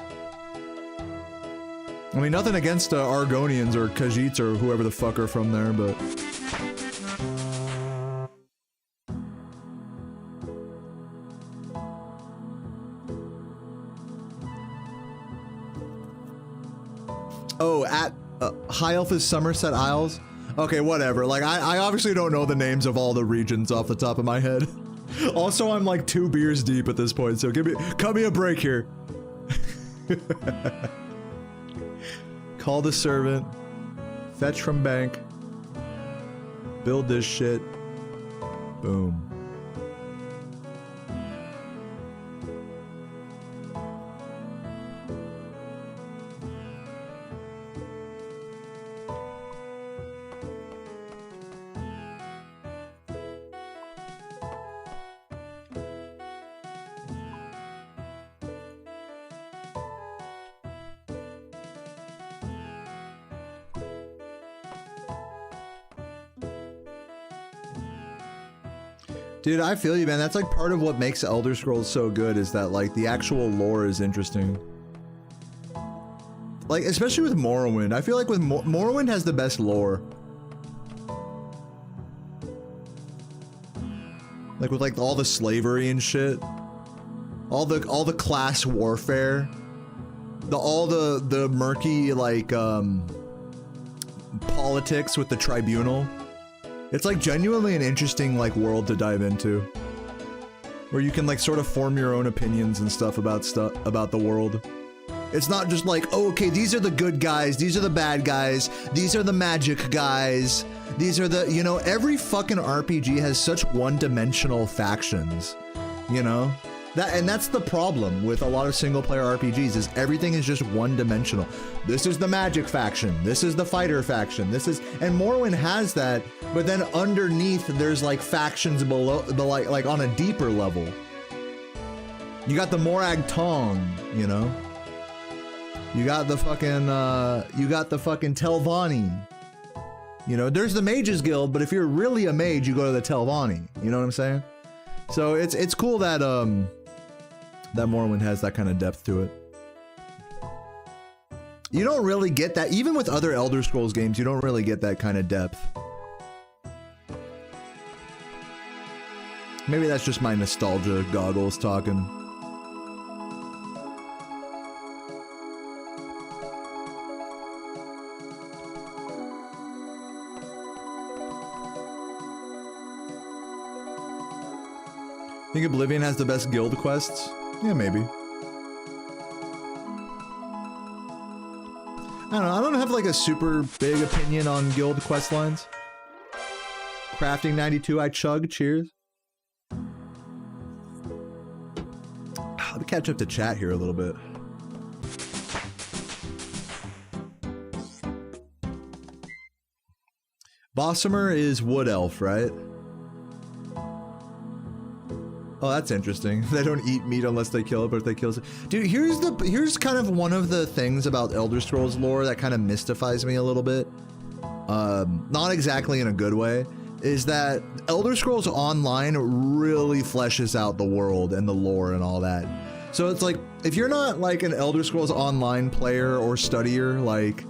I mean, nothing against Argonians or Khajiits or whoever the fuck are from there, but... Oh, at High Elf is Somerset Isles? Okay, whatever. Like, I obviously don't know the names of all the regions off the top of my head. Also, I'm like 2 beers deep at this point, so cut me a break here. Call the servant. Fetch from bank. Build this shit. Boom. Dude, I feel you, man. That's like part of what makes Elder Scrolls so good is that like the actual lore is interesting. Like, especially with Morrowind. I feel like with Morrowind has the best lore. Like with like all the slavery and shit. All the class warfare. All the murky like politics with the tribunal. It's like genuinely an interesting like world to dive into. Where you can like sort of form your own opinions and stuff about the world. It's not just like, oh, okay, these are the good guys, these are the bad guys, these are the magic guys, these are the, you know, every fucking RPG has such one-dimensional factions, you know? And that's the problem with a lot of single-player RPGs, is everything is just one-dimensional. This is the magic faction, this is the fighter faction, this is, and Morrowind has that, but then underneath there's like factions below, like on a deeper level. You got the Morag Tong, you know? You got the fucking Telvanni. You know, there's the Mages Guild, but if you're really a mage, you go to the Telvanni. You know what I'm saying? So it's cool that that Morrowind has that kind of depth to it. You don't really get that, even with other Elder Scrolls games, you don't really get that kind of depth. Maybe that's just my nostalgia goggles talking. Think Oblivion has the best guild quests? Yeah, maybe. I don't know, I don't have like a super big opinion on guild quest lines. Crafting 92, I chug, cheers. Let me catch up to chat here a little bit. Bossamer is Wood Elf, right? Oh, that's interesting. They don't eat meat unless they kill it, but if they kill it... Dude, here's kind of one of the things about Elder Scrolls lore that kind of mystifies me a little bit. Not exactly in a good way. Is that Elder Scrolls Online really fleshes out the world and the lore and all that. So it's like, if you're not like an Elder Scrolls Online player or studier, like,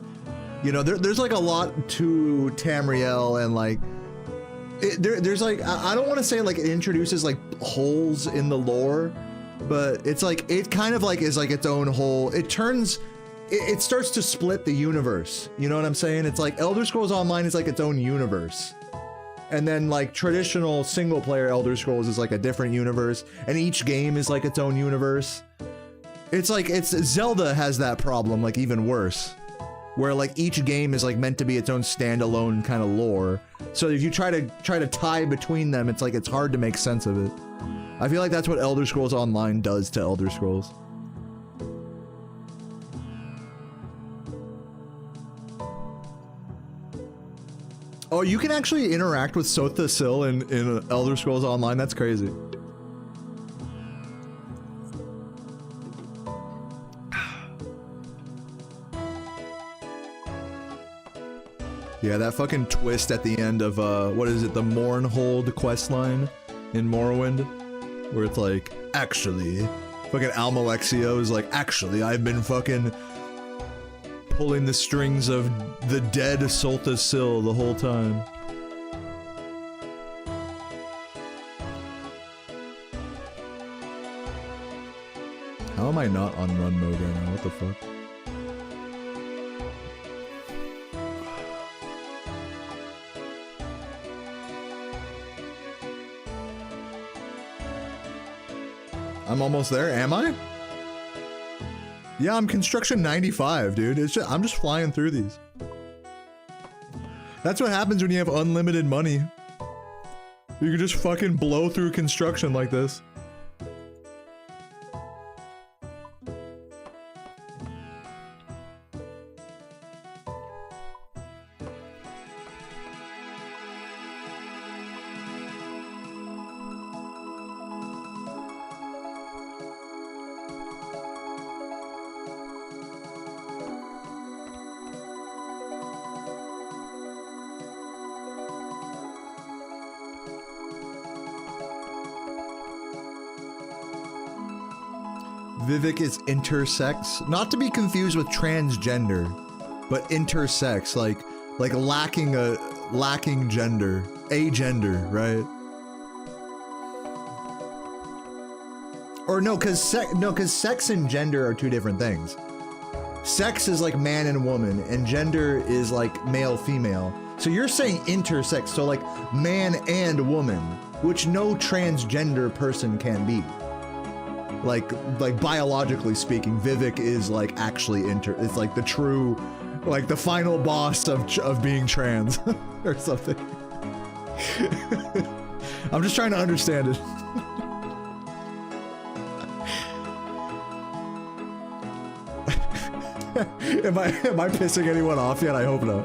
you know, there's like a lot to Tamriel and like, there's like, I don't want to say like it introduces like holes in the lore, but it's like, it kind of like is like its own whole, it starts to split the universe. You know what I'm saying? It's like Elder Scrolls Online is like its own universe. And then like traditional single player Elder Scrolls is like a different universe, and each game is like its own universe. It's like, Zelda has that problem, like even worse. Where like each game is like meant to be its own standalone kind of lore. So if you try to tie between them, it's like it's hard to make sense of it. I feel like that's what Elder Scrolls Online does to Elder Scrolls. Oh, you can actually interact with Sotha Sil in Elder Scrolls Online. That's crazy. Yeah, that fucking twist at the end of, what is it, the Mournhold questline in Morrowind? Where it's like, actually, fucking Almalexio is like, actually, I've been fucking pulling the strings of the dead Sotha Sil the whole time. How am I not on run mode right now? What the fuck? I'm almost there, am I? Yeah, I'm construction 95, dude. It's just, I'm just flying through these. That's what happens when you have unlimited money. You can just fucking blow through construction like this. Vivek is intersex, not to be confused with transgender, but intersex, like lacking gender, agender, right? Or no, cause sex and gender are two different things. Sex is like man and woman, and gender is like male, female. So you're saying intersex, so like man and woman, which no transgender person can be. Like biologically speaking, Vivek is like actually it's like the true, like the final boss of being trans or something. I'm just trying to understand it. Am I pissing anyone off yet? I hope not.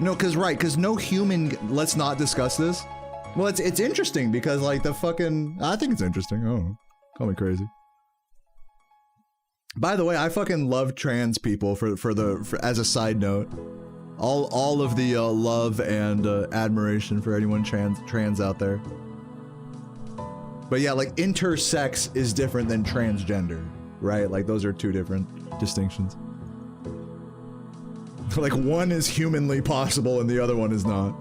No, cause no human, let's not discuss this. Well, it's interesting because like the fucking, I think it's interesting. I don't know. Call me crazy. By the way, I fucking love trans people for as a side note. All of the love and admiration for anyone trans out there. But yeah, like intersex is different than transgender, right? Like those are two different distinctions. Like one is humanly possible and the other one is not.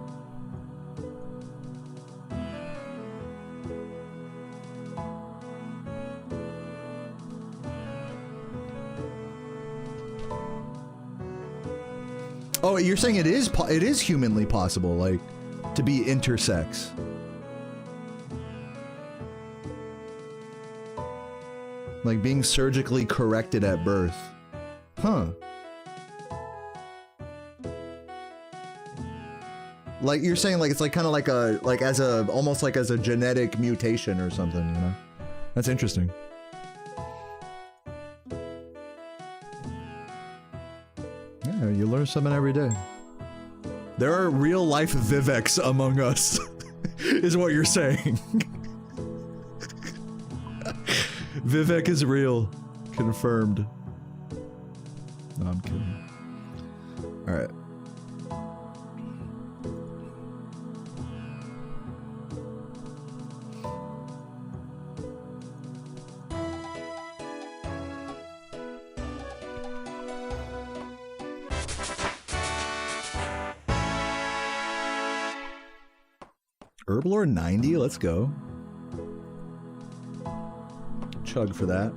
Oh, you're saying it is humanly possible, like, to be intersex. Like being surgically corrected at birth. Huh. Like you're saying like it's like kind of like almost like as a genetic mutation or something, you know? That's interesting. Yeah, you learn something every day. There are real life Viveks among us, is what you're saying. Vivek is real. Confirmed. No, I'm kidding. Alright. Herblore 90, let's go. Chug for that.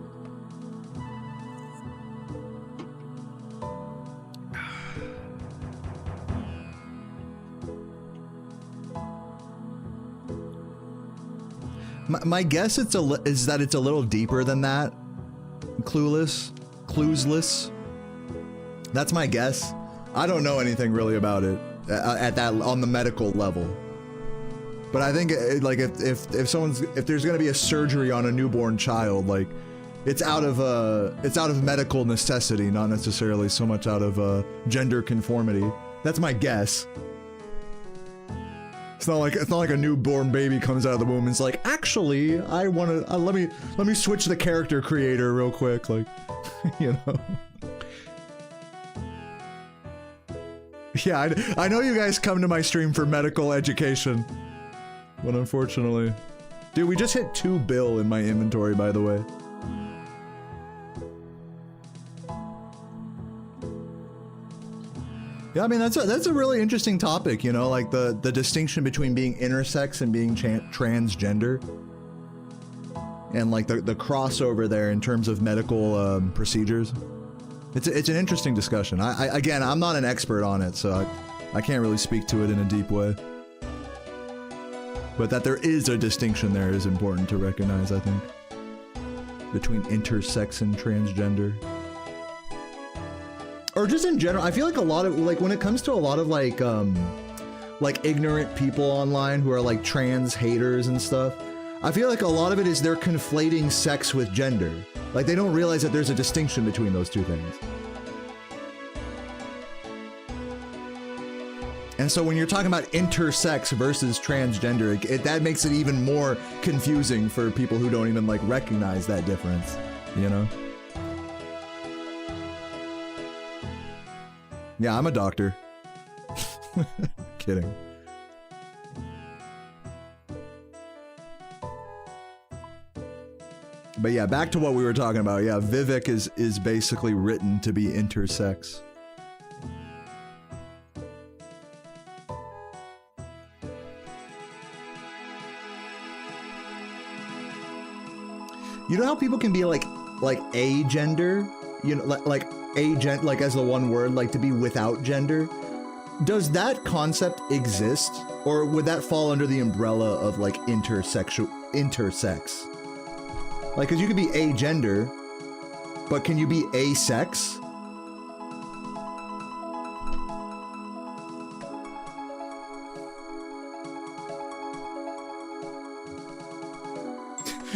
My guess is that it's a little deeper than that. Clueless. That's my guess. I don't know anything really about it at that on the medical level. But I think like if there's gonna be a surgery on a newborn child, like it's out of medical necessity, not necessarily so much out of gender conformity. That's my guess. It's not like a newborn baby comes out of the womb and it's like, actually, I wanna let me switch the character creator real quick, like, you know. Yeah, I know you guys come to my stream for medical education. But unfortunately... Dude, we just hit 2 bill in my inventory, by the way. Yeah, I mean, that's a really interesting topic, you know, like the distinction between being intersex and being transgender. And like the crossover there in terms of medical procedures. It's an interesting discussion. Again, I'm not an expert on it, so I can't really speak to it in a deep way. But that there is a distinction there is important to recognize, I think. Between intersex and transgender. Or just in general, I feel like a lot of, like, when it comes to a lot of, like ignorant people online who are, like, trans haters and stuff, I feel like a lot of it is they're conflating sex with gender. Like, they don't realize that there's a distinction between those two things. And so when you're talking about intersex versus transgender, that makes it even more confusing for people who don't even, like, recognize that difference, you know? Yeah, I'm a doctor. Kidding. But yeah, back to what we were talking about. Yeah, Vivek is basically written to be intersex. You know how people can be like agender? You know, like agent, like as the one word, like to be without gender? Does that concept exist? Or would that fall under the umbrella of like intersex? Like, cause you could be agender, but can you be asex?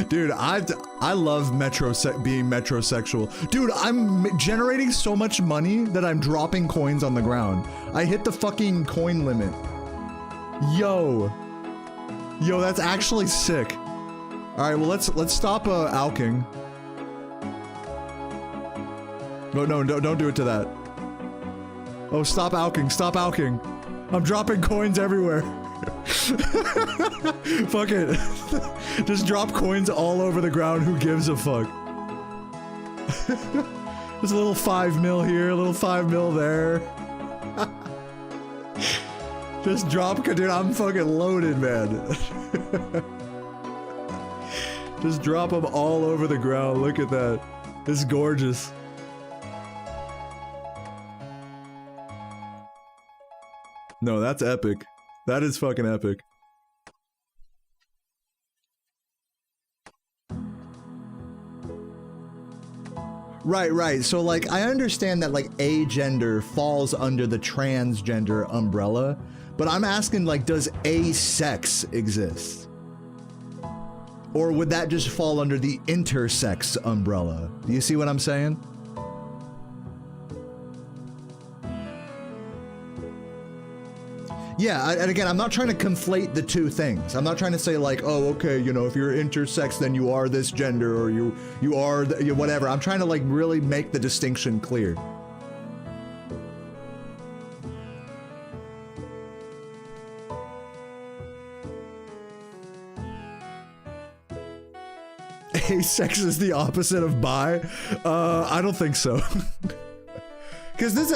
Dude, I love being metrosexual. Dude, I'm generating so much money that I'm dropping coins on the ground. I hit the fucking coin limit. Yo, that's actually sick. All right, well let's stop alking. No, don't do it to that. Oh, stop alking, stop alking. I'm dropping coins everywhere. Fuck it. Just drop coins all over the ground, who gives a fuck? There's a little 5 mil here, a little 5 mil there. Just drop, dude, I'm fucking loaded, man. Just drop them all over the ground, look at that. It's gorgeous. No, that's epic. That is fucking epic. Right. So, like, I understand that, like, agender falls under the transgender umbrella, but I'm asking, like, does asex exist? Or would that just fall under the intersex umbrella? Do you see what I'm saying? Yeah, and again, I'm not trying to conflate the two things. I'm not trying to say like, oh, okay, you know, if you're intersex, then you are this gender, or you are whatever. I'm trying to like really make the distinction clear. Asex is the opposite of bi? I don't think so. Because this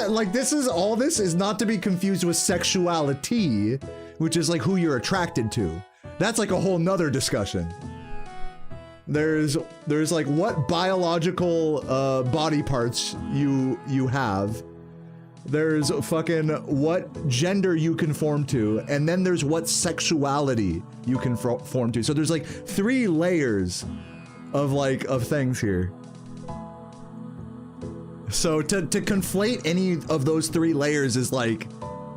is not to be confused with sexuality, which is like who you're attracted to. That's like a whole nother discussion. There's like what biological body parts you have. There's fucking what gender you conform to, and then there's what sexuality you conform to. So there's like 3 layers of things here. So to conflate any of those 3 layers is like,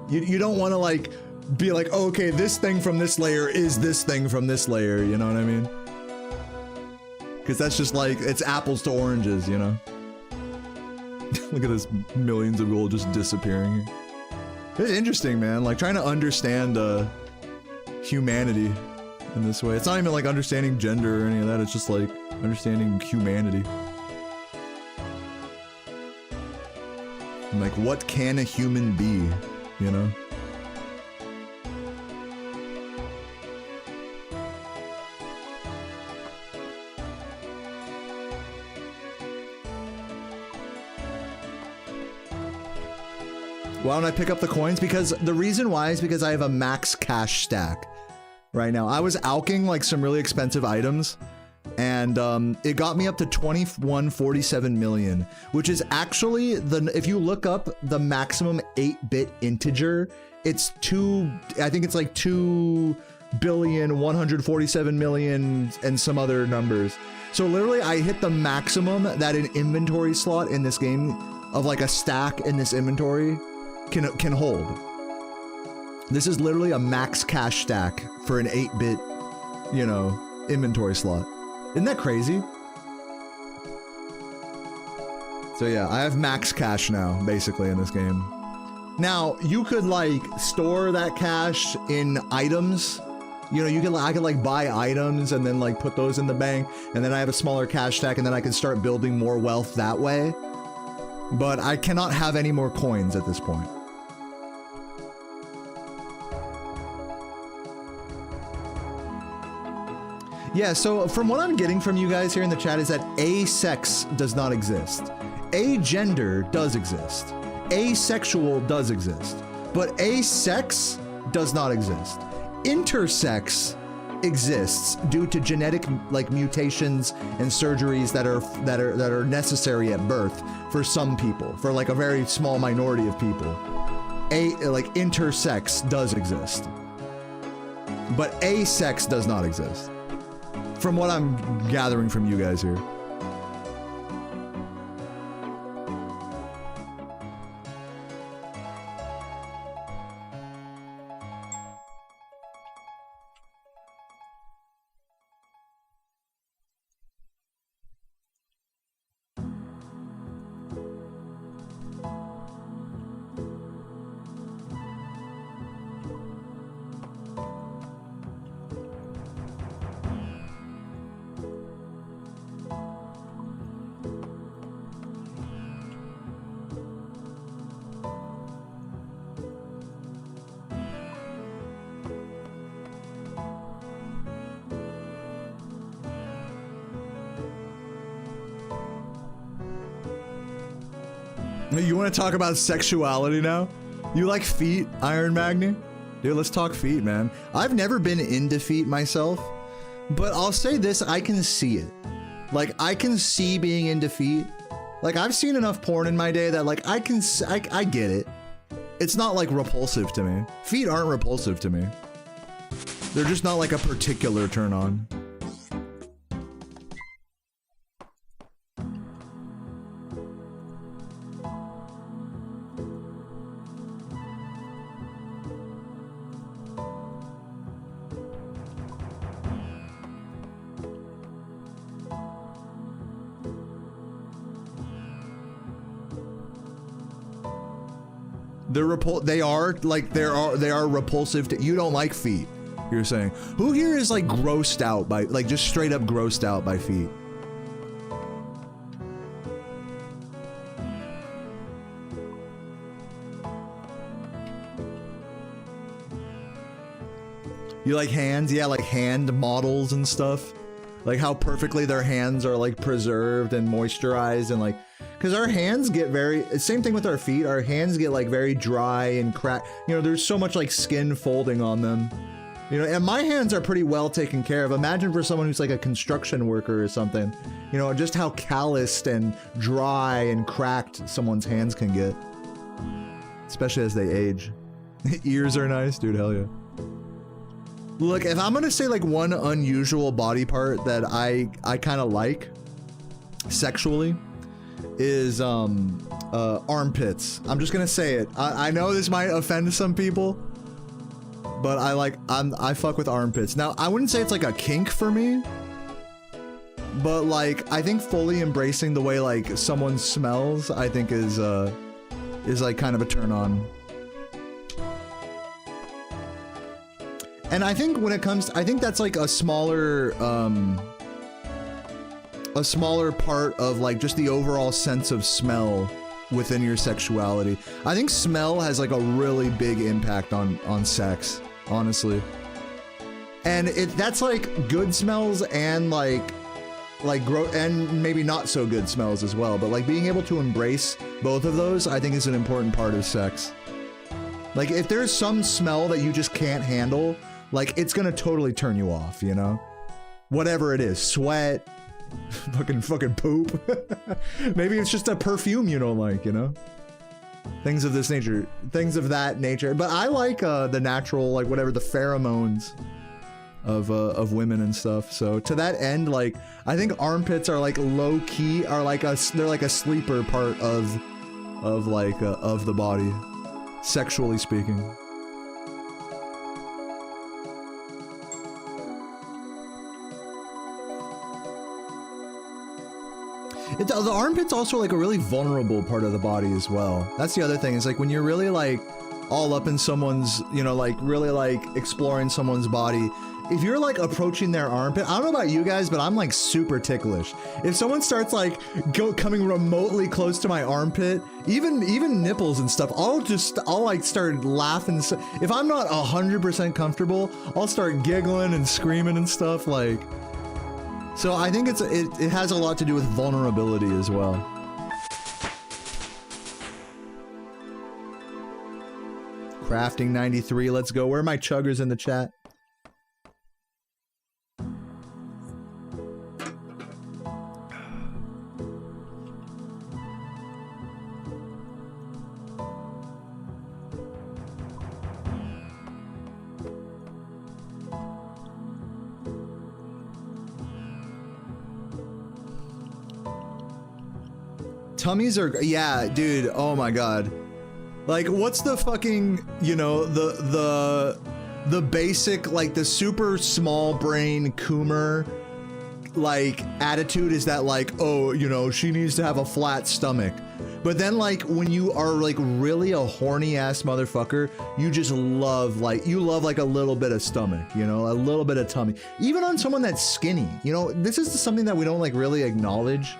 you don't want to like be like, oh, okay, this thing from this layer is this thing from this layer, you know what I mean? Because that's just like, it's apples to oranges, you know? Look at this, millions of gold just disappearing here. It's interesting, man, like trying to understand humanity in this way. It's not even like understanding gender or any of that, it's just like understanding humanity. Like, what can a human be, you know? Why don't I pick up the coins? Because the reason why is because I have a max cash stack right now. I was alking like some really expensive items, and it got me up to 2147 million, which is actually if you look up the maximum 8-bit integer, it's I think it's like 2,147,000,000 and some other numbers. So literally I hit the maximum that an inventory slot in this game of like a stack in this inventory can hold. This is literally a max cash stack for an 8-bit, you know, inventory slot. Isn't that crazy? So yeah, I have max cash now, basically, in this game. Now, you could like store that cash in items. You know, I could like buy items and then like put those in the bank, and then I have a smaller cash stack, and then I can start building more wealth that way. But I cannot have any more coins at this point. Yeah, so from what I'm getting from you guys here in the chat is that asex does not exist. Agender does exist. Asexual does exist. But asex does not exist. Intersex exists due to genetic like mutations and surgeries that are necessary at birth for some people, for like a very small minority of people. Like intersex does exist. But asex does not exist. From what I'm gathering from you guys here. You want to talk about sexuality now? You like feet, Iron Magni? Dude, let's talk feet, man. I've never been into feet myself, but I'll say this, I can see it. Like, I can see being into feet. Like, I've seen enough porn in my day that, like, I get it. It's not, like, repulsive to me. Feet aren't repulsive to me. They're just not, like, a particular turn on. They are repulsive to you. Don't like feet, you're saying. Who here is like grossed out by, like, just straight up grossed out by feet? You like hands? Yeah, like hand models and stuff. Like how perfectly their hands are like preserved and moisturized and like, because our hands get very, same thing with our feet, our hands get like very dry and cracked. You know, there's so much like skin folding on them. You know, and my hands are pretty well taken care of. Imagine for someone who's like a construction worker or something, you know, just how calloused and dry and cracked someone's hands can get. Especially as they age. Ears are nice, dude, hell yeah. Look, if I'm gonna say like one unusual body part that I kind of like sexually is armpits. I'm just gonna say it. I know this might offend some people, but I fuck with armpits. Now, I wouldn't say it's like a kink for me, but like I think fully embracing the way like someone smells, I think is like kind of a turn on. And I think when it comes to, I think that's like a smaller part of like just the overall sense of smell within your sexuality. I think smell has like a really big impact on sex, honestly. And that's like good smells and and maybe not so good smells as well, but like being able to embrace both of those, I think is an important part of sex. Like if there's some smell that you just can't handle, like it's gonna totally turn you off, you know? Whatever it is, sweat, fucking poop. Maybe it's just a perfume you don't like, you know? Things of this nature, things of that nature. But I like the natural, like whatever, the pheromones of women and stuff. So to that end, like I think armpits are like low key, are like they're like a sleeper part of the body, sexually speaking. The armpit's also like a really vulnerable part of the body as well. That's the other thing, is like when you're really like all up in someone's, you know, like really like exploring someone's body, if you're like approaching their armpit, I don't know about you guys, but I'm like super ticklish. If someone starts like coming remotely close to my armpit, even nipples and stuff, I'll like start laughing. If I'm not 100% comfortable, I'll start giggling and screaming and stuff. Like So I think it has a lot to do with vulnerability as well. Crafting 93, let's go. Where are my chuggers in the chat? Tummies are, yeah, dude, oh my god. Like, what's the fucking, you know, the basic, like, the super small brain Coomer, like, attitude is that, like, oh, you know, she needs to have a flat stomach. But then, like, when you are, like, really a horny-ass motherfucker, you just love, like, you love, like, a little bit of stomach, you know, a little bit of tummy. Even on someone that's skinny, you know, this is something that we don't, like, really acknowledge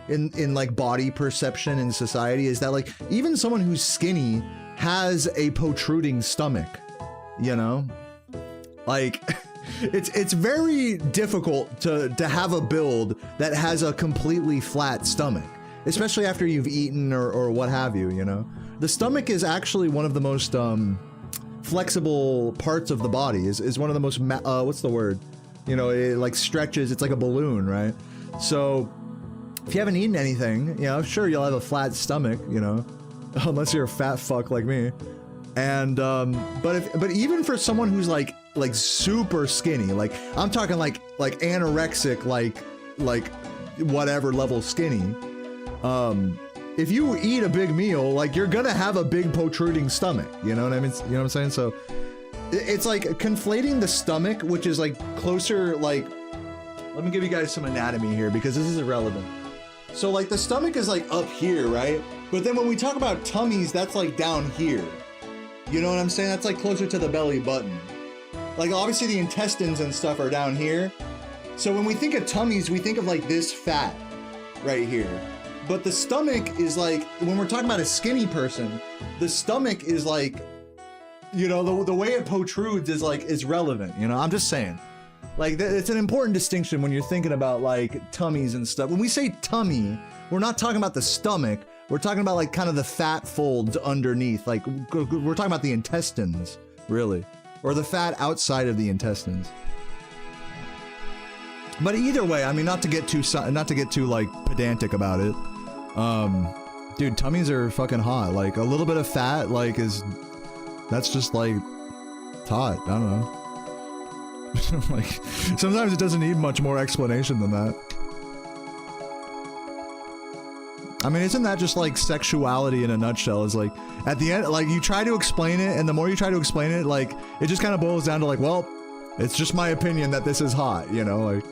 in like body perception in society, is that like even someone who's skinny has a protruding stomach, you know, like it's very difficult to have a build that has a completely flat stomach, especially after you've eaten or what have you, you know. The stomach is actually one of the most flexible parts of the body, is one of the most what's the word, you know, it like stretches, it's like a balloon, right? So if you haven't eaten anything, you know, sure, you'll have a flat stomach, you know, unless you're a fat fuck like me. And, but even for someone who's like super skinny, like, I'm talking like anorexic, like whatever level skinny, if you eat a big meal, like, you're gonna have a big protruding stomach, you know what I mean? You know what I'm saying? So, it's like conflating the stomach, which is like closer, like, let me give you guys some anatomy here, because this is irrelevant. So like the stomach is like up here, right? But then when we talk about tummies, that's like down here. You know what I'm saying? That's like closer to the belly button. Like obviously the intestines and stuff are down here. So when we think of tummies, we think of like this fat right here. But the stomach is like, when we're talking about a skinny person, the stomach is like, you know, the way it protrudes is like, is relevant, you know? I'm just saying. Like, it's an important distinction when you're thinking about, like, tummies and stuff. When we say tummy, we're not talking about the stomach. We're talking about, like, kind of the fat folds underneath. Like, we're talking about the intestines, really. Or the fat outside of the intestines. But either way, I mean, not to get too, like, pedantic about it. Dude, tummies are fucking hot. Like, a little bit of fat, like, that's just, like, it's hot. I don't know. Like, sometimes it doesn't need much more explanation than that. I mean, isn't that just like sexuality in a nutshell? Is like, at the end, like, you try to explain it, and the more you try to explain it, like, it just kind of boils down to like, well, it's just my opinion that this is hot, you know, like.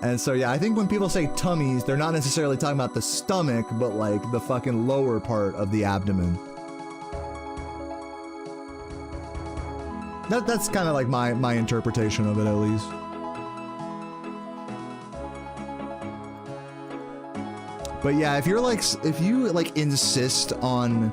And so, yeah, I think when people say tummies, they're not necessarily talking about the stomach, but like the fucking lower part of the abdomen. That's kind of like my interpretation of it, at least. But yeah, if you like insist on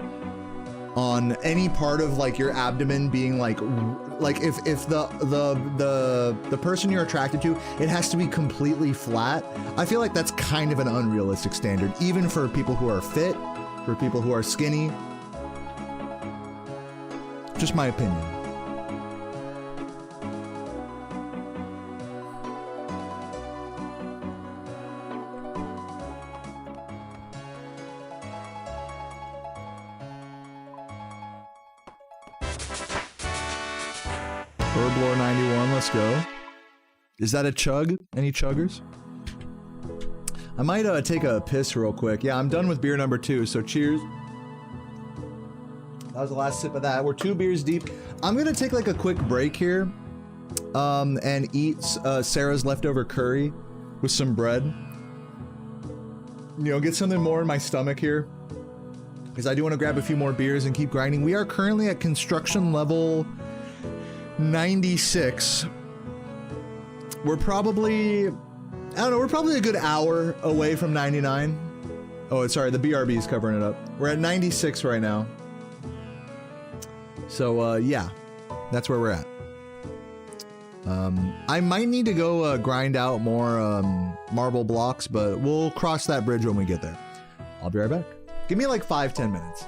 any part of like your abdomen being like if the person you're attracted to, it has to be completely flat, I feel like that's kind of an unrealistic standard, even for people who are fit, for people who are skinny. Just my opinion. Herblore 91, let's go. Is that a chug? Any chuggers? I might take a piss real quick. Yeah, I'm done with beer number 2, so cheers. That was the last sip of that. We're 2 beers deep. I'm gonna take like a quick break here, and eat Sarah's leftover curry with some bread. You know, get something more in my stomach here, because I do want to grab a few more beers and keep grinding. We are currently at construction level 96. We're probably, I don't know, we're probably a good hour away from 99. Oh, sorry, the BRB is covering it up. We're at 96 right now. So, yeah, that's where we're at. I might need to go grind out more marble blocks, but we'll cross that bridge when we get there. I'll be right back. Give me like 5-10 minutes.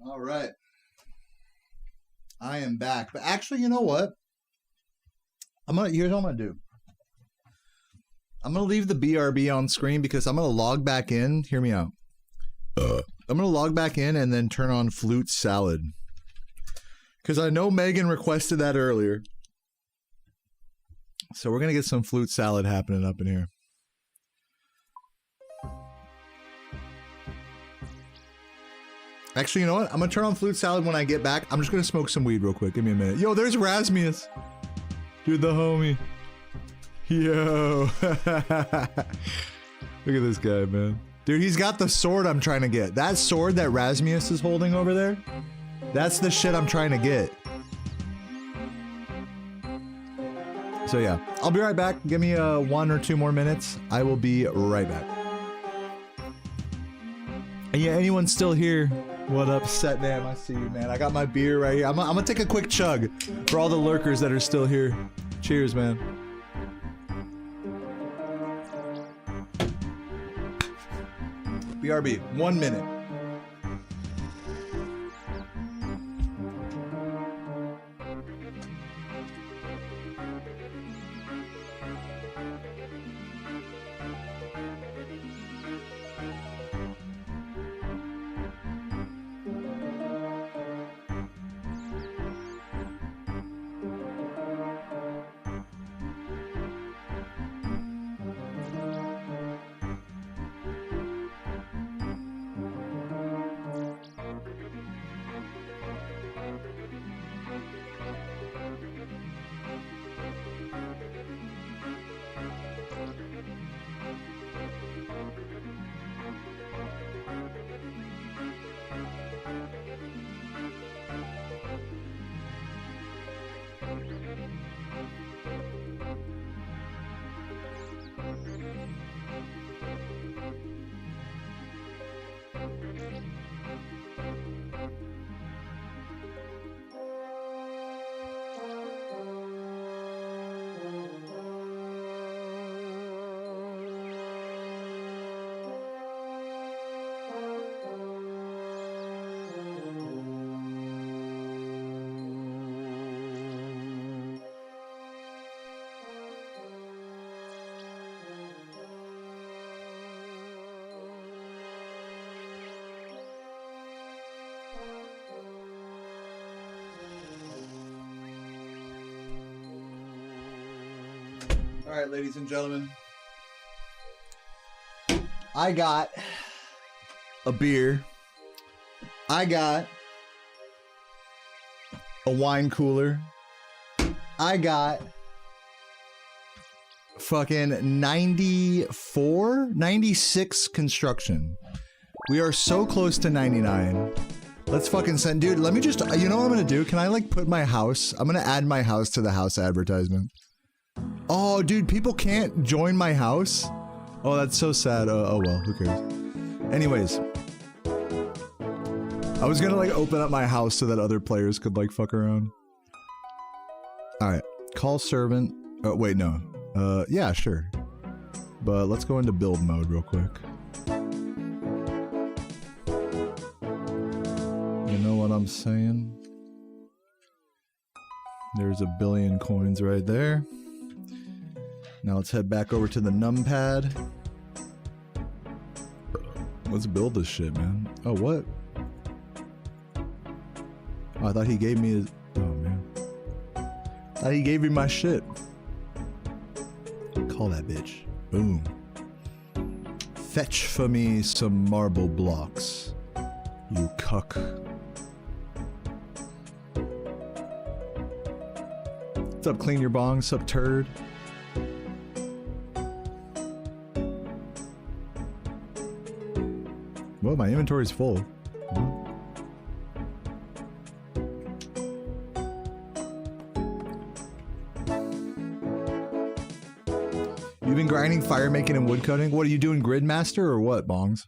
All right. I am back. But actually, you know what? Here's what I'm gonna do. I'm gonna leave the BRB on screen because I'm gonna log back in. Hear me out. I'm gonna log back in and then turn on Flute Salad. Because I know Megan requested that earlier. So we're gonna get some Flute Salad happening up in here. Actually, you know what? I'm gonna turn on Flute Salad when I get back. I'm just gonna smoke some weed real quick. Give me a minute. Yo, there's Rasmius. Dude, the homie. Yo. Look at this guy, man. Dude, he's got the sword I'm trying to get. That sword that Rasmius is holding over there, that's the shit I'm trying to get. So yeah, I'll be right back. Give me 1 or 2 more minutes. I will be right back. And yeah, anyone still here? What up, Setnam? I see you, man. I got my beer right here. I'm gonna take a quick chug for all the lurkers that are still here. Cheers, man. BRB, 1 minute. All right, ladies and gentlemen. I got a beer. I got a wine cooler. I got fucking 94, 96 construction. We are so close to 99. Let's fucking send, dude, let me just, you know what I'm gonna do? Can I like put my house? I'm gonna add my house to the house advertisement. Oh, dude, people can't join my house? Oh, that's so sad. Oh well, who cares? Anyways. I was gonna like open up my house so that other players could like fuck around. Alright, call servant. Oh, wait, no. Yeah, sure. But let's go into build mode real quick. You know what I'm saying? There's a billion coins right there. Now let's head back over to the numpad. Let's build this shit, man. Oh, what? Oh, I thought he gave me his... Oh, man. I thought he gave me my shit. Call that bitch. Boom. Fetch for me some marble blocks. You cuck. What's up, clean your bong? What's up, turd? Well, my inventory's full. You've been grinding, fire making, and wood cutting? What are you doing, Gridmaster or what, Bongs?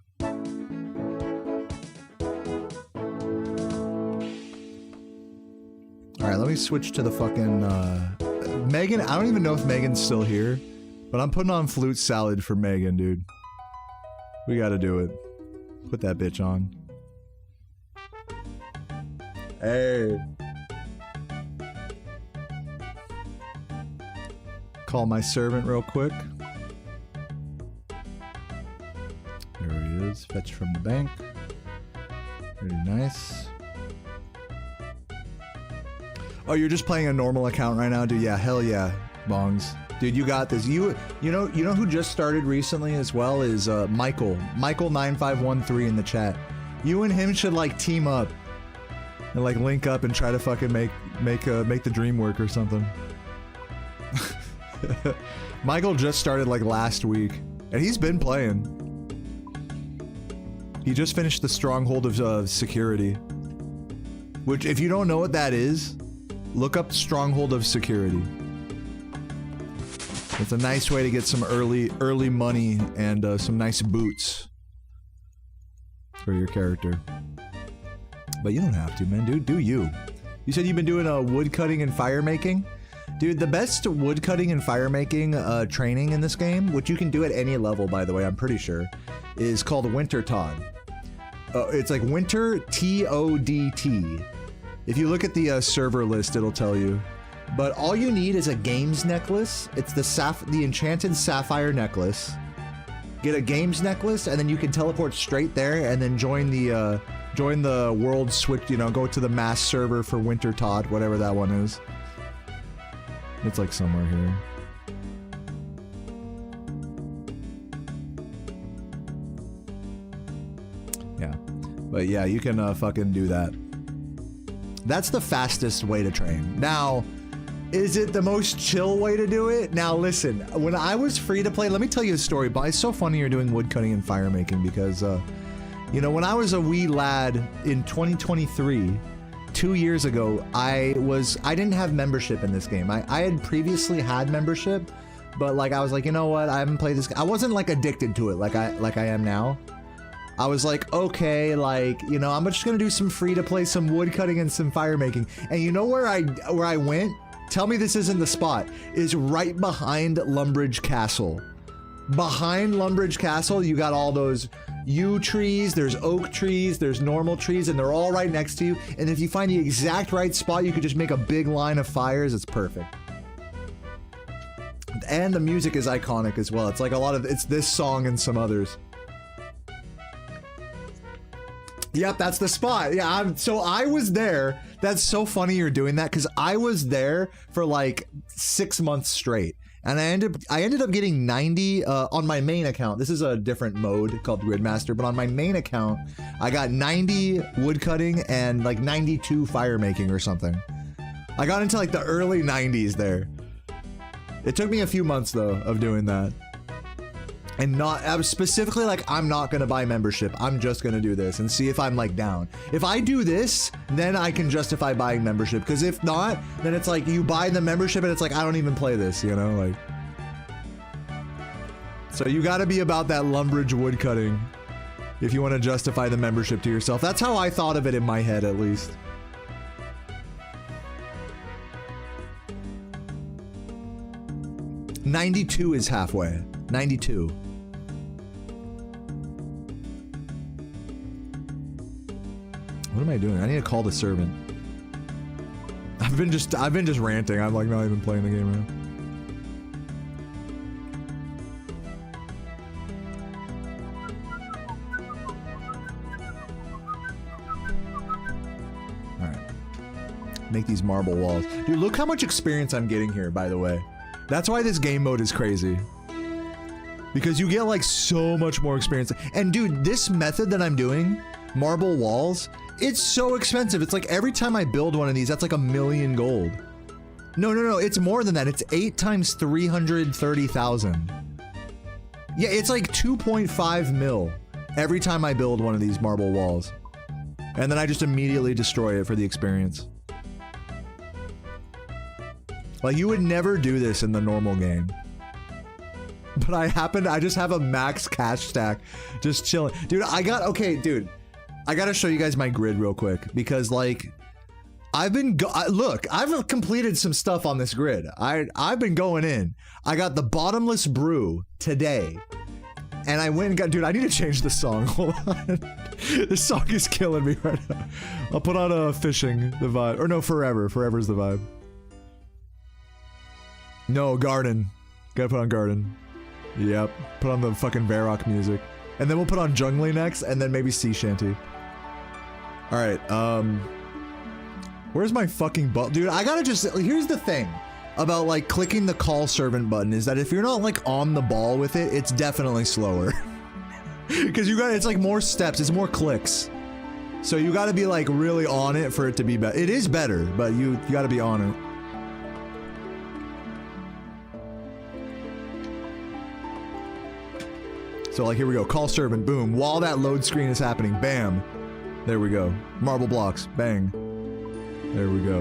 Alright, let me switch to the fucking, Megan, I don't even know if Megan's still here, but I'm putting on Flute Salad for Megan, dude. We gotta do it. Put that bitch on. Hey. Call my servant real quick. There he is. Fetch from the bank. Very nice. Oh, you're just playing a normal account right now, dude? Yeah, hell yeah, Bongs. Dude, you got this. You know who just started recently as well is Michael. Michael9513 in the chat. You and him should like team up and like link up and try to fucking make the dream work or something. Michael just started like last week, and he's been playing. He just finished the Stronghold of Security, which if you don't know what that is, look up Stronghold of Security. It's a nice way to get some early money and some nice boots for your character. But you don't have to, man, dude. Do you? You said you've been doing wood cutting and fire making? Dude, the best wood cutting and fire making training in this game, which you can do at any level, by the way, I'm pretty sure, is called Winter Todd. It's like Winter T-O-D-T. If you look at the server list, it'll tell you. But all you need is a games necklace. It's the enchanted sapphire necklace. Get a games necklace, and then you can teleport straight there, and then join the world switch. You know, go to the mass server for Winter Todd, whatever that one is. It's like somewhere here. Yeah, but yeah, you can fucking do that. That's the fastest way to train. Now, is it the most chill way to do it? Now listen, when I was free to play, let me tell you a story, but it's so funny you're doing wood cutting and fire making because, you know, when I was a wee lad in 2023, 2 years ago, I didn't have membership in this game. I had previously had membership, but like I was like, you know what, I haven't played this. I wasn't like addicted to it like I am now. I was like, okay, like, you know, I'm just gonna do some free to play, some wood cutting and some fire making. And you know where I went? Tell me this isn't the spot. Is right behind Lumbridge Castle. Behind Lumbridge Castle, you got all those yew trees, there's oak trees, there's normal trees, and they're all right next to you. And if you find the exact right spot, you could just make a big line of fires. It's perfect. And the music is iconic as well. It's like it's this song and some others. Yep, that's the spot. Yeah, so I was there. That's so funny you're doing that because I was there for like 6 months straight. And I ended up getting 90 on my main account. This is a different mode called Gridmaster, but on my main account, I got 90 woodcutting and like 92 fire making or something. I got into like the early 90s there. It took me a few months though of doing that. And I was specifically like, I'm not gonna buy membership. I'm just gonna do this and see if I'm like down. If I do this, then I can justify buying membership. Because if not, then it's like you buy the membership and it's like, I don't even play this, you know? Like, so you gotta be about that Lumbridge woodcutting if you want to justify the membership to yourself. That's how I thought of it in my head, at least. $92 is halfway. 92. What am I doing? I need to call the servant. I've been just ranting. I'm like not even playing the game now. Alright. Make these marble walls. Dude, look how much experience I'm getting here, by the way. That's why this game mode is crazy. Because you get like so much more experience. And dude, this method that I'm doing, marble walls, it's so expensive. It's like every time I build one of these, that's like 1,000,000 gold. No, it's more than that. It's 8 times 330,000. Yeah, it's like 2.5 mil every time I build one of these marble walls. And then I just immediately destroy it for the experience. Like, you would never do this in the normal game. But I just have a max cash stack just chilling. Dude, dude, I gotta show you guys my grid real quick because like, look, I've completed some stuff on this grid. I've been going in. I got the bottomless brew today. And I went and got, dude, I need to change the song. Hold on. This song is killing me right now. I'll put on fishing, the vibe. Or no, forever. Forever's the vibe. No, garden. Gotta put on garden. Yep. Put on the fucking Varrock music. And then we'll put on jungly next, and then maybe sea shanty. Alright, where's my fucking button? Dude, I gotta just, here's the thing about like clicking the call servant button is that if you're not like on the ball with it, it's definitely slower. Cause you got, it's like more steps, it's more clicks. So you gotta be like really on it for it to be better. It is better, but you gotta be on it. So like here we go, call servant, boom. While that load screen is happening, bam. There we go. Marble blocks, bang. There we go.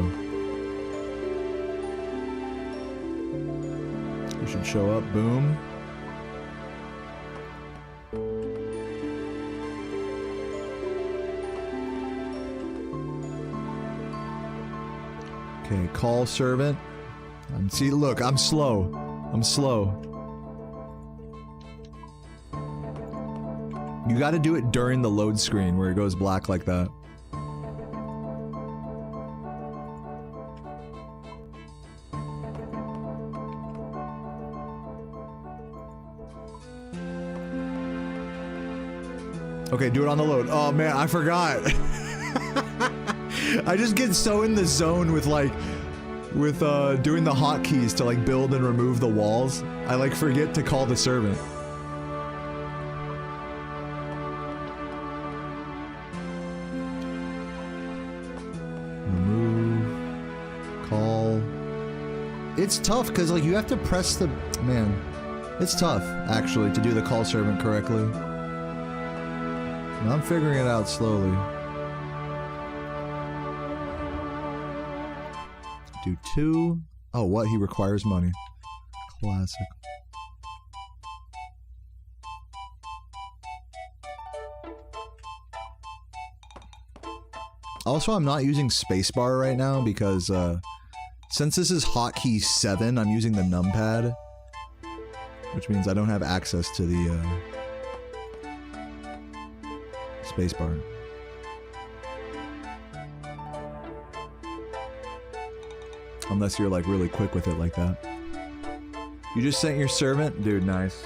You should show up, boom. Okay, call servant. See, look, I'm slow. I'm slow. You gotta do it during the load screen where it goes black like that. Okay, do it on the load. Oh man, I forgot. I just get so in the zone with like, doing the hotkeys to like build and remove the walls. I like forget to call the servant. It's tough because like you have to press the man. It's tough actually to do the call servant correctly. I'm figuring it out slowly. Do 2. Oh, what? He requires money. Classic. Also, I'm not using spacebar right now because since this is hotkey 7, I'm using the numpad, which means I don't have access to the spacebar. Unless you're like really quick with it like that. You just sent your servant? Dude, nice.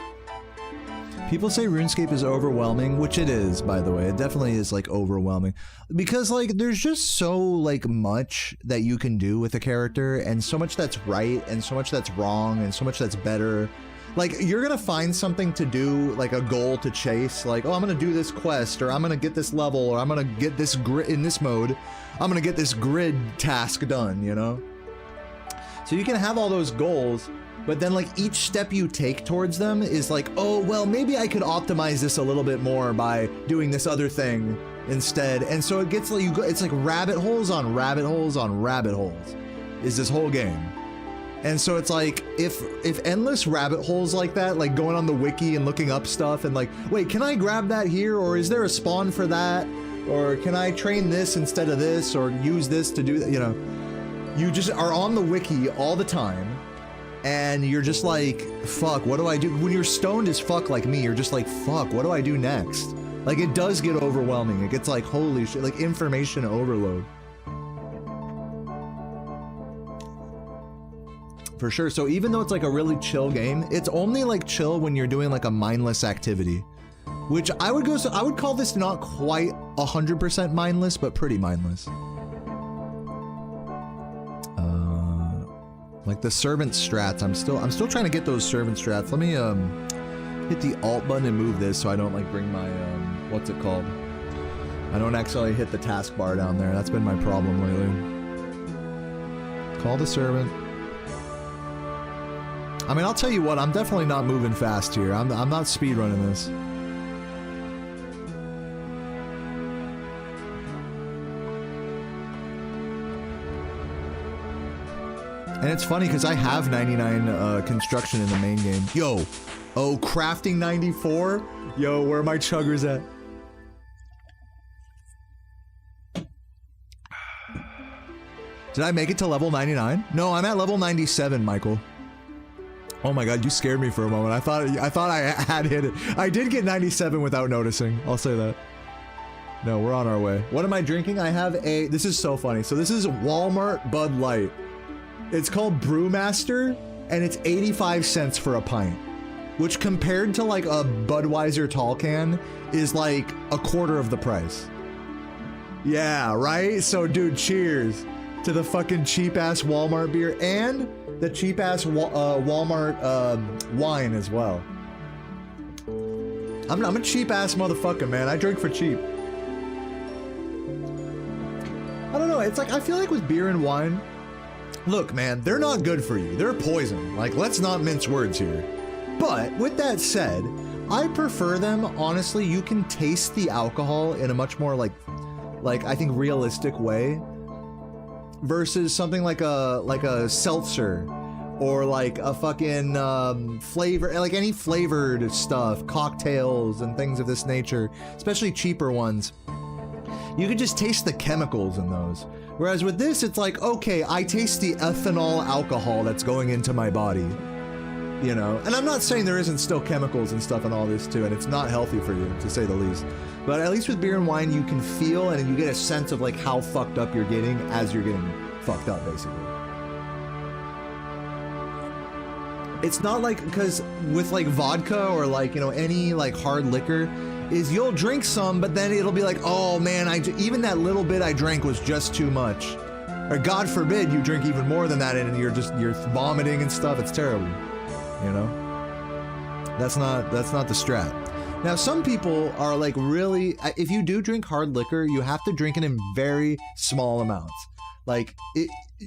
People say RuneScape is overwhelming, which it is, by the way. It definitely is, like, overwhelming. Because, like, there's just so, like, much that you can do with a character, and so much that's right, and so much that's wrong, and so much that's better. Like, you're gonna find something to do, like, a goal to chase, like, oh, I'm gonna do this quest, or I'm gonna get this level, or I'm gonna get this grid, in this mode, I'm gonna get this grid task done, you know? So you can have all those goals, but then like each step you take towards them is like, oh, well, maybe I could optimize this a little bit more by doing this other thing instead. And so it gets like, it's like rabbit holes on rabbit holes on rabbit holes is this whole game. And so it's like, if endless rabbit holes like that, like going on the wiki and looking up stuff and like, wait, can I grab that here? Or is there a spawn for that? Or can I train this instead of this? Or use this to do that, you know? You just are on the wiki all the time. And you're just like, fuck, what do I do? When you're stoned as fuck like me, you're just like, fuck, what do I do next? Like, it does get overwhelming. It gets like, holy shit, like information overload. For sure. So even though it's like a really chill game, it's only like chill when you're doing like a mindless activity. Which I would call this not quite 100% mindless, but pretty mindless. Like the servant strats, I'm still trying to get those servant strats. Let me hit the alt button and move this so I don't like bring my what's it called? I don't accidentally hit the taskbar down there. That's been my problem lately. Call the servant. I mean, I'll tell you what, I'm definitely not moving fast here. I'm not speedrunning this. And it's funny because I have 99 construction in the main game. Yo, oh, crafting 94? Yo, where are my chuggers at? Did I make it to level 99? No, I'm at level 97, Michael. Oh my god, you scared me for a moment. I thought I had hit it. I did get 97 without noticing. I'll say that. No, we're on our way. What am I drinking? I have a... This is so funny. So this is Walmart Bud Light. It's called Brewmaster, and it's 85 cents for a pint. Which compared to like a Budweiser tall can is like a quarter of the price. Yeah, right? So dude, cheers to the fucking cheap-ass Walmart beer and the cheap-ass Walmart wine as well. I'm a cheap-ass motherfucker, man. I drink for cheap. I don't know, it's like, I feel like with beer and wine, look, man, they're not good for you. They're poison. Like, let's not mince words here. But with that said, I prefer them, honestly. You can taste the alcohol in a much more like I think realistic way versus something like a seltzer or like a fucking flavor, like any flavored stuff, cocktails and things of this nature, especially cheaper ones. You can just taste the chemicals in those. Whereas with this, it's like, okay, I taste the ethanol alcohol that's going into my body. You know, and I'm not saying there isn't still chemicals and stuff in all this too, and it's not healthy for you, to say the least. But at least with beer and wine, you can feel and you get a sense of like how fucked up you're getting as you're getting fucked up, basically. It's not like, because with like vodka or like, you know, any like hard liquor, is you'll drink some, but then it'll be like, oh man, even that little bit I drank was just too much. Or God forbid you drink even more than that and you're vomiting and stuff. It's terrible. You know? That's not the strat. Now, some people are like really, if you do drink hard liquor, you have to drink it in very small amounts. Like,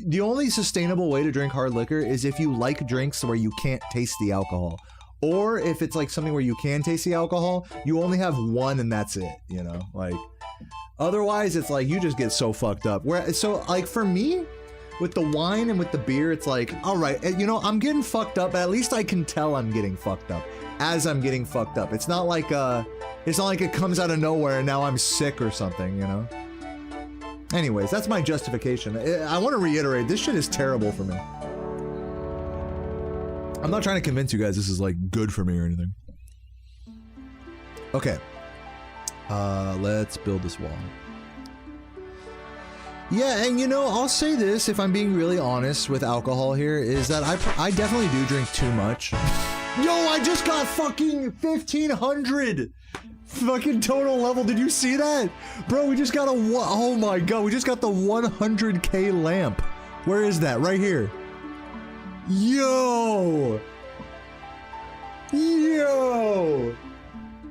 the only sustainable way to drink hard liquor is if you like drinks where you can't taste the alcohol. Or if it's like something where you can taste the alcohol, you only have one and that's it, you know? Like, otherwise it's like you just get so fucked up. So like for me, with the wine and with the beer, it's like, all right, you know, I'm getting fucked up, but at least I can tell I'm getting fucked up as I'm getting fucked up. It's not like it comes out of nowhere and now I'm sick or something, you know? Anyways, that's my justification. I want to reiterate, this shit is terrible for me. I'm not trying to convince you guys this is like good for me or anything. Okay. Let's build this wall. Yeah, and you know, I'll say this, if I'm being really honest with alcohol here, is that I definitely do drink too much. Yo, I just got fucking 1,500 fucking total level. Did you see that? Bro, we just got oh my god, we just got the 100k lamp. Where is that? Right here. Yo! Yo!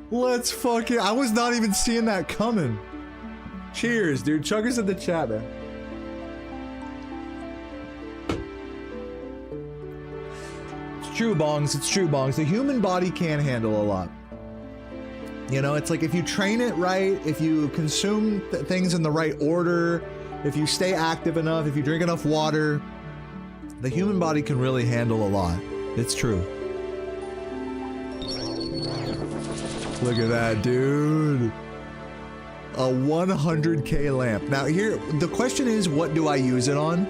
Let's fucking... I was not even seeing that coming. Cheers, dude. Chuggers in the chat, man. It's true, Bongs. It's true, Bongs. The human body can handle a lot. You know, it's like if you train it right, if you consume things in the right order, if you stay active enough, if you drink enough water, the human body can really handle a lot. It's true. Look at that, dude. A 100k lamp. Now here, the question is, what do I use it on?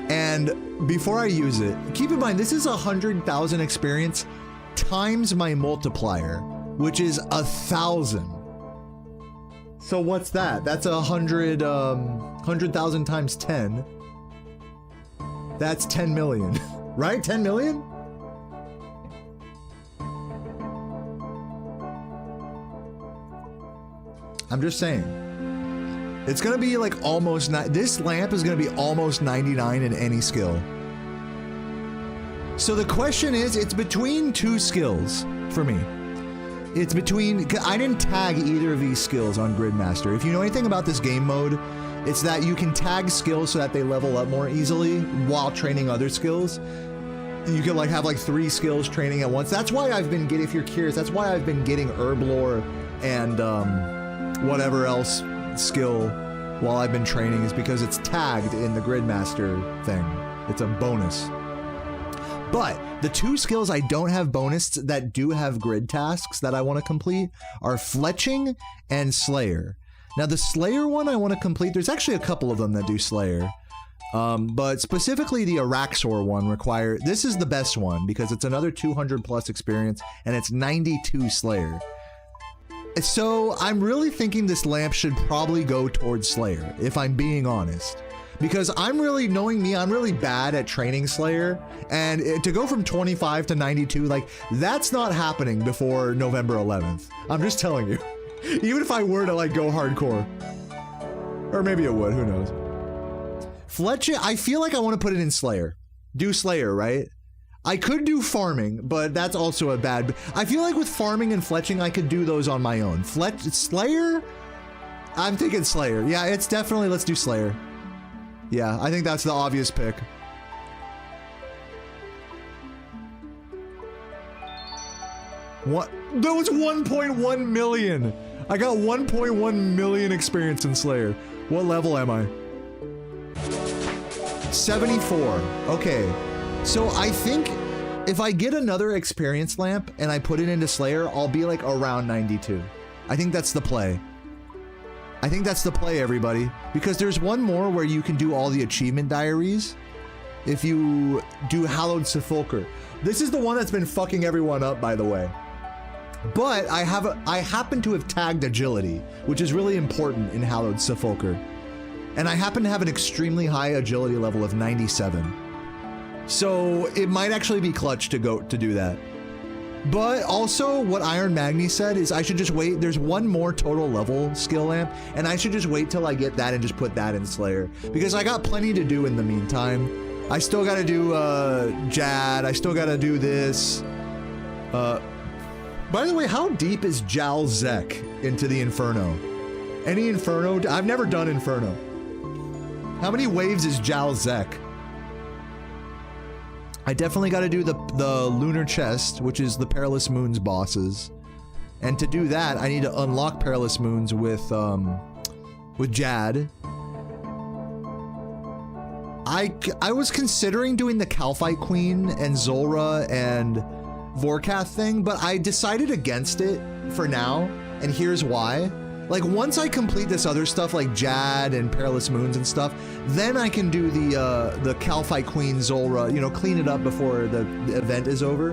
And before I use it, keep in mind, this is 100,000 experience times my multiplier, which is 1,000. So what's that? That's 100,000 times 10. That's 10 million, right? 10 million? I'm just saying. It's gonna be like almost, this lamp is gonna be almost 99 in any skill. So the question is, it's between two skills for me. It's between, I didn't tag either of these skills on Gridmaster. If you know anything about this game mode, it's that you can tag skills so that they level up more easily while training other skills. You can like have like 3 skills training at once. That's why I've been getting, if you're curious, that's why I've been getting herb lore and whatever else skill while I've been training, is because it's tagged in the Gridmaster thing. It's a bonus. But the 2 skills I don't have bonus that do have grid tasks that I want to complete are Fletching and Slayer. Now the Slayer one I want to complete, there's actually a couple of them that do Slayer. But specifically the Araxor one this is the best one because it's another 200 plus experience and it's 92 Slayer. So I'm really thinking this lamp should probably go towards Slayer, if I'm being honest. Because knowing me, I'm really bad at training Slayer, and to go from 25 to 92, like, that's not happening before November 11th. I'm just telling you. Even if I were to, like, go hardcore. Or maybe it would, who knows. Fletching, I feel like I want to put it in Slayer. Do Slayer, right? I could do farming, but that's also a bad... I feel like with farming and fletching, I could do those on my own. Slayer? I'm thinking Slayer. Yeah, it's definitely... Let's do Slayer. Yeah, I think that's the obvious pick. What? That was 1.1 million! I got 1.1 million experience in Slayer. What level am I? 74. Okay. So I think if I get another experience lamp and I put it into Slayer, I'll be like around 92. I think that's the play. I think that's the play, everybody. Because there's one more where you can do all the achievement diaries. If you do Hallowed Sepulchre. This is the one that's been fucking everyone up, by the way. But I happen to have tagged agility, which is really important in Hallowed Sepulchre. And I happen to have an extremely high agility level of 97. So it might actually be clutch to do that. But also what Iron Magni said is I should just wait. There's one more total level skill lamp and I should just wait till I get that and just put that in Slayer. Because I got plenty to do in the meantime. I still gotta do Jad. I still gotta do this. By the way, how deep is Jal Zek into the Inferno? Any Inferno? I've never done Inferno. How many waves is Jal Zek? I definitely got to do the Lunar Chest, which is the Perilous Moons bosses. And to do that, I need to unlock Perilous Moons with Jad. I was considering doing the Calphite Queen and Zulrah and Vorkath thing, but I decided against it for now, and here's why. Like, once I complete this other stuff, like Jad and Perilous Moons and stuff, then I can do the Calphite Queen Zulrah, you know, clean it up before the event is over.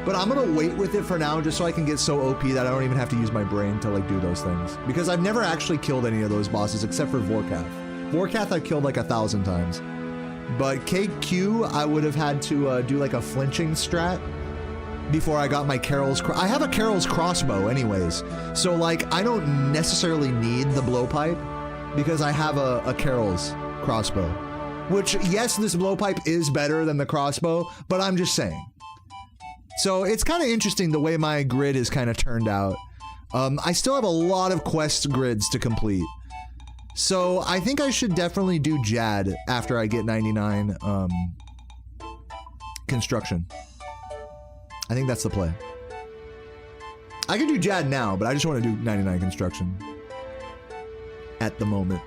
But I'm gonna wait with it for now just so I can get so OP that I don't even have to use my brain to, like, do those things. Because I've never actually killed any of those bosses except for Vorkath. Vorkath I've killed like 1,000 times. But KQ, I would have had to do, like, a flinching strat before I got my Carol's I have a Carol's crossbow anyways, so like I don't necessarily need the blowpipe because I have a Carol's crossbow, which, yes, this blowpipe is better than the crossbow, but I'm just saying. So it's kind of interesting the way my grid is kind of turned out. I still have a lot of quest grids to complete, so I think I should definitely do Jad after I get 99 construction. I think that's the play. I can do Jad now, but I just want to do 99 construction. At the moment.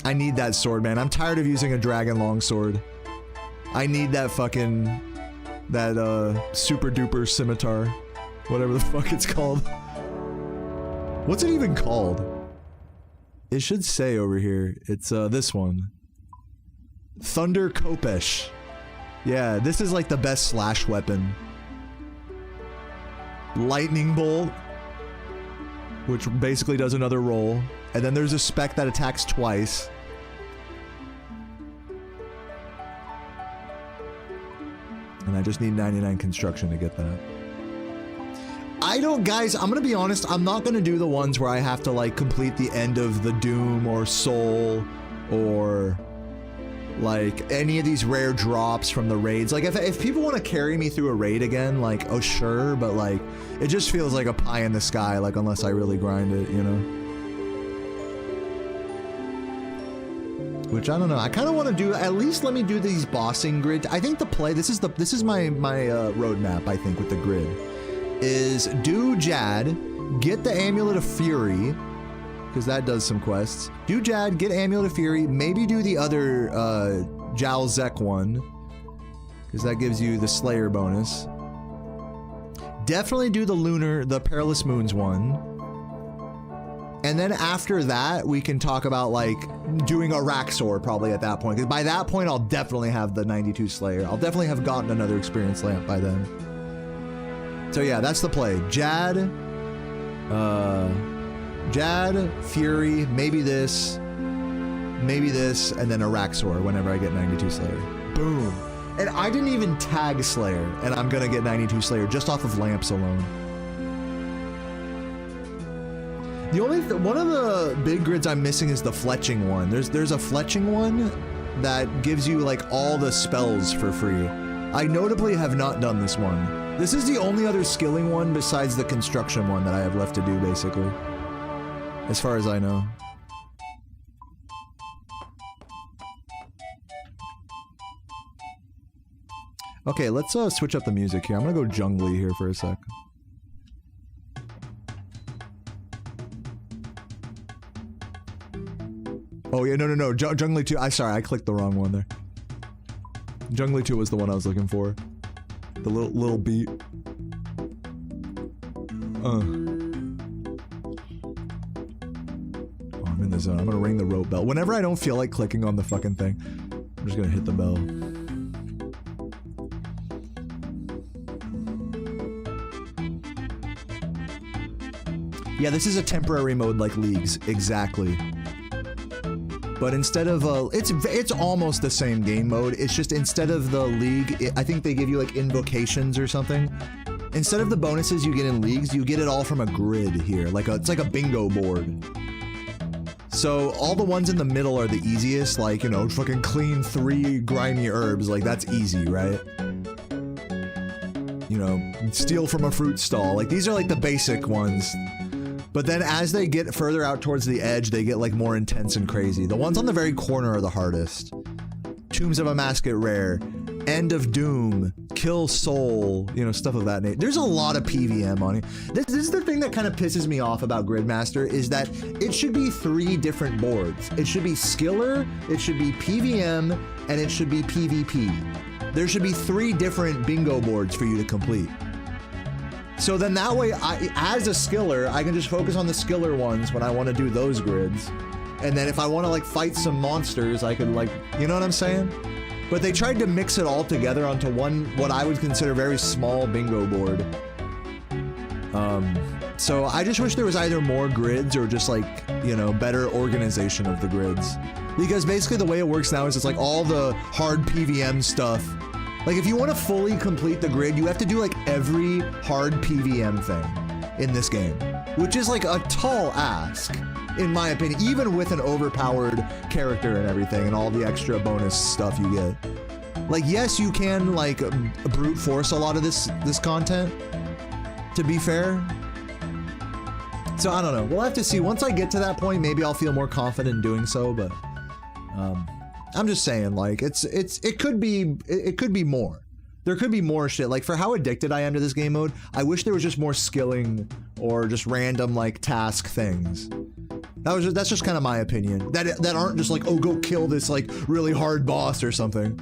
I need that sword, man. I'm tired of using a dragon longsword. I need that fucking... that, super duper scimitar. Whatever the fuck it's called. What's it even called? It should say over here. It's, this one. Thunder Kopesh. Yeah, this is like the best slash weapon. Lightning Bolt, which basically does another roll. And then there's a spec that attacks twice. And I just need 99 construction to get that. Guys, I'm gonna be honest, I'm not gonna do the ones where I have to, like, complete the end of the Doom or Soul or... like, any of these rare drops from the raids. Like, if people want to carry me through a raid again, like, oh sure, but like, it just feels like a pie in the sky, like, unless I really grind it, you know? Which, I don't know, I kind of want to do, at least let me do these bossing grids. I think the play, this is my roadmap, I think, with the grid, is do Jad, get the Amulet of Fury, because that does some quests. Do Jad, get Amulet of Fury, maybe do the other Jal Zek one, because that gives you the Slayer bonus. Definitely do the Perilous Moons one. And then after that, we can talk about like doing a rack sword probably at that point. Because by that point, I'll definitely have the 92 Slayer. I'll definitely have gotten another experience lamp by then. So yeah, that's the play. Jad, Fury, maybe this, and then a rack sword whenever I get 92 Slayer. Boom. And I didn't even tag Slayer, and I'm gonna get 92 Slayer just off of lamps alone. The only one of the big grids I'm missing is the fletching one. There's a fletching one that gives you like all the spells for free. I notably have not done this one. This is the only other skilling one besides the construction one that I have left to do, basically. As far as I know. Okay, let's switch up the music here. I'm gonna go jungly here for a sec. Oh yeah, no. Jungly 2. Sorry, I clicked the wrong one there. Jungly 2 was the one I was looking for. The little beat. Oh, I'm in the zone. I'm gonna ring the rope bell. Whenever I don't feel like clicking on the fucking thing, I'm just gonna hit the bell. Yeah, this is a temporary mode like Leagues, exactly. But instead of it's almost the same game mode. It's just instead of the League, I think they give you like invocations or something. Instead of the bonuses you get in Leagues, you get it all from a grid here. It's like a bingo board. So all the ones in the middle are the easiest, like, you know, fucking clean 3 grimy herbs, like that's easy, right? You know, steal from a fruit stall. Like these are like the basic ones. But then as they get further out towards the edge, they get like more intense and crazy. The ones on the very corner are the hardest. Tombs of a Masket Rare, End of Doom, Kill Soul, you know, stuff of that nature. There's a lot of PVM on it. This is the thing that kind of pisses me off about Gridmaster, is that it should be 3 different boards. It should be Skiller, it should be PVM, and it should be PvP. There should be 3 different bingo boards for you to complete. So then that way, as a skiller, I can just focus on the skiller ones when I want to do those grids. And then if I want to like fight some monsters, I could like, you know what I'm saying? But they tried to mix it all together onto one, what I would consider very small bingo board. So I just wish there was either more grids or just like, you know, better organization of the grids. Because basically the way it works now is it's like all the hard PVM stuff. Like if you want to fully complete the grid, you have to do like every hard PVM thing in this game, which is like a tall ask, in my opinion, even with an overpowered character and everything and all the extra bonus stuff you get. Like, yes, you can like brute force a lot of this content, to be fair. So I don't know, we'll have to see. Once I get to that point, maybe I'll feel more confident in doing so, but I'm just saying, like, it could be more. There could be more shit. Like, for how addicted I am to this game mode, I wish there was just more skilling or just random, like, task things. That's just kind of my opinion. That aren't just like, oh, go kill this, like, really hard boss or something.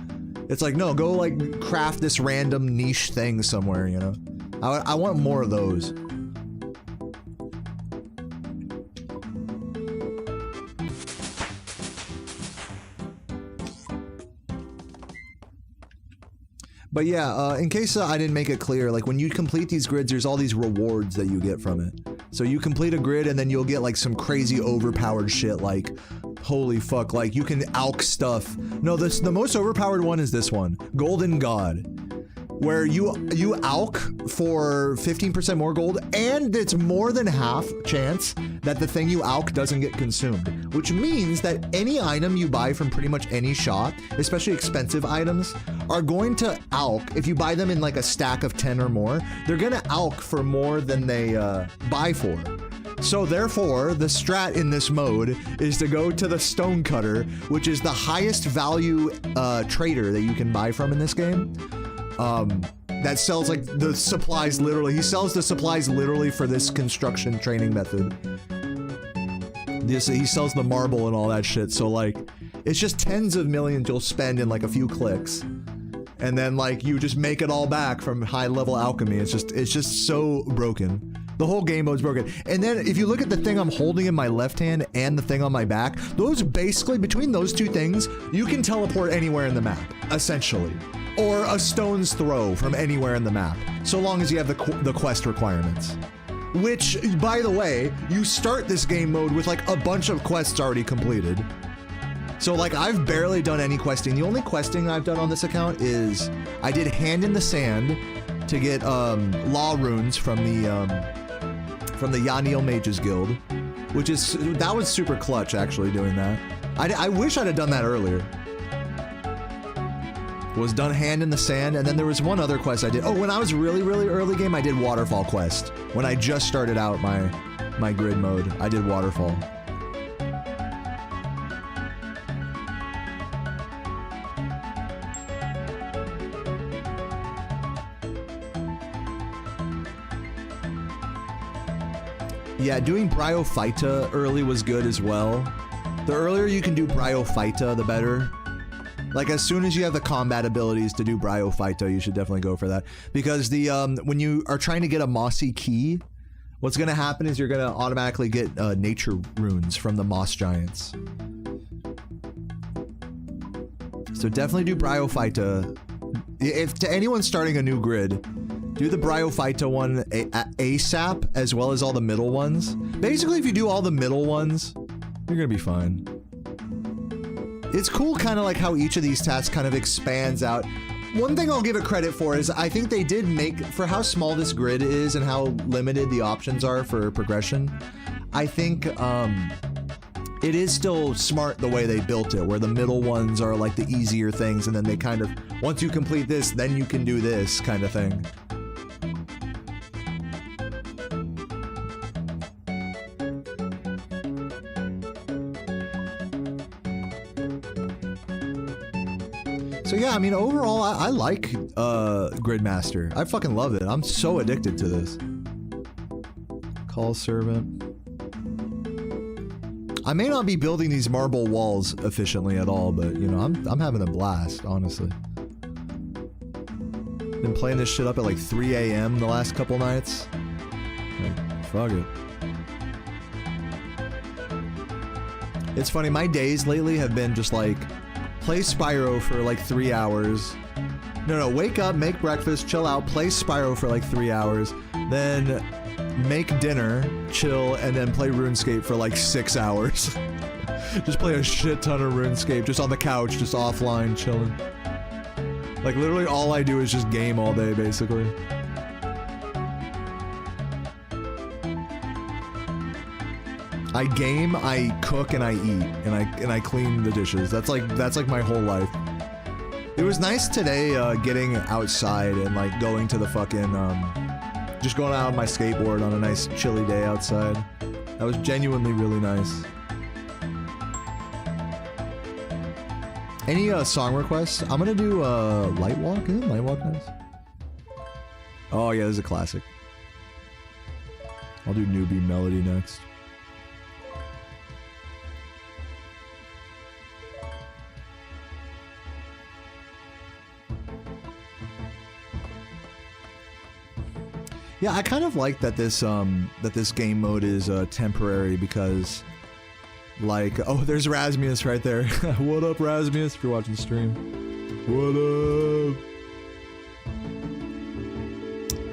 It's like, no, go, like, craft this random niche thing somewhere, you know? I want more of those. But yeah, in case I didn't make it clear, like when you complete these grids, there's all these rewards that you get from it. So you complete a grid and then you'll get like some crazy overpowered shit, like, holy fuck, like you can alch stuff. No, the most overpowered one is this one, Golden God, where you alch for 15% more gold, and it's more than half chance that the thing you alch doesn't get consumed, which means that any item you buy from pretty much any shop, especially expensive items, are going to alch. If you buy them in like a stack of 10 or more, they're gonna alch for more than they buy for. So therefore, the strat in this mode is to go to the Stonecutter, which is the highest value trader that you can buy from in this game. That sells like the supplies literally. He sells the supplies literally for this construction training method. He sells the marble and all that shit. So like, it's just tens of millions you'll spend in like a few clicks. And then like, you just make it all back from high level alchemy. It's just so broken. The whole game mode's broken. And then if you look at the thing I'm holding in my left hand and the thing on my back, those basically, between those two things, you can teleport anywhere in the map, essentially. Or a stone's throw from anywhere in the map, so long as you have the quest requirements. Which, by the way, you start this game mode with like a bunch of quests already completed. So like I've barely done any questing. The only questing I've done on this account is I did Hand in the Sand to get law runes from the Yaniel Mages Guild, which is, that was super clutch actually doing that. I wish I'd have done that earlier. Was done Hand in the Sand, and then there was one other quest I did. Oh, when I was really early game, I did Waterfall quest. When I just started out my grid mode, I did Waterfall. Yeah, doing Bryophyta early was good as well. The earlier you can do Bryophyta, the better. Like, as soon as you have the combat abilities to do Bryophyta, you should definitely go for that. Because the, when you are trying to get a Mossy Key, what's gonna happen is you're gonna automatically get, nature runes from the Moss Giants. So definitely do Bryophyta. If to anyone starting a new grid, do the Bryophyta one ASAP, as well as all the middle ones. Basically, if you do all the middle ones, you're gonna be fine. It's cool kind of like how each of these tasks kind of expands out. One thing I'll give it credit for is I think they did make, for how small this grid is and how limited the options are for progression, I think it is still smart the way they built it, where the middle ones are like the easier things, and then they kind of, once you complete this, then you can do this kind of thing. So yeah, I mean, overall, I like Gridmaster. I fucking love it. I'm so addicted to this. Call servant. I may not be building these marble walls efficiently at all, but you know, I'm having a blast, honestly. Been playing this shit up at like 3 AM the last couple nights. Like, fuck it. It's funny, my days lately have been just like, play Spyro for like 3 hours. No, wake up, make breakfast, chill out, play Spyro for like 3 hours, then make dinner, chill, and then play RuneScape for like 6 hours. Just play a shit ton of RuneScape, just on the couch, just offline, chilling. Like literally all I do is just game all day, basically. I game, I cook, and I eat, and I clean the dishes. That's like my whole life. It was nice today, getting outside and like going to the fucking, just going out on my skateboard on a nice chilly day outside. That was genuinely really nice. Any song requests? I'm gonna do Light Walk. Isn't Light Walk nice? Oh yeah, this is a classic. I'll do Newbie Melody next. Yeah, I kind of like that this game mode is temporary, because like, oh, there's Rasmius right there. What up, Rasmius, if you're watching the stream. What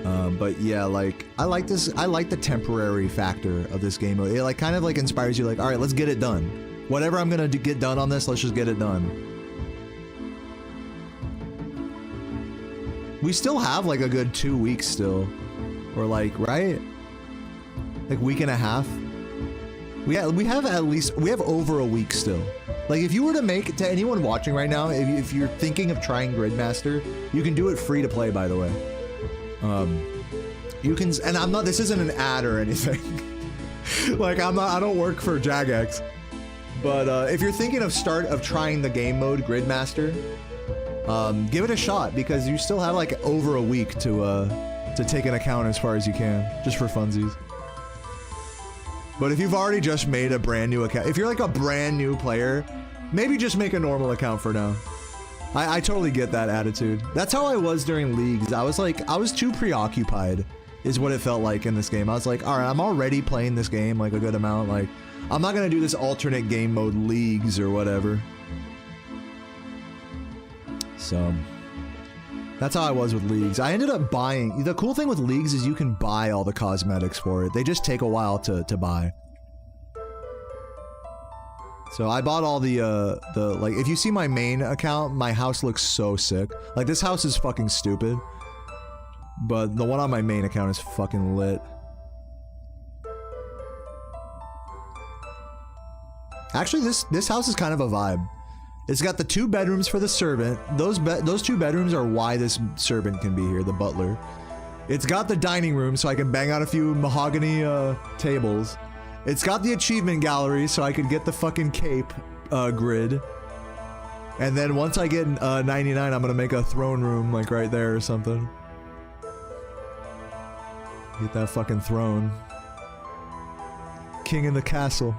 up? But yeah, like, I like the temporary factor of this game mode. It like kind of like inspires you, like, all right, let's get it done. Whatever I'm gonna get done on this, let's just get it done. We still have like a good 2 weeks still. Or like, right? Like week and a half. We have over a week still. Like if you were to make, to anyone watching right now, if you're thinking of trying Gridmaster, you can do it free to play, by the way. You can, and this isn't an ad or anything. Like I don't work for Jagex. But if you're thinking of trying the game mode Gridmaster, give it a shot, because you still have like over a week to take an account as far as you can, just for funsies. But if you've already just made a brand new account, if you're like a brand new player, maybe just make a normal account for now. I totally get that attitude. That's how I was during leagues. I was too preoccupied is what it felt like in this game. I was like, all right, I'm already playing this game like a good amount. Like, I'm not gonna do this alternate game mode leagues or whatever. So that's how I was with leagues. I ended up buying. The cool thing with leagues is you can buy all the cosmetics for it. They just take a while to buy. So I bought all the like, if you see my main account, my house looks so sick. Like, this house is fucking stupid. But the one on my main account is fucking lit. Actually, this house is kind of a vibe. It's got the 2 bedrooms for the servant. Those 2 bedrooms are why this servant can be here, the butler. It's got the dining room so I can bang out a few mahogany tables. It's got the achievement gallery so I could get the fucking cape grid. And then once I get 99, I'm gonna make a throne room like right there or something. Get that fucking throne. King in the castle.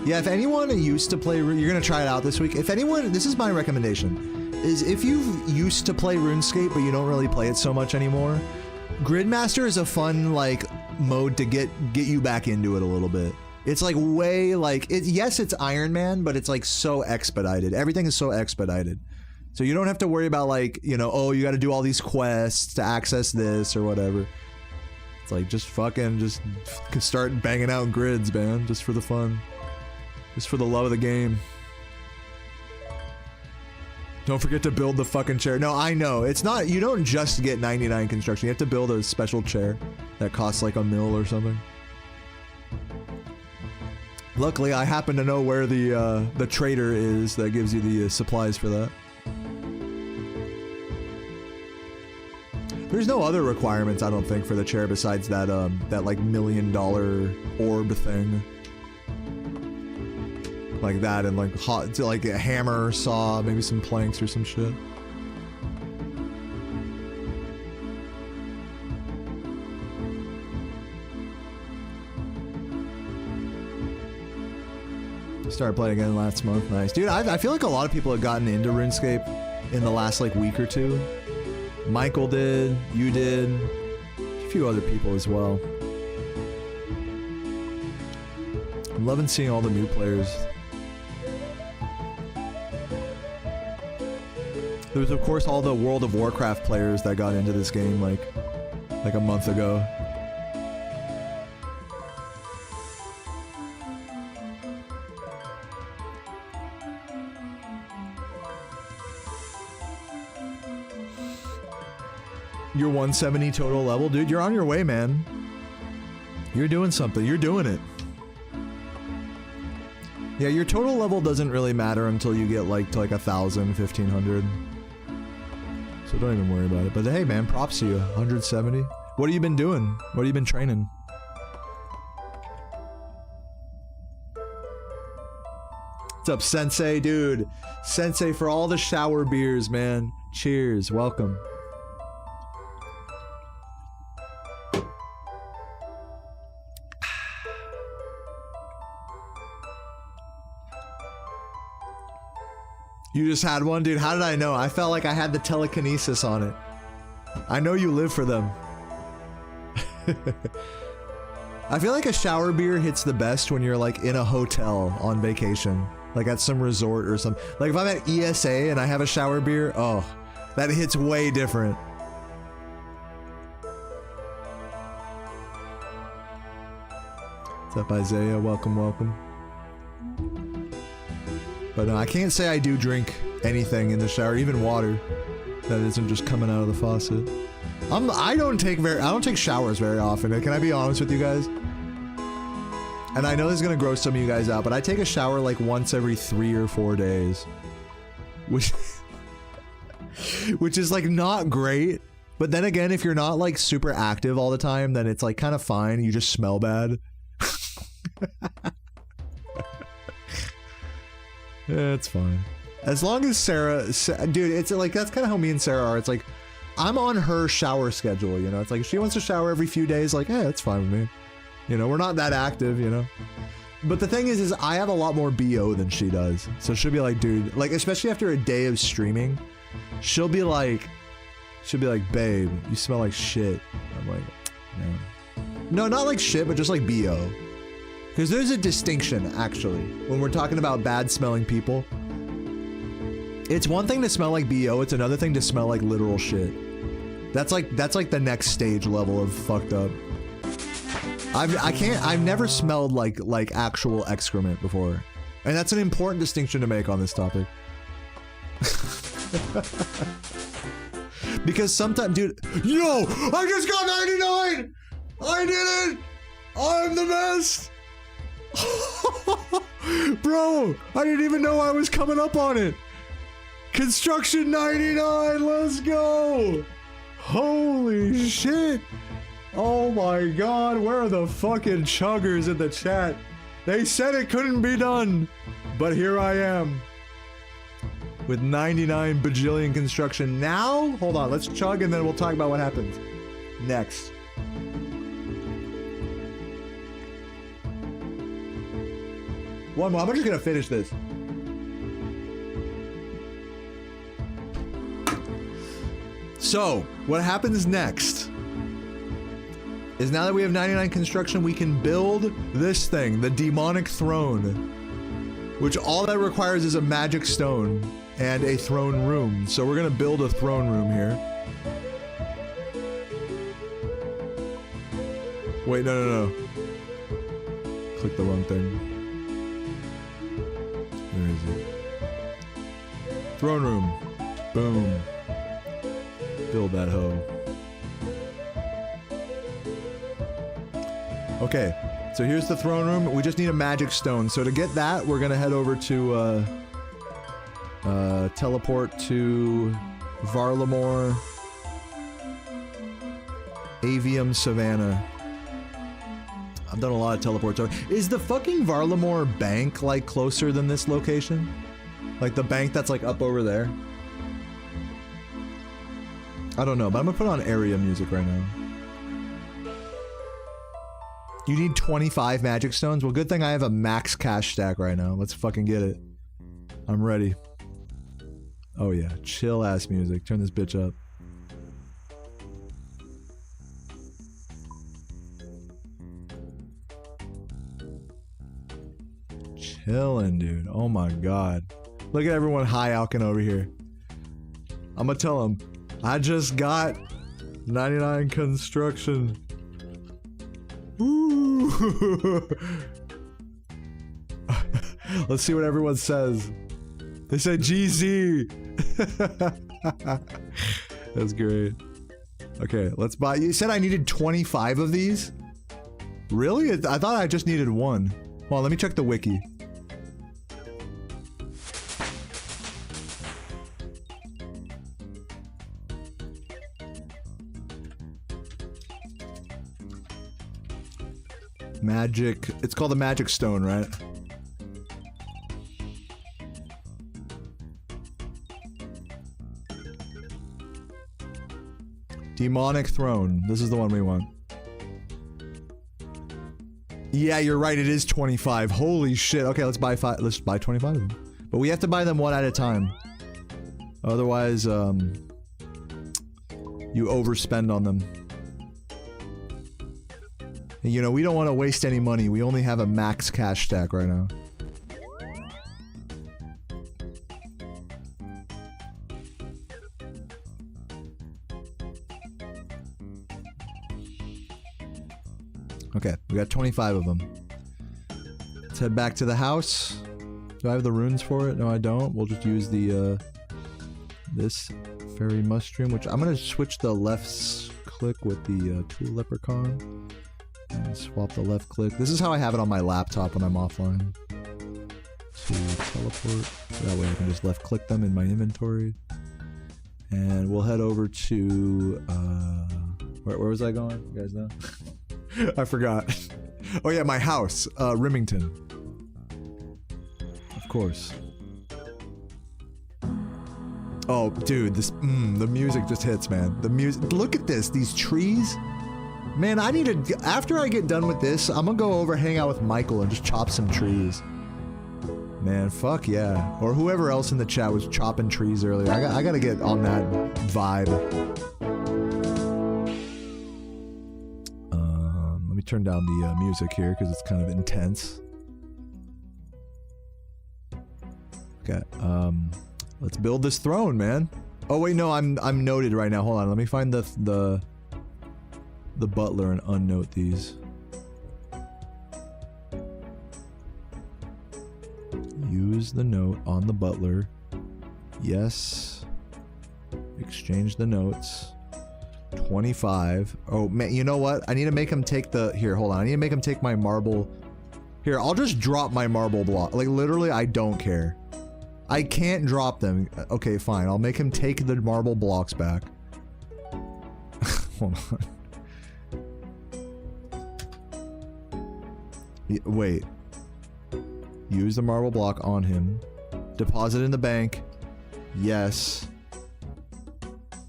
Yeah, if anyone used to play, you're gonna try it out this week. If anyone, this is my recommendation, is if you've used to play RuneScape but you don't really play it so much anymore, Gridmaster is a fun, like, mode to get you back into it a little bit. It's like way, like, yes, it's Iron Man, but it's like so expedited. Everything is so expedited. So you don't have to worry about, like, you know, oh, you gotta do all these quests to access this or whatever. It's like, just fucking, just start banging out grids, man, just for the fun. Just for the love of the game. Don't forget to build the fucking chair. No, I know. It's not, you don't just get 99 construction. You have to build a special chair that costs like $1 mil or something. Luckily, I happen to know where the trader is that gives you the supplies for that. There's no other requirements, I don't think, for the chair besides that that like $1 million orb thing. Like that, and like a hammer, saw, maybe some planks or some shit. Started playing again last month. Nice, dude. I feel like a lot of people have gotten into RuneScape in the last like week or two. Michael did, you did, a few other people as well. I'm loving seeing all the new players. There was, of course, all the World of Warcraft players that got into this game like a month ago. You're 170 total level, dude. You're on your way, man. You're doing something. You're doing it. Yeah, your total level doesn't really matter until you get like to like 1,000, 1,500. So don't even worry about it. But hey, man, props to you. 170. What have you been doing? What have you been training? What's up, Sensei, dude? Sensei for all the shower beers, man. Cheers. Welcome. You just had one? Dude, how did I know? I felt like I had the telekinesis on it. I know you live for them. I feel like a shower beer hits the best when you're like in a hotel on vacation. Like at some resort or something. Like if I'm at ESA and I have a shower beer, oh, that hits way different. What's up, Isaiah? Welcome, welcome. But I can't say I do drink anything in the shower, even water, that isn't just coming out of the faucet. I don't take showers very often. Can I be honest with you guys? And I know this is gonna gross some of you guys out, but I take a shower like once every 3 or 4 days, which is like not great. But then again, if you're not like super active all the time, then it's like kind of fine. You just smell bad. Yeah, it's fine. As long as Sarah, dude, it's like, that's kind of how me and Sarah are. It's like, I'm on her shower schedule, you know? It's like, if she wants to shower every few days, like, hey, that's fine with me. You know, we're not that active, you know? But the thing is I have a lot more BO than she does. So she'll be like, dude, like, especially after a day of streaming, she'll be like, babe, you smell like shit. I'm like, yeah. No, not like shit, but just like BO. Because there's a distinction, actually, when we're talking about bad smelling people. It's one thing to smell like BO, it's another thing to smell like literal shit. That's like the next stage level of fucked up. I've never smelled like actual excrement before. And that's an important distinction to make on this topic. Because sometimes, dude, yo, I just got 99! I did it! I'm the best! Bro, I didn't even know I was coming up on it. Construction 99, let's go! Holy shit! Oh my god, where are the fucking chuggers in the chat? They said it couldn't be done, but here I am. With 99 bajillion construction. Now, hold on, let's chug and then we'll talk about what happens next. One more, I'm just gonna finish this. So, what happens next is now that we have 99 construction, we can build this thing, the demonic throne, which all that requires is a magic stone and a throne room. So we're gonna build a throne room here. Wait, no. Click the wrong thing. Where is it? Throne room. Boom. Build that hoe. Okay, so here's the throne room. We just need a magic stone. So to get that, we're gonna head over to teleport to Varlamore, Avium Savannah. I've done a lot of teleports. Is the fucking Varlamore bank like closer than this location? Like the bank that's like up over there? I don't know, but I'm gonna put on area music right now. You need 25 magic stones? Well, good thing I have a max cash stack right now. Let's fucking get it. I'm ready. Oh yeah, chill ass music. Turn this bitch up. Chillin', dude. Oh my god. Look at everyone high-alking over here. I'm gonna tell them, I just got 99 construction. Ooh. Let's see what everyone says. They say GZ. That's great. Okay, let's buy. You said I needed 25 of these? Really? I thought I just needed one. Well, let me check the wiki. Magic. It's called the Magic Stone, right? Demonic Throne. This is the one we want. Yeah, you're right. It is 25. Holy shit. Okay, let's buy 5. Let's buy 25 of them. But we have to buy them one at a time. Otherwise, you overspend on them. You know, we don't want to waste any money. We only have a max cash stack right now. Okay, we got 25 of them. Let's head back to the house. Do I have the runes for it? No, I don't. We'll just use the, this fairy mushroom, which I'm gonna switch the left click with the, tool leprechaun. And swap the left click. This is how I have it on my laptop when I'm offline. To teleport. So that way I can just left click them in my inventory. And we'll head over to, where was I going? You guys know? I forgot. Oh yeah, my house, Remington. Of course. Oh, dude, this, the music just hits, man. The music, look at this, these trees. Man, I need to, after I get done with this, I'm gonna go over, hang out with Michael and just chop some trees. Man, fuck yeah. Or whoever else in the chat was chopping trees earlier. I gotta get on that vibe. Let me turn down the music here because it's kind of intense. Okay, let's build this throne, man. Oh wait, no, I'm noted right now. Hold on, let me find the butler and unnote these. Use the note on the butler. Yes. Exchange the notes. 25. Oh man, you know what? I need to make him take the, here, hold on. I need to make him take my marble. Here, I'll just drop my marble block. Like literally, I don't care. I can't drop them. Okay, fine. I'll make him take the marble blocks back. Hold on. Wait. Use the marble block on him. Deposit in the bank. Yes.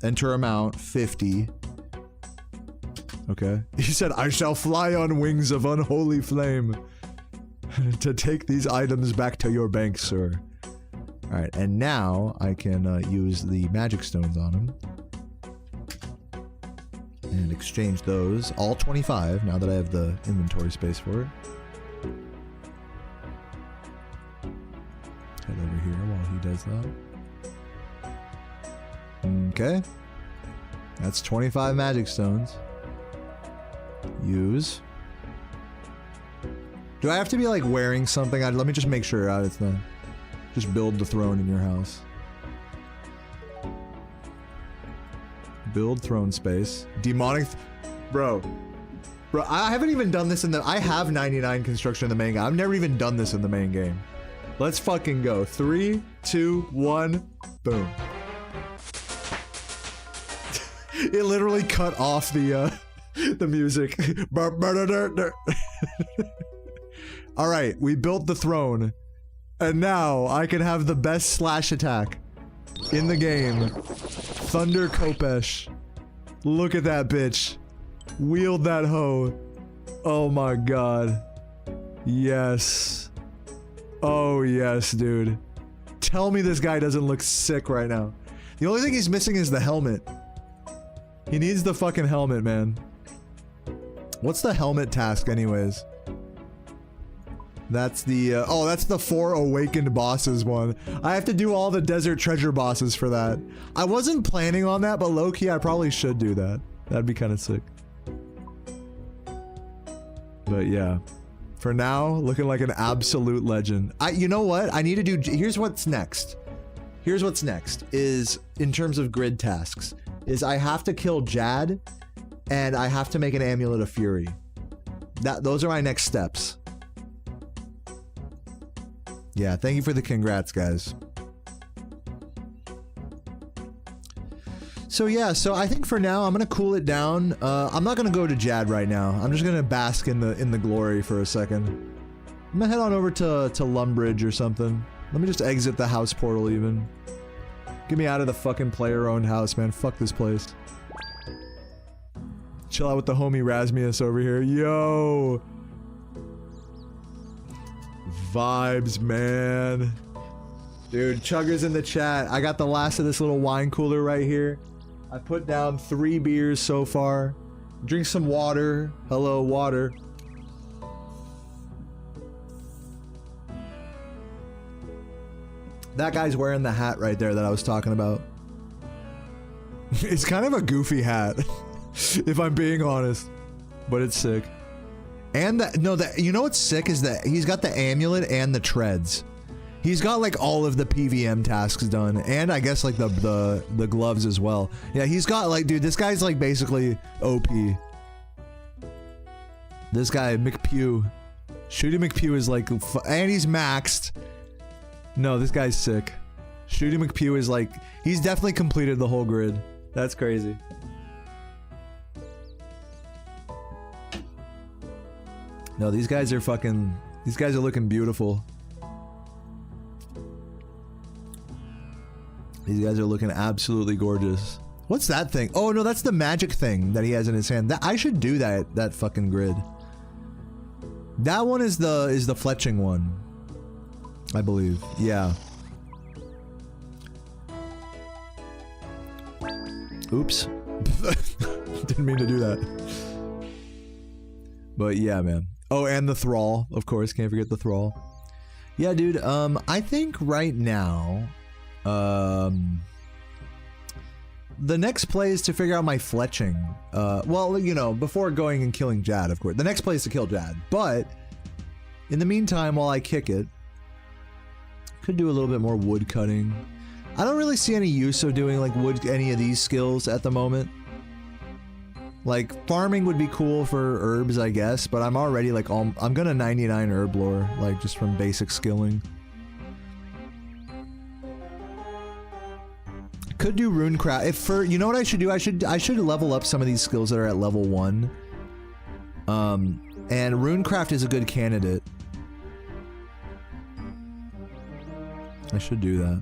Enter amount 50. Okay. He said, I shall fly on wings of unholy flame to take these items back to your bank, sir. Alright, and now I can use the magic stones on him. And exchange those. All 25, now that I have the inventory space for it. Head over here while he does that. Okay. That's 25 magic stones. Use. Do I have to be like wearing something? Let me just make sure it's not. Just build the throne in your house. Build throne space. Demonic. Bro, I haven't even done this in the. I have 99 construction in the main game. I've never even done this in the main game. Let's fucking go. 3, 2, 1. Boom. It literally cut off the music. All right, we built the throne. And now I can have the best slash attack in the game. Thunder Kopesh. Look at that bitch. Wield that hoe. Oh my god. Yes. Oh yes, dude. Tell me this guy doesn't look sick right now. The only thing he's missing is the helmet. He needs the fucking helmet, man. What's the helmet task anyways? That's the, oh, that's the 4 awakened bosses one. I have to do all the desert treasure bosses for that. I wasn't planning on that, but low-key, I probably should do that. That'd be kind of sick. But yeah. For now, looking like an absolute legend. You know what? I need to do, here's what's next. Here's what's next, is, in terms of grid tasks, is I have to kill Jad, and I have to make an Amulet of Fury. Those are my next steps. Yeah, thank you for the congrats, guys. So yeah, so I think for now I'm gonna cool it down. I'm not gonna go to Jad right now. I'm just gonna bask in the glory for a second. I'm gonna head on over to Lumbridge or something. Let me just exit the house portal even. Get me out of the fucking player-owned house, man. Fuck this place. Chill out with the homie Rasmius over here. Yo! Vibes, man. Dude, Chugger's in the chat. I got the last of this little wine cooler right here. I put down 3 beers so far. Drink some water. Hello, water. That guy's wearing the hat right there that I was talking about. It's kind of a goofy hat, if I'm being honest, but it's sick. And you know what's sick is that he's got the amulet and the treads. He's got like all of the PVM tasks done, and I guess like the gloves as well. Yeah, he's got like, dude, this guy's like basically OP. This guy McPew, Shooty McPew is like, and he's maxed. No, this guy's sick. Shooty McPew is like, he's definitely completed the whole grid. That's crazy. No, these guys are looking beautiful. These guys are looking absolutely gorgeous. What's that thing? Oh no, that's the magic thing that he has in his hand. That, I should do that fucking grid. That one is the fletching one. I believe. Yeah. Oops. Didn't mean to do that. But yeah, man. Oh, and the thrall, of course. Can't forget the thrall. Yeah, dude. I think right now, the next play is to figure out my fletching. Well, you know, before going and killing Jad, of course. The next play is to kill Jad. But in the meantime, while I kick it, could do a little bit more wood cutting. I don't really see any use of doing like any of these skills at the moment. Like farming would be cool for herbs, I guess, but I'm already like I'm gonna 99 herb lore, like just from basic skilling. Could do runecraft. If for you know what I should do? I should level up some of these skills that are at level 1. And runecraft is a good candidate. I should do that.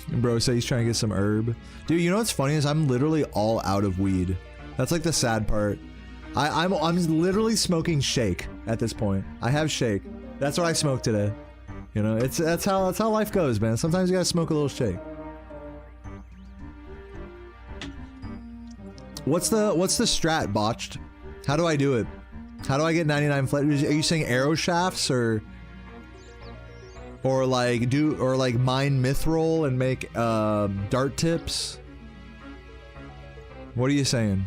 Bro, say he's trying to get some herb. Dude, you know what's funny is I'm literally all out of weed. That's like the sad part. I'm literally smoking shake at this point. I have shake. That's what I smoked today. You know, that's how life goes, man. Sometimes you gotta smoke a little shake. What's the strat, Botched? How do I do it? How do I get 99 flat? Are you saying arrow shafts or like mine mithril and make dart tips? What are you saying?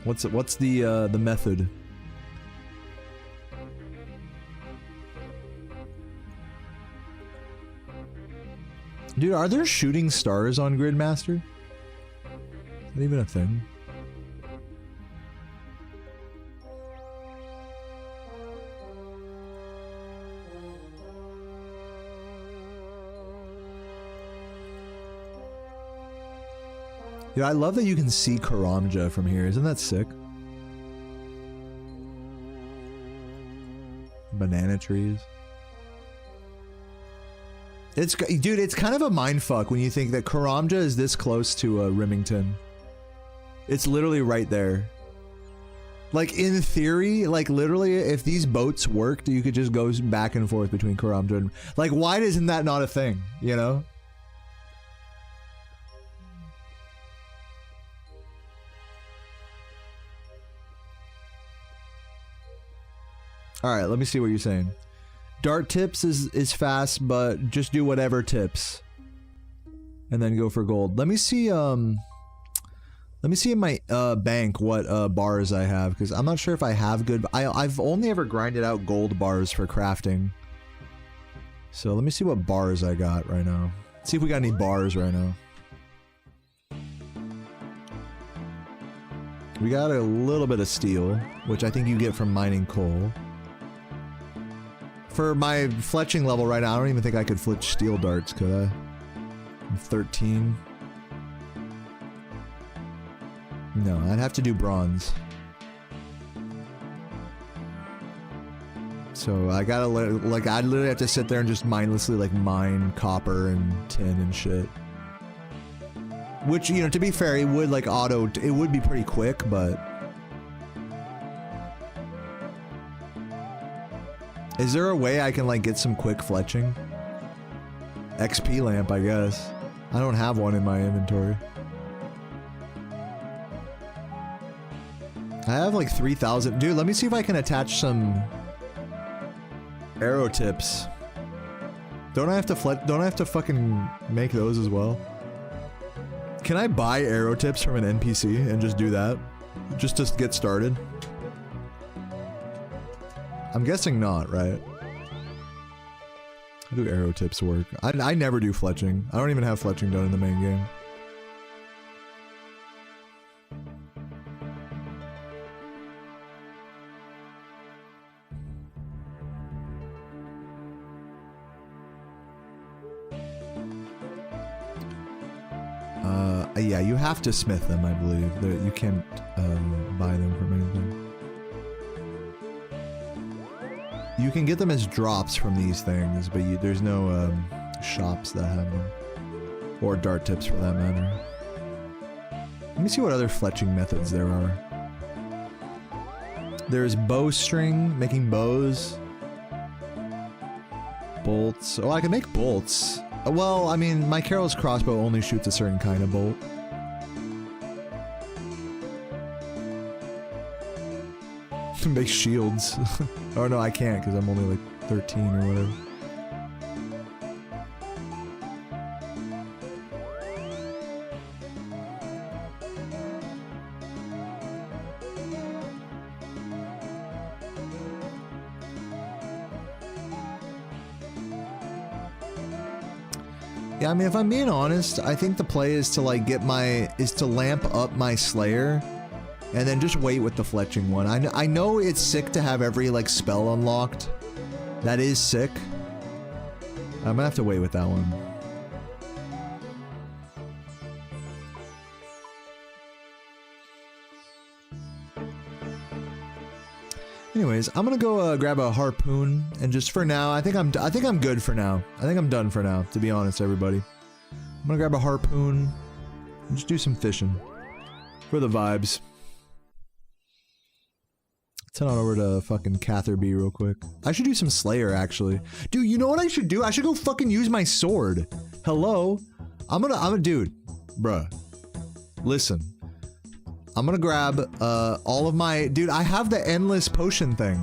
What's the method? Dude, are there shooting stars on Gridmaster? Is that even a thing? Dude, I love that you can see Karamja from here. Isn't that sick? Banana trees. Dude, it's kind of a mindfuck when you think that Karamja is this close to Rimington. It's literally right there. Like, in theory, like, literally, if these boats worked, you could just go back and forth between Karamja and... Like, why isn't that not a thing, you know? Alright, let me see what you're saying. Dart tips is fast, but just do whatever tips. And then go for gold. Let me see in my bank what bars I have, because I'm not sure if I have good... I've only ever grinded out gold bars for crafting. So let me see what bars I got right now. See if we got any bars right now. We got a little bit of steel, which I think you get from mining coal. For my fletching level right now, I don't even think I could fletch steel darts, could I? I'm 13. No, I'd have to do bronze. So I gotta, like, I'd literally have to sit there and just mindlessly, like, mine copper and tin and shit. Which, you know, to be fair, it would, like, it would be pretty quick, but... Is there a way I can, like, get some quick fletching? XP lamp, I guess. I don't have one in my inventory. I have, like, 3,000. Dude, let me see if I can attach some... arrow tips. Don't I have to fucking make those as well? Can I buy arrow tips from an NPC and just do that? Just to get started? I'm guessing not, right? How do arrow tips work? I never do fletching. I don't even have fletching done in the main game. Yeah, you have to smith them, I believe. You can't buy them from anything. You can get them as drops from these things, but there's no shops that have them. Or dart tips for that matter. Let me see what other fletching methods there are. There's bowstring, making bows. Bolts. Oh, I can make bolts. Well, I mean, my Carol's crossbow only shoots a certain kind of bolt. Make shields. Oh no, I can't because I'm only like 13 or whatever. Yeah, I mean, if I'm being honest, I think the play is to like to lamp up my Slayer, and then just wait with the fletching one. I know it's sick to have every like spell unlocked. That is sick. I'm gonna have to wait with that one. Anyways, I'm gonna go grab a harpoon, and just for now, I think I'm good for now. I think I'm done for now, to be honest, everybody. I'm gonna grab a harpoon and just do some fishing for the vibes. Let's head on over to fucking Catherby real quick. I should do some Slayer, actually. Dude, you know what I should do? I should go fucking use my sword. Hello? I'm a dude. Bruh. Listen. I'm gonna grab, all of my... Dude, I have the endless potion thing.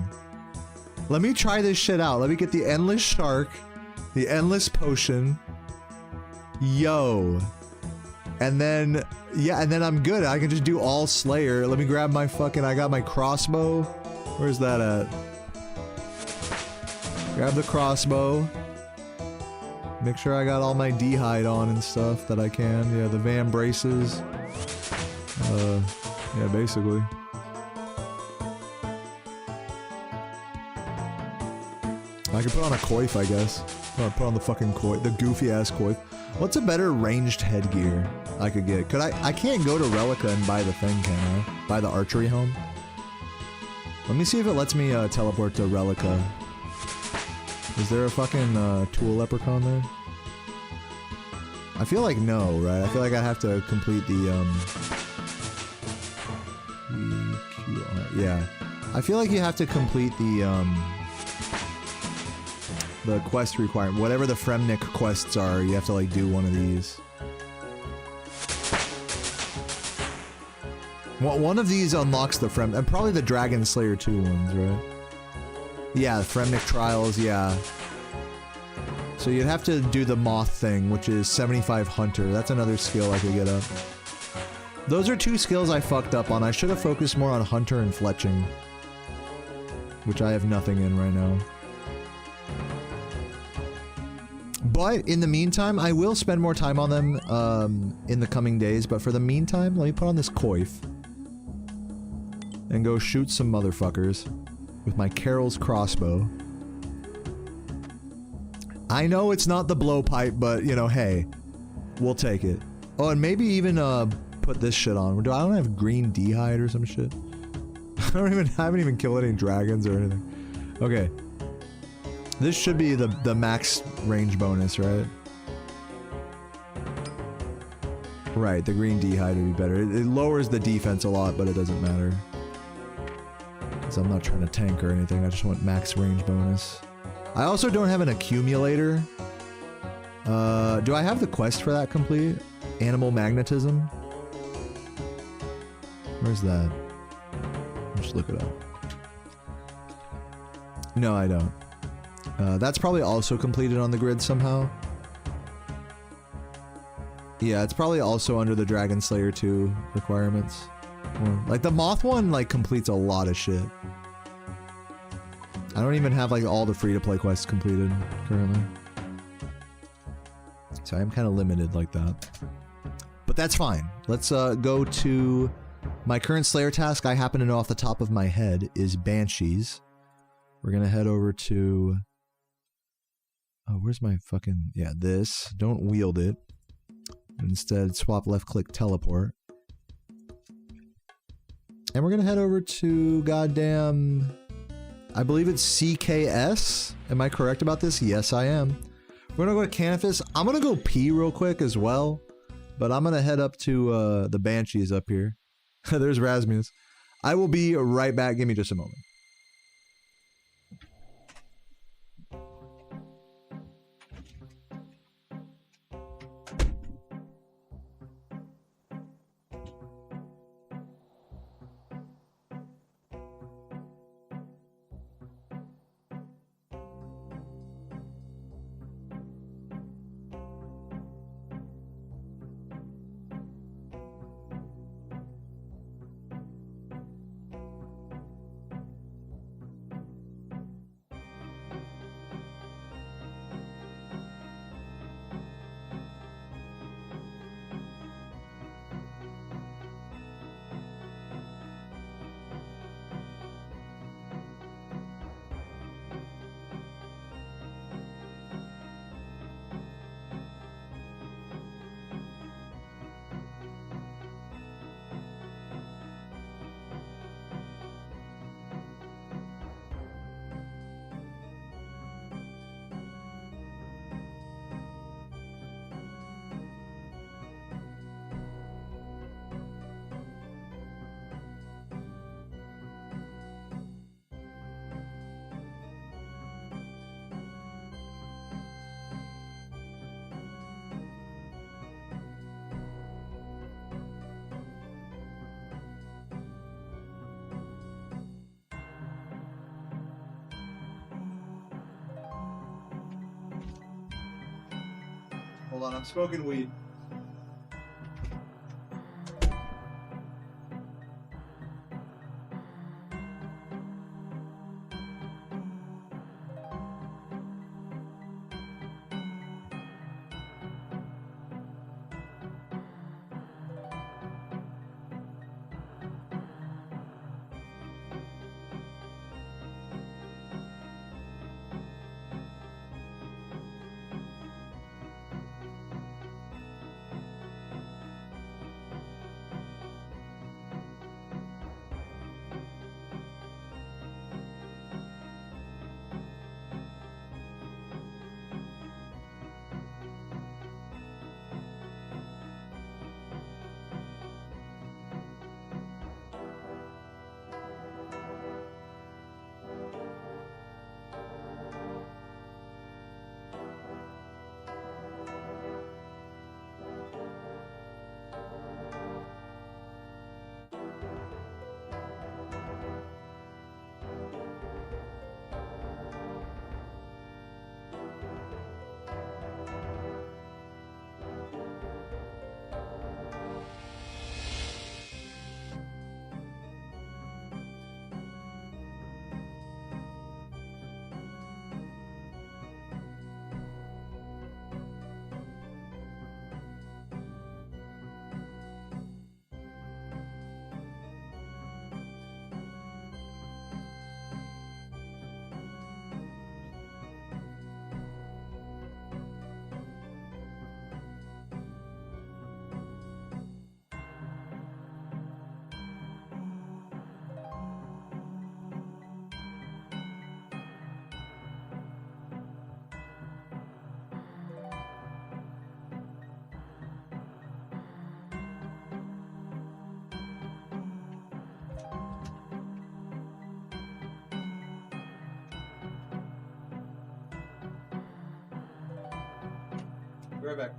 Let me try this shit out. Let me get the endless shark, the endless potion. Yo. And then, yeah, and then I'm good. I can just do all Slayer. Let me grab my fucking... I got my crossbow. Where's that at? Grab the crossbow. Make sure I got all my D-hide on and stuff that I can. Yeah, the Van braces. Yeah, basically. I could put on a coif, I guess. Put on the fucking coif, the goofy-ass coif. What's a better ranged headgear I could get? Could I can't go to Relica and buy the thing, can I? Buy the archery helm? Let me see if it lets me teleport to Relica. Is there a fucking tool leprechaun there? I feel like no, right? I feel like I have to complete the yeah. I feel like you have to complete the quest requirement. Whatever the Fremnik quests are, you have to like do one of these. Well, one of these unlocks the and probably the Dragon Slayer 2 ones, right? Yeah, the Fremnik Trials, yeah. So you'd have to do the Moth thing, which is 75 Hunter. That's another skill I could get up. Those are two skills I fucked up on. I should have focused more on Hunter and Fletching. Which I have nothing in right now. But, in the meantime, I will spend more time on them, in the coming days. But for the meantime, let me put on this coif. And go shoot some motherfuckers. With my Carol's crossbow. I know it's not the blowpipe, but, you know, hey. We'll take it. Oh, and maybe even, put this shit on. I don't have green D-hide or some shit. I haven't even killed any dragons or anything. Okay. This should be the max range bonus, right? Right, the green D-hide would be better. It lowers the defense a lot, but it doesn't matter. Because I'm not trying to tank or anything, I just want max range bonus. I also don't have an accumulator. Do I have the quest for that complete? Animal magnetism? Where's that? Just look it up. No, I don't. That's probably also completed on the grid somehow. Yeah, it's probably also under the Dragon Slayer 2 requirements. Like, the Moth one, like, completes a lot of shit. I don't even have, like, all the free-to-play quests completed currently. So I'm kind of limited like that. But that's fine. Let's go to my current Slayer task. I happen to know off the top of my head is Banshees. We're gonna head over to... Oh, where's my fucking... Yeah, this. Don't wield it. Instead, swap left-click teleport. And we're gonna head over to goddamn... I believe it's CKS. Am I correct about this? Yes, I am. We're gonna go to Canifis. I'm gonna go pee real quick as well, but I'm gonna head up to the Banshees up here. There's Rasmus. I will be right back. Give me just a moment. Hold on, I'm smoking weed. Be right back.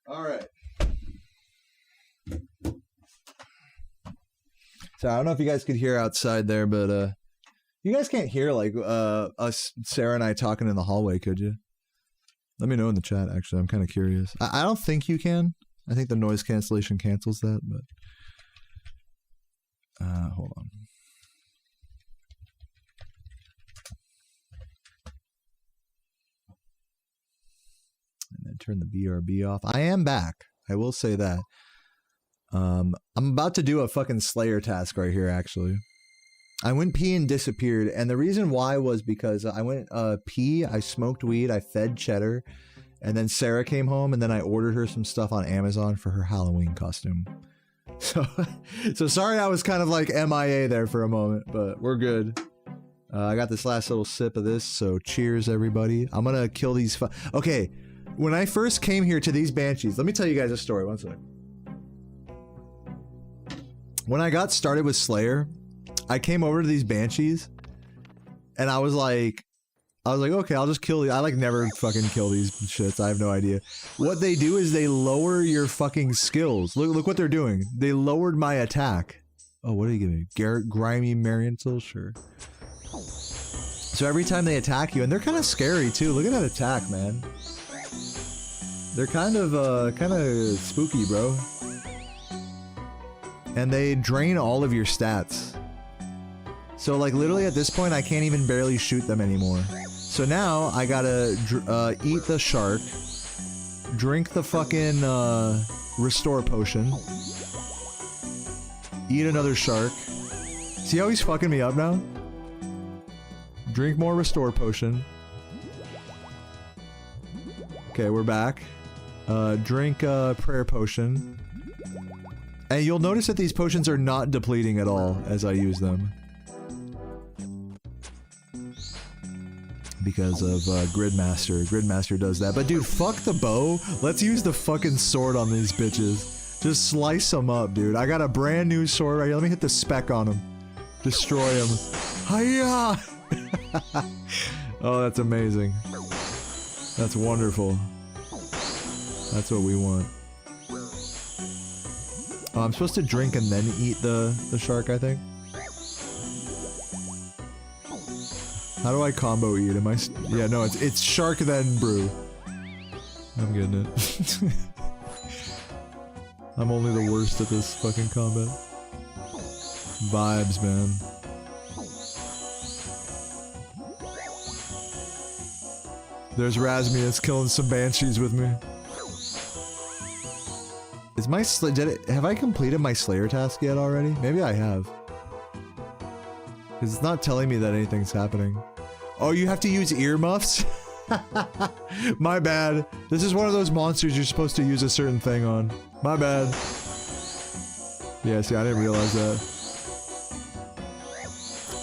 All right. So I don't know if you guys could hear outside there, but you guys can't hear like us, Sarah and I talking in the hallway, could you? Let me know in the chat. Actually, I'm kind of curious. I don't think you can. I think the noise cancellation cancels that, but hold on. And then turn the BRB off. I am back. I will say that. I'm about to do a fucking Slayer task right here, actually. I went pee and disappeared, and the reason why was because I went pee, I smoked weed, I fed Cheddar, and then Sarah came home, and then I ordered her some stuff on Amazon for her Halloween costume. So sorry I was kind of like MIA there for a moment, but we're good. I got this last little sip of this, so cheers everybody. I'm gonna kill these okay, when I first came here to these Banshees, let me tell you guys a story, one second. When I got started with Slayer, I came over to these Banshees, and I was like, okay, I'll just kill these. I like never fucking kill these shits. I have no idea. What they do is they lower your fucking skills. Look what they're doing. They lowered my attack. Oh, what are you giving me? Garrett, Grimy, Marienthal? Sure. So every time they attack you, and they're kind of scary too. Look at that attack, man. They're kind of spooky, bro. And they drain all of your stats. So like literally at this point I can't even barely shoot them anymore. So now I gotta eat the shark, drink the fucking restore potion, eat another shark. See how he's fucking me up now? Drink more restore potion. Okay, we're back. Drink prayer potion. And you'll notice that these potions are not depleting at all as I use them. Because of Gridmaster. Gridmaster does that. But dude, fuck the bow. Let's use the fucking sword on these bitches. Just slice them up, dude. I got a brand new sword right here. Let me hit the spec on them. Destroy them. Hiya! Oh, that's amazing. That's wonderful. That's what we want. Oh, I'm supposed to drink and then eat the shark, I think. How do I combo eat? Am I? Yeah, no, it's shark then brew. I'm getting it. I'm only the worst at this fucking combat. Vibes, man. There's Rasmius killing some banshees with me. Is my have I completed my Slayer task yet already? Maybe I have. Because it's not telling me that anything's happening. Oh, you have to use earmuffs? My bad. This is one of those monsters you're supposed to use a certain thing on. My bad. Yeah, see, I didn't realize that.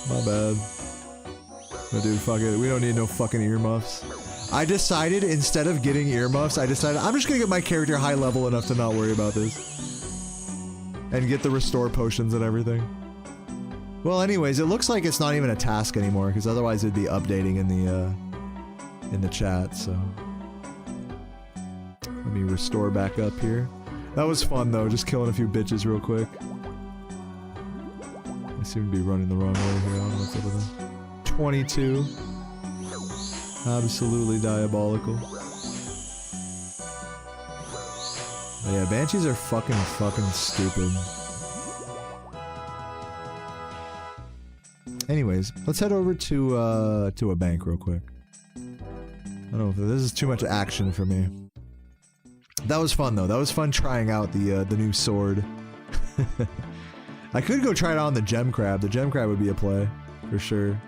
My bad. But dude, fuck it. We don't need no fucking earmuffs. I decided, instead of getting earmuffs, I decided I'm just gonna get my character high level enough to not worry about this. And get the restore potions and everything. Well, anyways, it looks like it's not even a task anymore, because otherwise it'd be updating in the chat, so. Let me restore back up here. That was fun, though, just killing a few bitches real quick. I seem to be running the wrong way here. I don't know what's up with that. 22. Absolutely diabolical. But yeah, banshees are fucking stupid. Anyways, let's head over to a bank real quick. I don't know if this is too much action for me. That was fun though. That was fun trying out the new sword. I could go try it out on the gem crab. The gem crab would be a play for sure.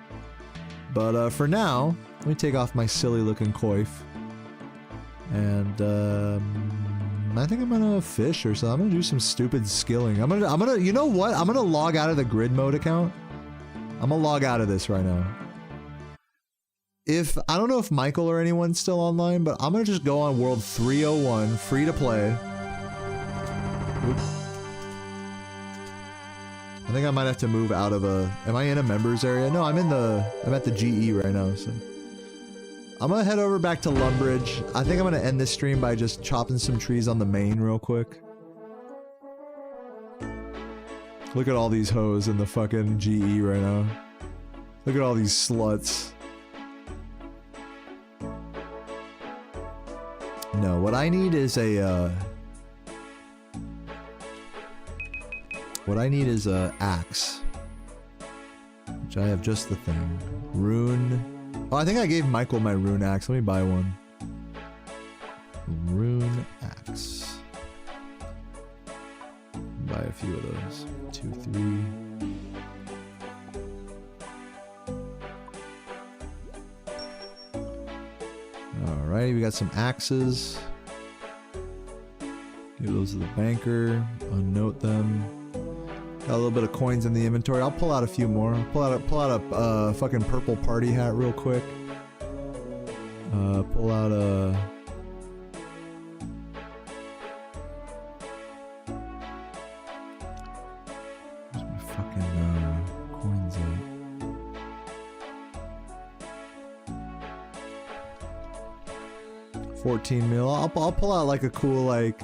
But for now, let me take off my silly looking coif. And I think I'm gonna fish or something. I'm gonna do some stupid skilling. I'm gonna you know what? I'm gonna log out of the grid mode account. I'm gonna log out of this right now. I don't know if Michael or anyone's still online, but I'm gonna just go on World 301, free to play. Oop. I think I might have to move out of am I in a members area? No, I'm at the GE right now, so. I'm gonna head over back to Lumbridge. I think I'm gonna end this stream by just chopping some trees on the main real quick. Look at all these hoes in the fucking GE right now. Look at all these sluts. No, what I need is a, what I need is a axe. Which I have just the thing. Rune. Oh, I think I gave Michael my rune axe. Let me buy one. Rune axe. Buy a few of those. 2, 3. Alright, we got some axes. Give those to the banker. Unnote them. Got a little bit of coins in the inventory. I'll pull out a few more. Pull out a fucking purple party hat real quick. Pull out a... Where's my fucking coins at? 14 mil. I'll pull out like a cool, like,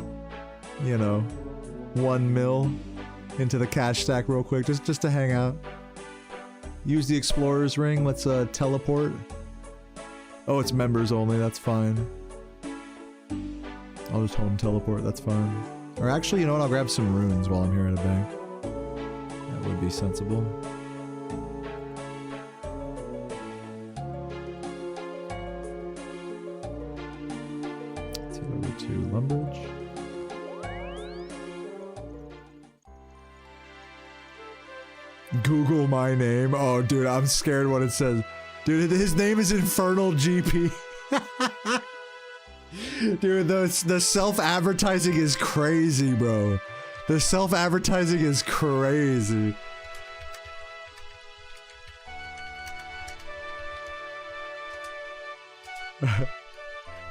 you know, 1 mil into the cash stack real quick, just to hang out. Use the explorer's ring. Let's teleport. Oh, it's members only. That's fine. I'll just home teleport. That's fine. Or actually, you know what? I'll grab some runes while I'm here at a bank. That would be sensible. Let's head over to Lumbridge. Google my name. Oh, dude, I'm scared what it says. Dude, his name is Infernal GP. Dude, the self-advertising is crazy, bro. The self-advertising is crazy.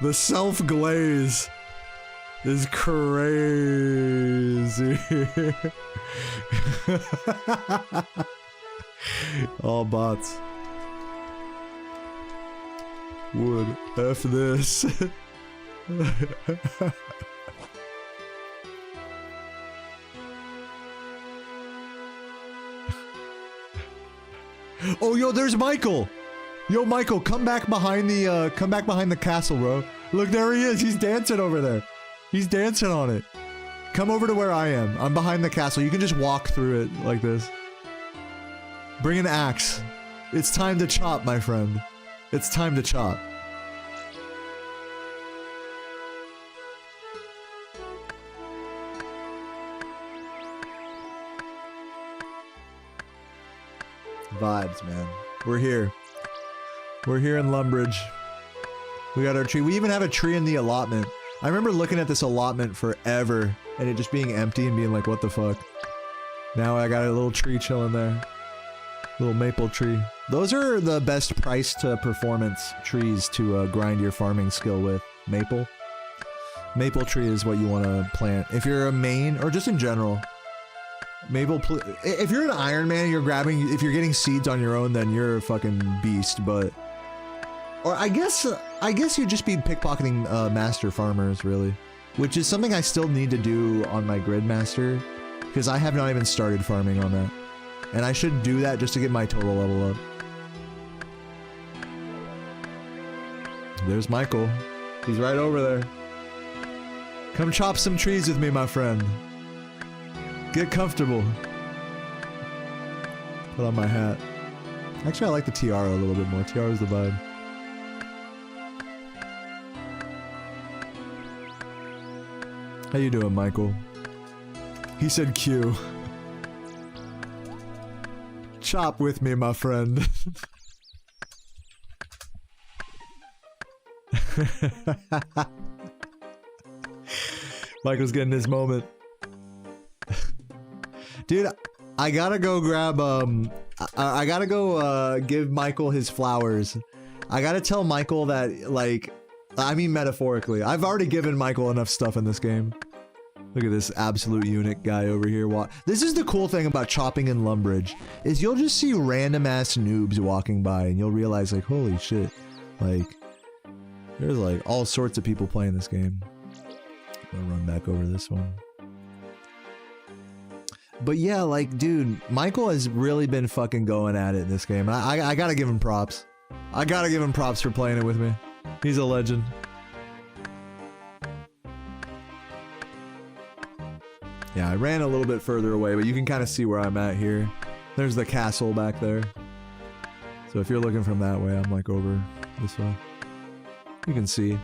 The self-glaze is crazy. All bots. Would F this. Oh, yo, there's Michael. Yo, Michael, come back behind the castle, bro. Look, there he is. He's dancing over there. He's dancing on it. Come over to where I am. I'm behind the castle. You can just walk through it like this. Bring an axe. It's time to chop, my friend. It's time to chop. Vibes, man. We're here. We're here in Lumbridge. We got our tree. We even have a tree in the allotment. I remember looking at this allotment forever and it just being empty and being like, what the fuck? Now I got a little tree chilling there. Little maple tree. Those are the best price to performance trees to grind your farming skill with. Maple. Maple tree is what you want to plant. If you're a main, or just in general. Maple, if you're an Iron Man, you're grabbing, if you're getting seeds on your own, then you're a fucking beast, but... Or I guess you'd just be pickpocketing master farmers, really. Which is something I still need to do on my grid master, because I have not even started farming on that. And I should do that just to get my total level up. There's Michael. He's right over there. Come chop some trees with me, my friend. Get comfortable. Put on my hat. Actually, I like the tiara a little bit more. Tiara's the vibe. How you doing, Michael? He said Q. Chop with me, my friend. Michael's getting his moment. Dude, I gotta go grab, I gotta go, give Michael his flowers. I gotta tell Michael that, like, I mean metaphorically. I've already given Michael enough stuff in this game. Look at this absolute eunuch guy over here. This is the cool thing about chopping in Lumbridge, is you'll just see random ass noobs walking by and you'll realize, like, holy shit. Like, There's like all sorts of people playing this game. I'm gonna run back over this one. But yeah, like, dude, Michael has really been fucking going at it in this game. I gotta give him props. I gotta give him props for playing it with me. He's a legend. Yeah, I ran a little bit further away, but you can kind of see where I'm at here. There's the castle back there. So if you're looking from that way, I'm like over this way. You can see.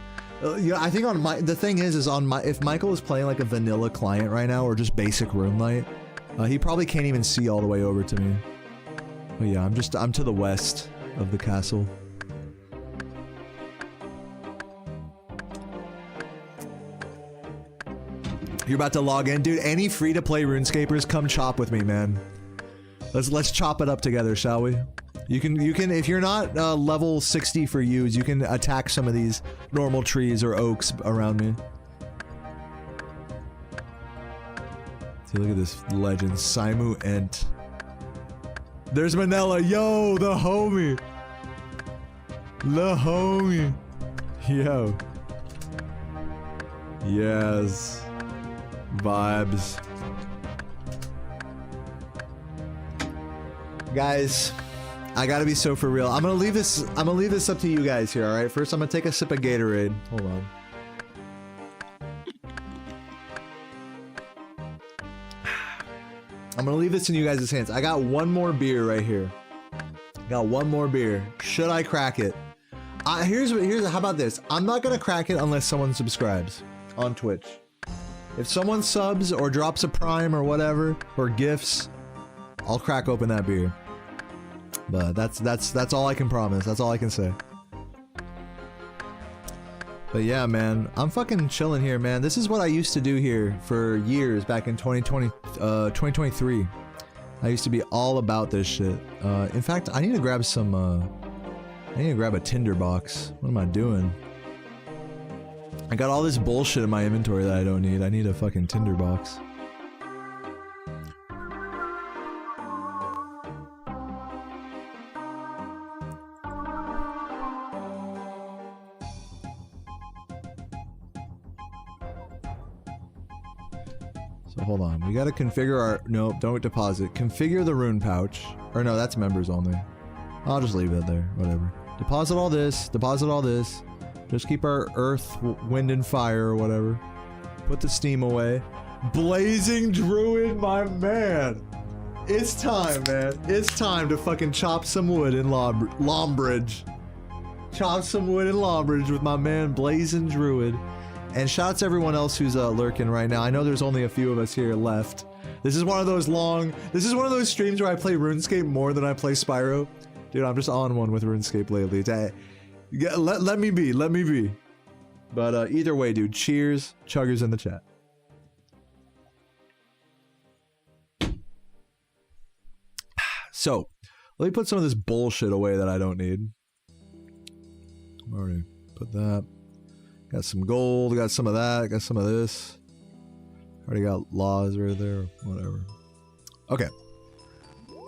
Yeah, I think on the thing is on my, if Michael is playing like a vanilla client right now or just basic room light, he probably can't even see all the way over to me. But yeah, I'm to the west of the castle. You're about to log in, dude. Any free-to-play RuneScapers, come chop with me, man. Let's chop it up together, shall we? You can if you're not level 60 for use, you can attack some of these normal trees or oaks around me. See, look at this legend, Simu Ent. There's Manila, yo, the homie. The homie. Yo. Yes. Vibes. Guys, I gotta be so for real. I'm gonna leave this up to you guys here, alright? First I'm gonna take a sip of Gatorade. Hold on. I'm gonna leave this in you guys' hands. I got one more beer right here. Got one more beer. Should I crack it? Here's how about this? I'm not gonna crack it unless someone subscribes on Twitch. If someone subs or drops a prime or whatever, or gifts, I'll crack open that beer. But that's all I can promise. That's all I can say. But yeah, man, I'm fucking chilling here, man. This is what I used to do here for years back in 2023. I used to be all about this shit. In fact, I need to grab some, I need to grab a tinderbox. What am I doing? I got all this bullshit in my inventory that I don't need. I need a fucking tinderbox. So hold on, we gotta configure our, no, don't deposit. Configure the rune pouch. Or no, that's members only. I'll just leave it there, whatever. Deposit all this, deposit all this. Just keep our earth, wind, and fire or whatever. Put the steam away. Blazing Druid, my man! It's time, man. It's time to fucking chop some wood in Lombridge. Chop some wood in Lombridge with my man Blazing Druid. And shout out to everyone else who's lurking right now. I know there's only a few of us here left. This is one of those streams where I play RuneScape more than I play Spyro. Dude, I'm just on one with RuneScape lately. Let me be. But either way, dude, cheers. Chuggers in the chat. So, let me put some of this bullshit away that I don't need. Already put that. Got some gold, got some of that, got some of this. Already got laws right there, whatever. Okay.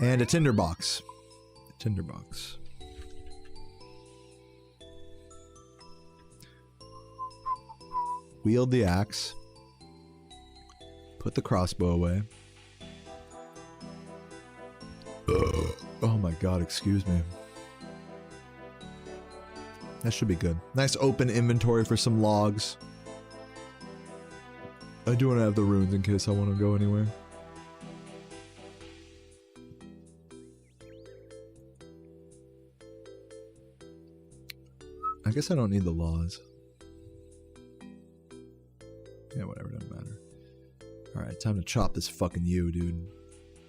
And a tinderbox. Tinderbox. Wield the axe. Put the crossbow away. Oh my god, excuse me. That should be good. Nice open inventory for some logs. I do want to have the runes in case I want to go anywhere. I guess I don't need the laws. Yeah, whatever, doesn't matter. Alright, time to chop this fucking you, dude.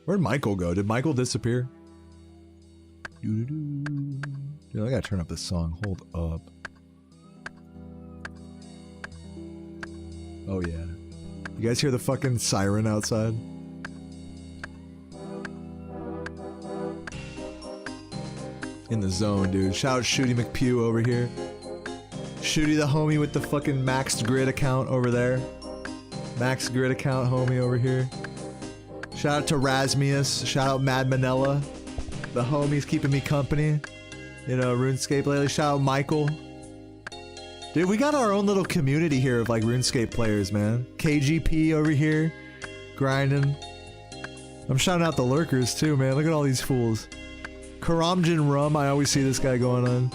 Where'd Michael go? Did Michael disappear? Dude, I gotta turn up this song. Hold up. Oh yeah. You guys hear the fucking siren outside? In the zone, dude. Shout out Shooty McPew over here. Shooty the homie with the fucking maxed grid account over there. Max grid account homie over here. Shout out to Rasmius. Shout out Mad Manella. The homie's keeping me company. You know, RuneScape lately. Shout out Michael. Dude, we got our own little community here of like RuneScape players, man. KGP over here, grinding. I'm shouting out the lurkers too, man. Look at all these fools. Karamjan Rum, I always see this guy going on.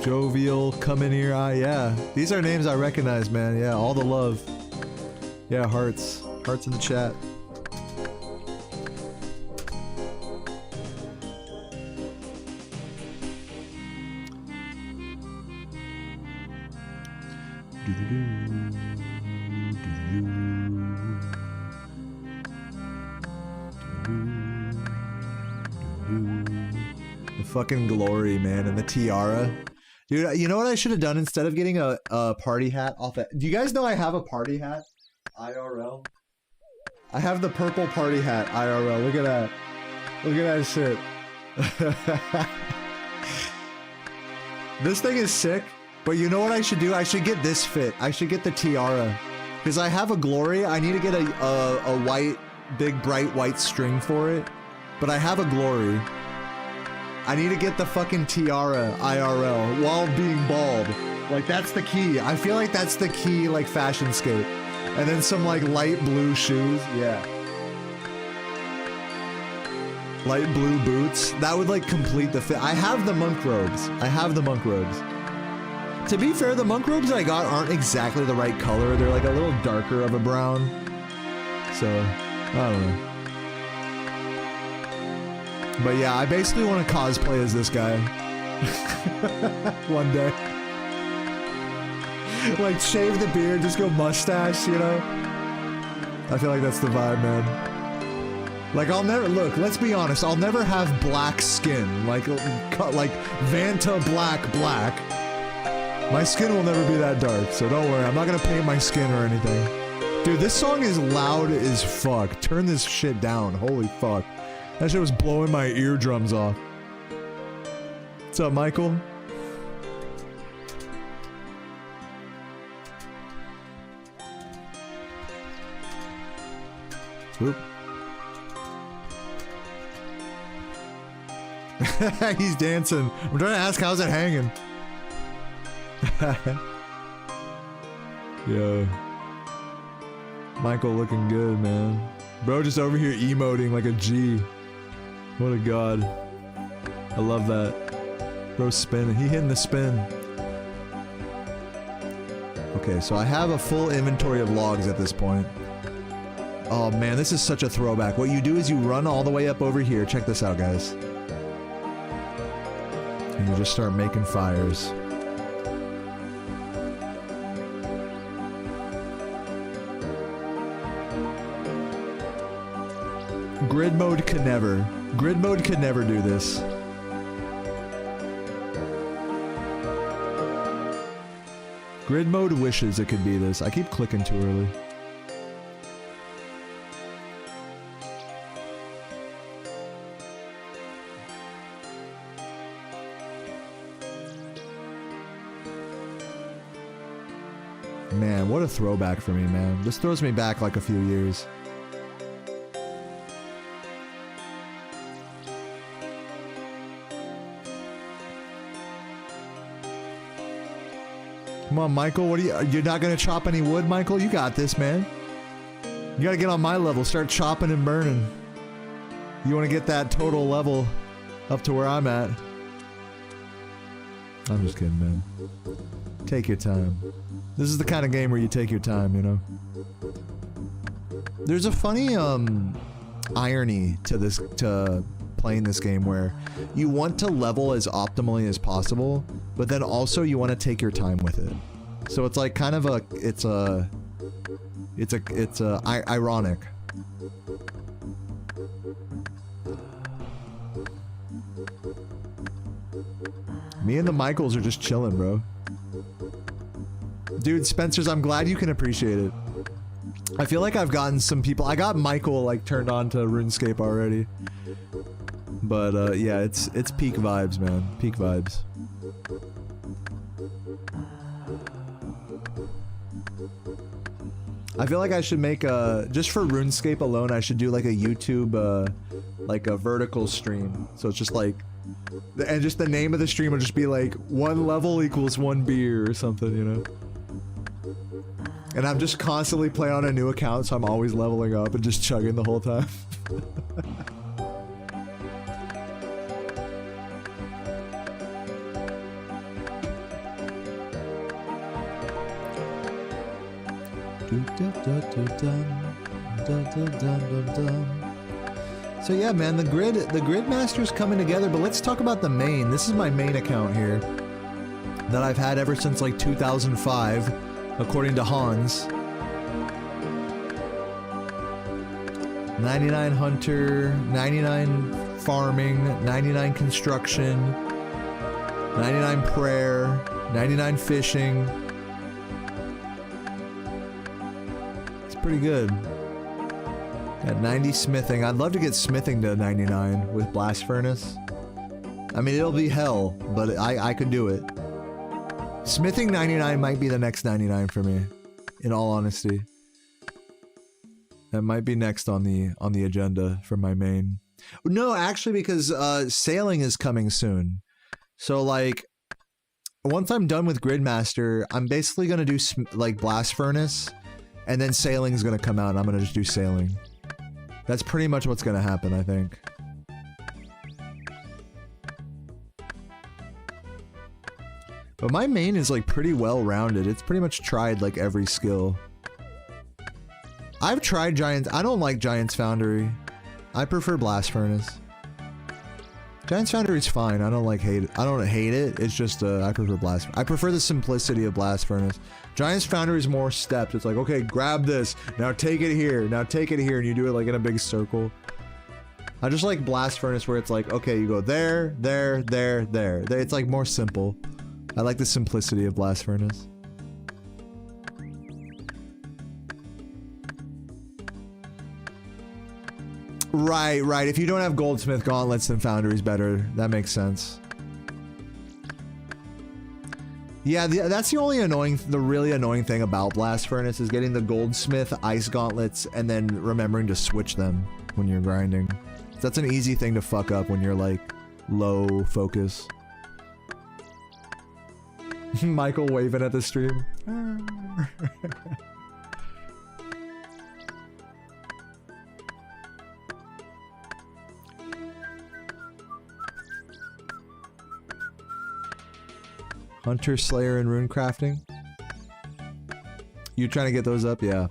Jovial, come in here, yeah. These are names I recognize, man. Yeah, all the love. Yeah, hearts. Hearts in the chat. The fucking glory, man, and the tiara. Dude, you know what I should have done instead of getting a party hat off that? Do you guys know I have a party hat? IRL? I have the purple party hat, IRL. Look at that. Look at that shit. This thing is sick, but you know what I should do? I should get this fit. I should get the tiara. Because I have a glory, I need to get a white, big, bright white string for it. But I have a glory. I need to get the fucking tiara IRL while being bald. Like, that's the key. I feel like that's the key, like, fashion scape. And then some, like, light blue shoes. Yeah. Light blue boots. That would, like, complete the fit. I have the monk robes. I have the monk robes. To be fair, the monk robes I got aren't exactly the right color. They're, like, a little darker of a brown. So, I don't know. But yeah, I basically want to cosplay as this guy. One day. Like, shave the beard, just go mustache, you know? I feel like that's the vibe, man. Like, I'll never, look, let's be honest, I'll never have black skin. Like Vanta black. My skin will never be that dark, so don't worry, I'm not gonna paint my skin or anything. Dude, this song is loud as fuck. Turn this shit down, holy fuck. That shit was blowing my eardrums off. What's up, Michael? Oop. He's dancing. I'm trying to ask, how's it hanging? Yo. Michael looking good, man. Bro just over here emoting like a G. What a god. I love that. Bro spinning. He hitting the spin. Okay, so I have a full inventory of logs at this point. Oh man, this is such a throwback. What you do is you run all the way up over here. Check this out, guys. And you just start making fires. Grid mode could never. Grid mode could never do this. Grid mode wishes it could be this. I keep clicking too early. Man, what a throwback for me, man. This throws me back like a few years. Come on, Michael, what are you're not gonna chop any wood, Michael? You got this, man. You gotta get on my level, start chopping and burning. You wanna get that total level up to where I'm at. I'm just kidding, man. Take your time. This is the kind of game where you take your time, you know? There's a funny, irony to this, to playing this game where you want to level as optimally as possible, but then also you want to take your time with it. So it's like kind of a, it's ironic. Me and the Michaels are just chilling, bro. Dude, Spencer's, I'm glad you can appreciate it. I feel like I've gotten some people, I got Michael like turned on to RuneScape already. But yeah, it's peak vibes, man. Peak vibes. I feel like I should make a, just for RuneScape alone, I should do like a YouTube, like a vertical stream. So it's just like And just the name of the stream will just be like, 1 level equals 1 beer or something, you know? And I'm just constantly playing on a new account, so I'm always leveling up and just chugging the whole time. So yeah, man, the grid master's coming together, but let's talk about the main. This is my main account here that I've had ever since like 2005, according to Hans. 99 hunter, 99 farming, 99 construction, 99 prayer, 99 fishing. It's pretty good. Got 90 smithing. I'd love to get smithing to 99 with blast furnace. I mean, it'll be hell, but I could do it. Smithing 99 might be the next 99 for me, in all honesty. That might be next on the agenda for my main. No, actually, because sailing is coming soon. So like, once I'm done with Gridmaster, I'm basically gonna do like blast furnace, and then sailing is gonna come out, and I'm gonna just do sailing. That's pretty much what's gonna happen, I think. But my main is like pretty well rounded. It's pretty much tried like every skill. I've tried Giants. I don't like Giants Foundry. I prefer Blast Furnace. Giants Foundry is fine. I don't hate it. I don't hate it. It's just I prefer Blast. I prefer the simplicity of Blast Furnace. Giants Foundry is more stepped. It's like, okay, grab this. Now take it here. Now take it here, and you do it like in a big circle. I just like Blast Furnace where it's like, okay, you go there, there, there, there. It's like more simple. I like the simplicity of Blast Furnace. Right, right. If you don't have Goldsmith Gauntlets, then Foundry's better. That makes sense. Yeah, that's the only really annoying thing about Blast Furnace is getting the Goldsmith Ice Gauntlets and then remembering to switch them when you're grinding. That's an easy thing to fuck up when you're like low focus. Michael waving at the stream. Hunter, Slayer, and Rune Crafting. You trying to get those up? Yeah.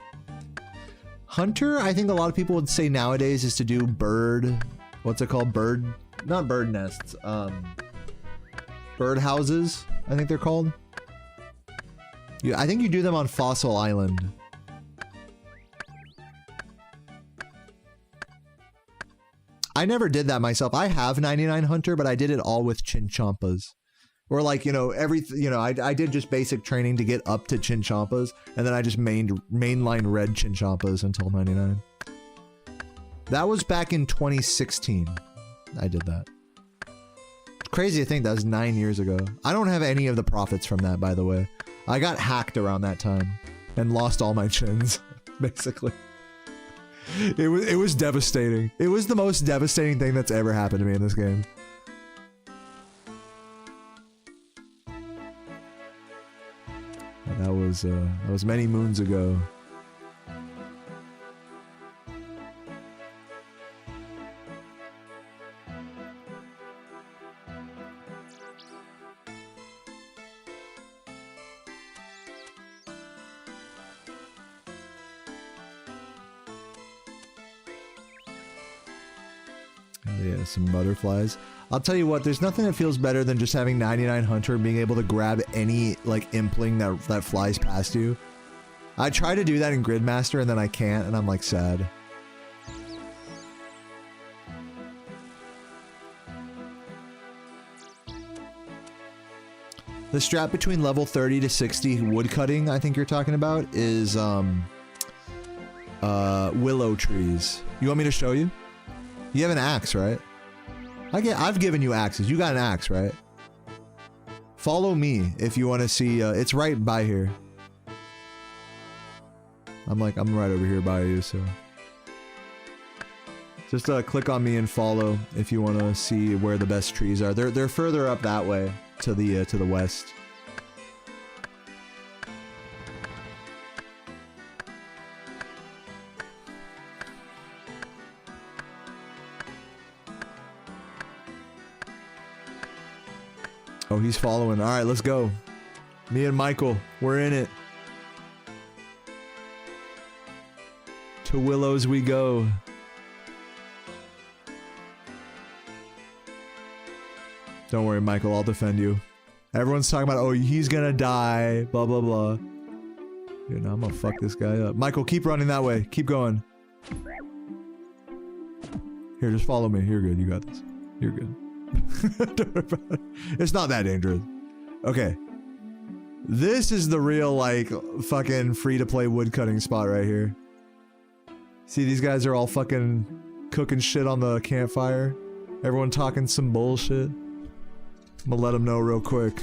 Hunter, I think a lot of people would say nowadays is to do bird... What's it called? Bird... Not bird nests. Bird houses, I think they're called. Yeah, I think you do them on Fossil Island. I never did that myself. I have 99 Hunter, but I did it all with Chinchompas. Or like, you know, I did just basic training to get up to Chinchompas, and then I just mainline red Chinchompas until 99. That was back in 2016. I did that. It's crazy to think that was 9 years ago. I don't have any of the profits from that, by the way. I got hacked around that time and lost all my chins, basically. It was devastating. It was the most devastating thing that's ever happened to me in this game. That was many moons ago. Yeah, some butterflies. I'll tell you what, there's nothing that feels better than just having 99 Hunter and being able to grab any, like, impling that flies past you. I try to do that in Gridmaster and then I can't, and I'm, like, sad. The strat between level 30 to 60 woodcutting, I think you're talking about, is, willow trees. You want me to show you? You have an axe, right? I've given you axes. You got an axe, right? Follow me if you want to see, it's right by here. I'm right over here by you, so. Just click on me and follow if you want to see where the best trees are. They're further up that way to the west. Oh, he's following. All right, let's go. Me and Michael, we're in it. To Willows we go. Don't worry, Michael, I'll defend you. Everyone's talking about, oh, he's gonna die, blah, blah, blah. Dude, now I'm gonna fuck this guy up. Michael, keep running that way. Keep going. Here, just follow me. You're good. You got this. You're good. Don't worry about it. It's not that dangerous. Okay. This is the real, like, fucking free-to-play woodcutting spot right here. See, these guys are all fucking cooking shit on the campfire. Everyone talking some bullshit. I'm gonna let them know real quick.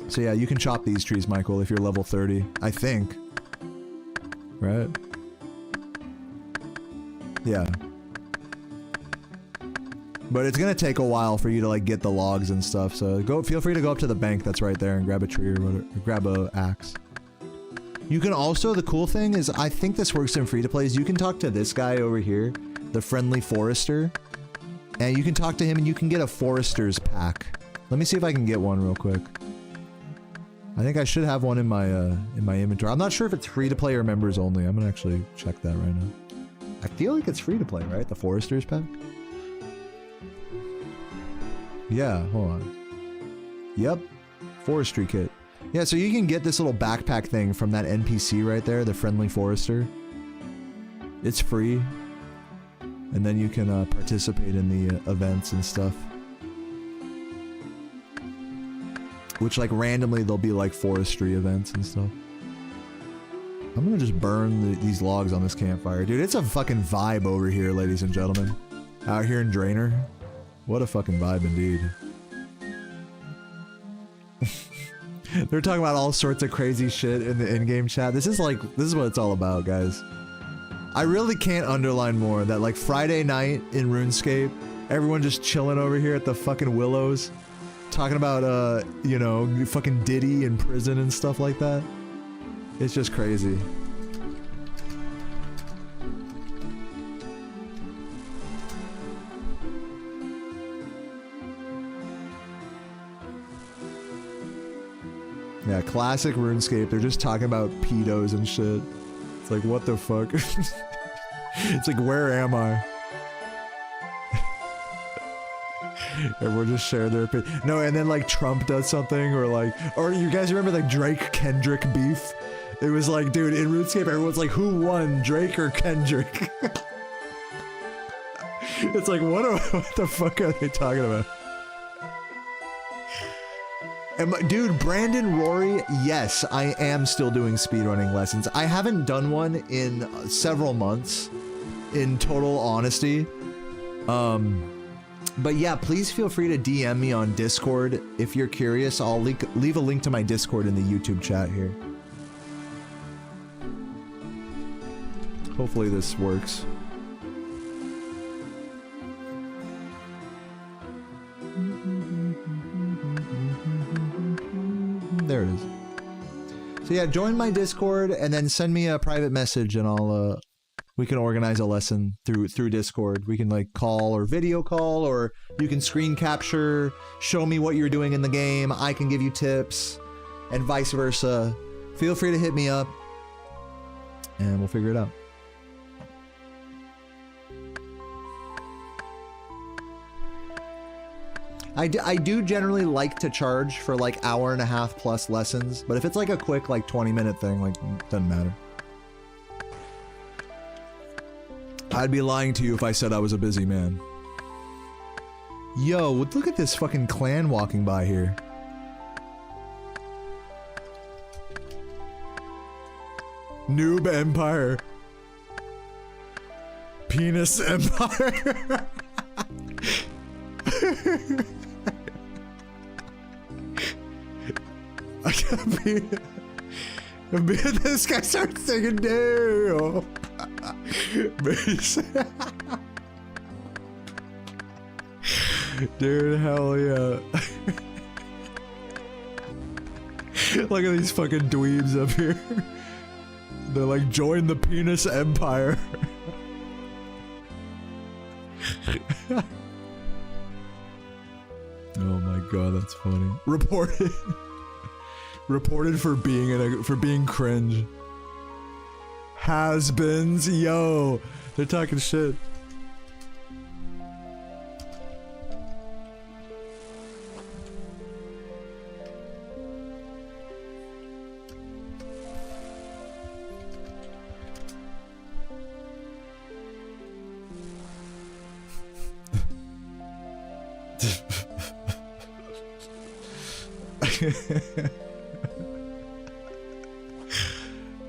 So yeah, you can chop these trees, Michael, if you're level 30. I think. Right? Yeah. But it's gonna take a while for you to like get the logs and stuff, so feel free to go up to the bank that's right there and grab a tree or whatever, or grab a axe. You can also, the cool thing is, I think this works in free-to-play, is you can talk to this guy over here, the friendly forester, and you can talk to him and you can get a forester's pack. Let me see if I can get one real quick. I think I should have one in my inventory. I'm not sure if it's free-to-play or members only. I'm gonna actually check that right now. I feel like it's free-to-play, right? The forester's pack? Yeah, hold on. Yep. Forestry kit. Yeah, so you can get this little backpack thing from that NPC right there, the friendly forester. It's free. And then you can participate in the events and stuff. Which, like, randomly there'll be, like, forestry events and stuff. I'm gonna just burn these logs on this campfire. Dude, it's a fucking vibe over here, ladies and gentlemen. Out here in Draenor. What a fucking vibe indeed. They're talking about all sorts of crazy shit in the in-game chat. This is what it's all about, guys. I really can't underline more that, like, Friday night in RuneScape, everyone just chilling over here at the fucking Willows, talking about, you know, fucking Diddy in prison and stuff like that. It's just crazy. Yeah, classic RuneScape. They're just talking about pedos and shit. It's like, what the fuck? It's like, where am I? Everyone just share their opinion. No, and then like Trump does something, or like, or you guys remember like Drake Kendrick beef? It was like, dude, in RuneScape, everyone's like, who won, Drake or Kendrick? It's like, what the fuck are they talking about? Dude, Brandon, Rory, yes, I am still doing speedrunning lessons. I haven't done one in several months, in total honesty. But yeah, please feel free to DM me on Discord if you're curious. I'll leave a link to my Discord in the YouTube chat here. Hopefully this works. There it is. So yeah, join my Discord and then send me a private message and I'll we can organize a lesson through Discord. We can like call or video call, or you can screen capture, show me what you're doing in the game, I can give you tips, and vice versa. Feel free to hit me up and we'll figure it out. I do generally like to charge for like hour-and-a-half plus lessons, but if it's like a quick like 20-minute thing, like, doesn't matter. I'd be lying to you if I said I was a busy man. Yo, look at this fucking clan walking by here. Noob Empire. Penis Empire. I can't be. This guy starts singing, damn. Dude, hell yeah. Look at these fucking dweebs up here. They're like, join the penis empire. Oh my god, that's funny. Reported. Reported for being cringe. Has-beens, yo, they're talking shit.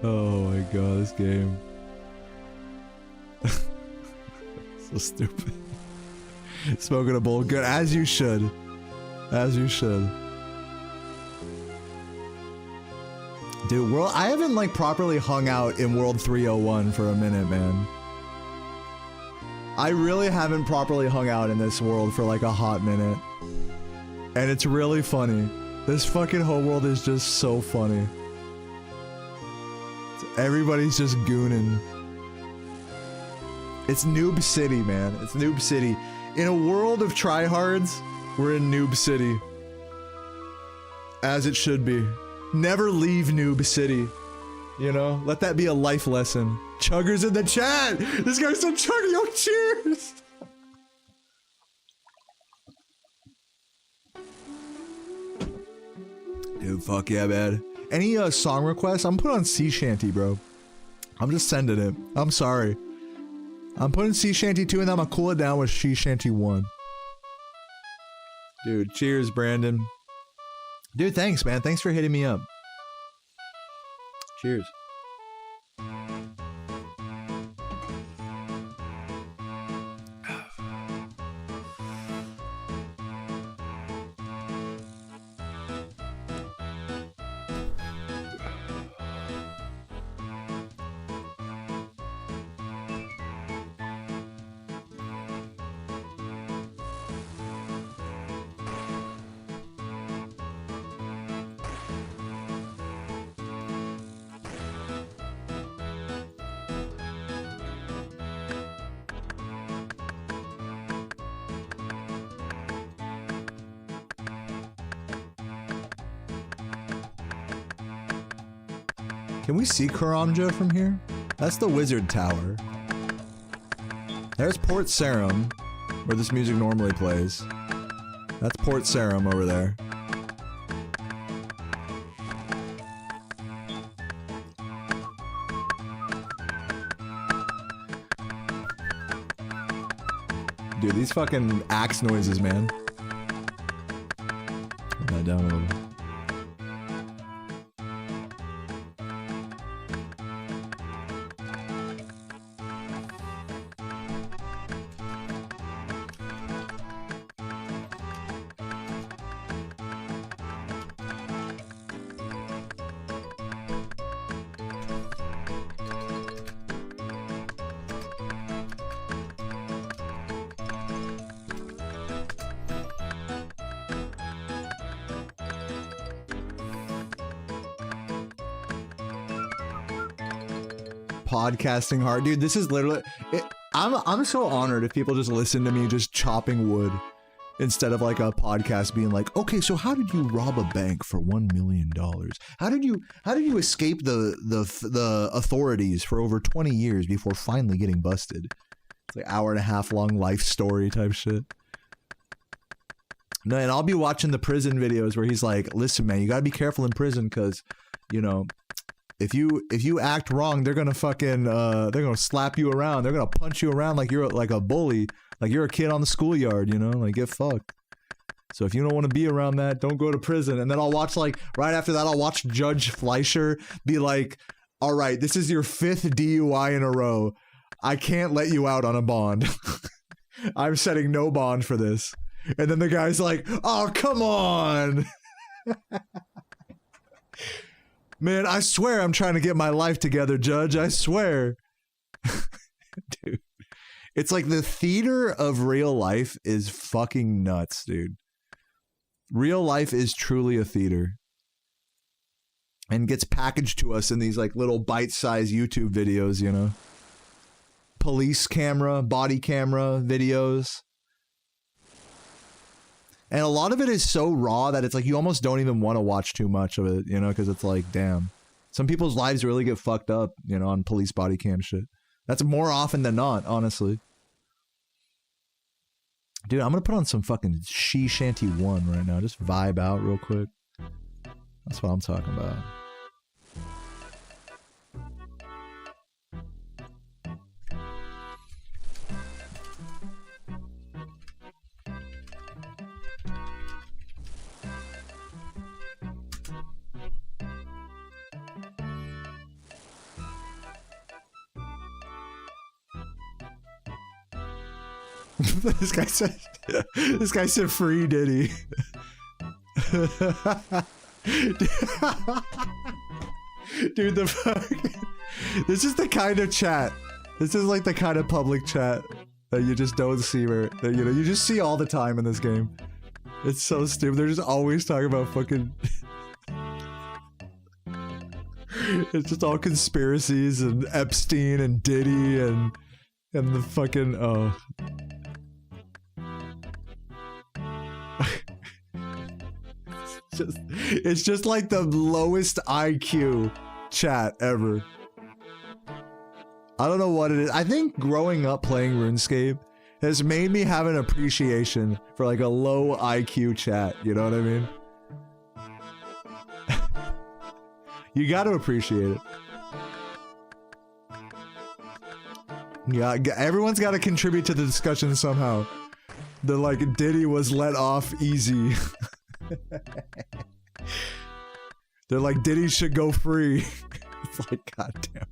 Oh my god, this game. So stupid. Smoking a bowl, good, as you should. As you should. Dude, I haven't like properly hung out in World 301 for a minute, man. I really haven't properly hung out in this world for like a hot minute. And it's really funny. This fucking whole world is just so funny. Everybody's just gooning. It's Noob City, man. It's Noob City. In a world of tryhards, we're in Noob City. As it should be. Never leave Noob City. You know? Let that be a life lesson. Chuggers in the chat! This guy's so chuggy! Yo, cheers! Dude, fuck yeah, man. Any song requests? I'm putting on Sea Shanty, bro. I'm just sending it. I'm sorry. I'm putting Sea Shanty 2 and I'm gonna cool it down with Sea Shanty 1. Dude, cheers, Brandon. Dude, thanks, man. Thanks for hitting me up. Cheers. Can we see Karamja from here? That's the Wizard Tower. There's Port Sarim, where this music normally plays. That's Port Sarim over there. Dude, these fucking axe noises, man. Turn that down a little bit. Podcasting hard, dude. This is literally I'm so honored if people just listen to me just chopping wood instead of like a podcast being like, okay, so how did you rob a bank for $1 million? How did you escape the authorities for over 20 years before finally getting busted? It's like hour-and-a-half long life story type shit. No, and I'll be watching the prison videos where he's like, listen, man, you gotta be careful in prison because, you know, if you act wrong, they're gonna fucking they're gonna slap you around. They're gonna punch you around like you're like a bully, like you're a kid on the schoolyard, you know, like get fucked. So if you don't want to be around that, don't go to prison. And then I'll watch, like, right after that, I'll watch Judge Fleischer be like, all right, this is your 5th DUI in a row. I can't let you out on a bond. I'm setting no bond for this. And then the guy's like, oh, come on. Man, I swear I'm trying to get my life together, Judge. I swear. It's like the theater of real life is fucking nuts, dude. Real life is truly a theater. And gets packaged to us in these like little bite-sized YouTube videos, you know. Police camera, body camera videos. And a lot of it is so raw that it's like you almost don't even want to watch too much of it, you know, because it's like, damn. Some people's lives really get fucked up, you know, on police body cam shit. That's more often than not, honestly. Dude, I'm gonna put on some fucking She Shanty 1 right now. Just vibe out real quick. That's what I'm talking about. This guy said free Diddy. Dude, the fucking, this is the kind of chat. This is like the kind of public chat that you just don't see where, that, you know, you just see all the time in this game. It's so stupid. They're just always talking about fucking it's just all conspiracies and Epstein and Diddy and the fucking, oh. It's just like the lowest IQ chat ever. I don't know what it is. I think growing up playing RuneScape has made me have an appreciation for like a low IQ chat. You know what I mean? You got to appreciate it. Yeah, everyone's got to contribute to the discussion somehow. The like Diddy was let off easy. They're like, Diddy should go free. It's like, goddamn.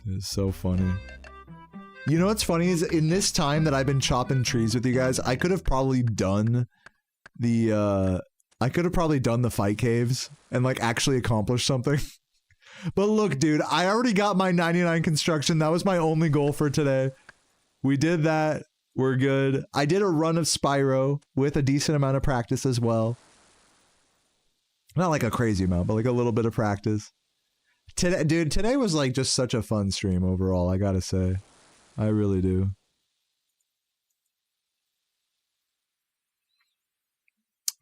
It's so funny. You know what's funny is in this time that I've been chopping trees with you guys, I could have probably done the fight caves and like actually accomplished something. But look, dude, I already got my 99 construction. That was my only goal for today. We did that. We're good. I did a run of Spyro with a decent amount of practice as well. Not like a crazy amount, but like a little bit of practice. Today, dude, today was like just such a fun stream overall, I gotta say. I really do.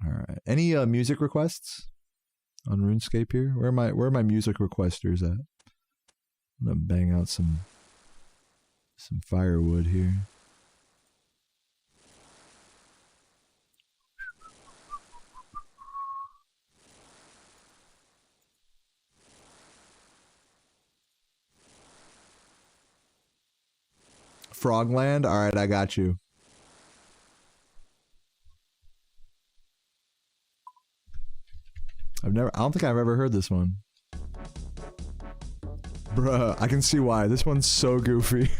Alright. Any music requests on RuneScape here? Where are my music requesters at? I'm gonna bang out some firewood here. Frogland? Alright, I got you. I don't think I've ever heard this one. Bruh, I can see why. This one's so goofy.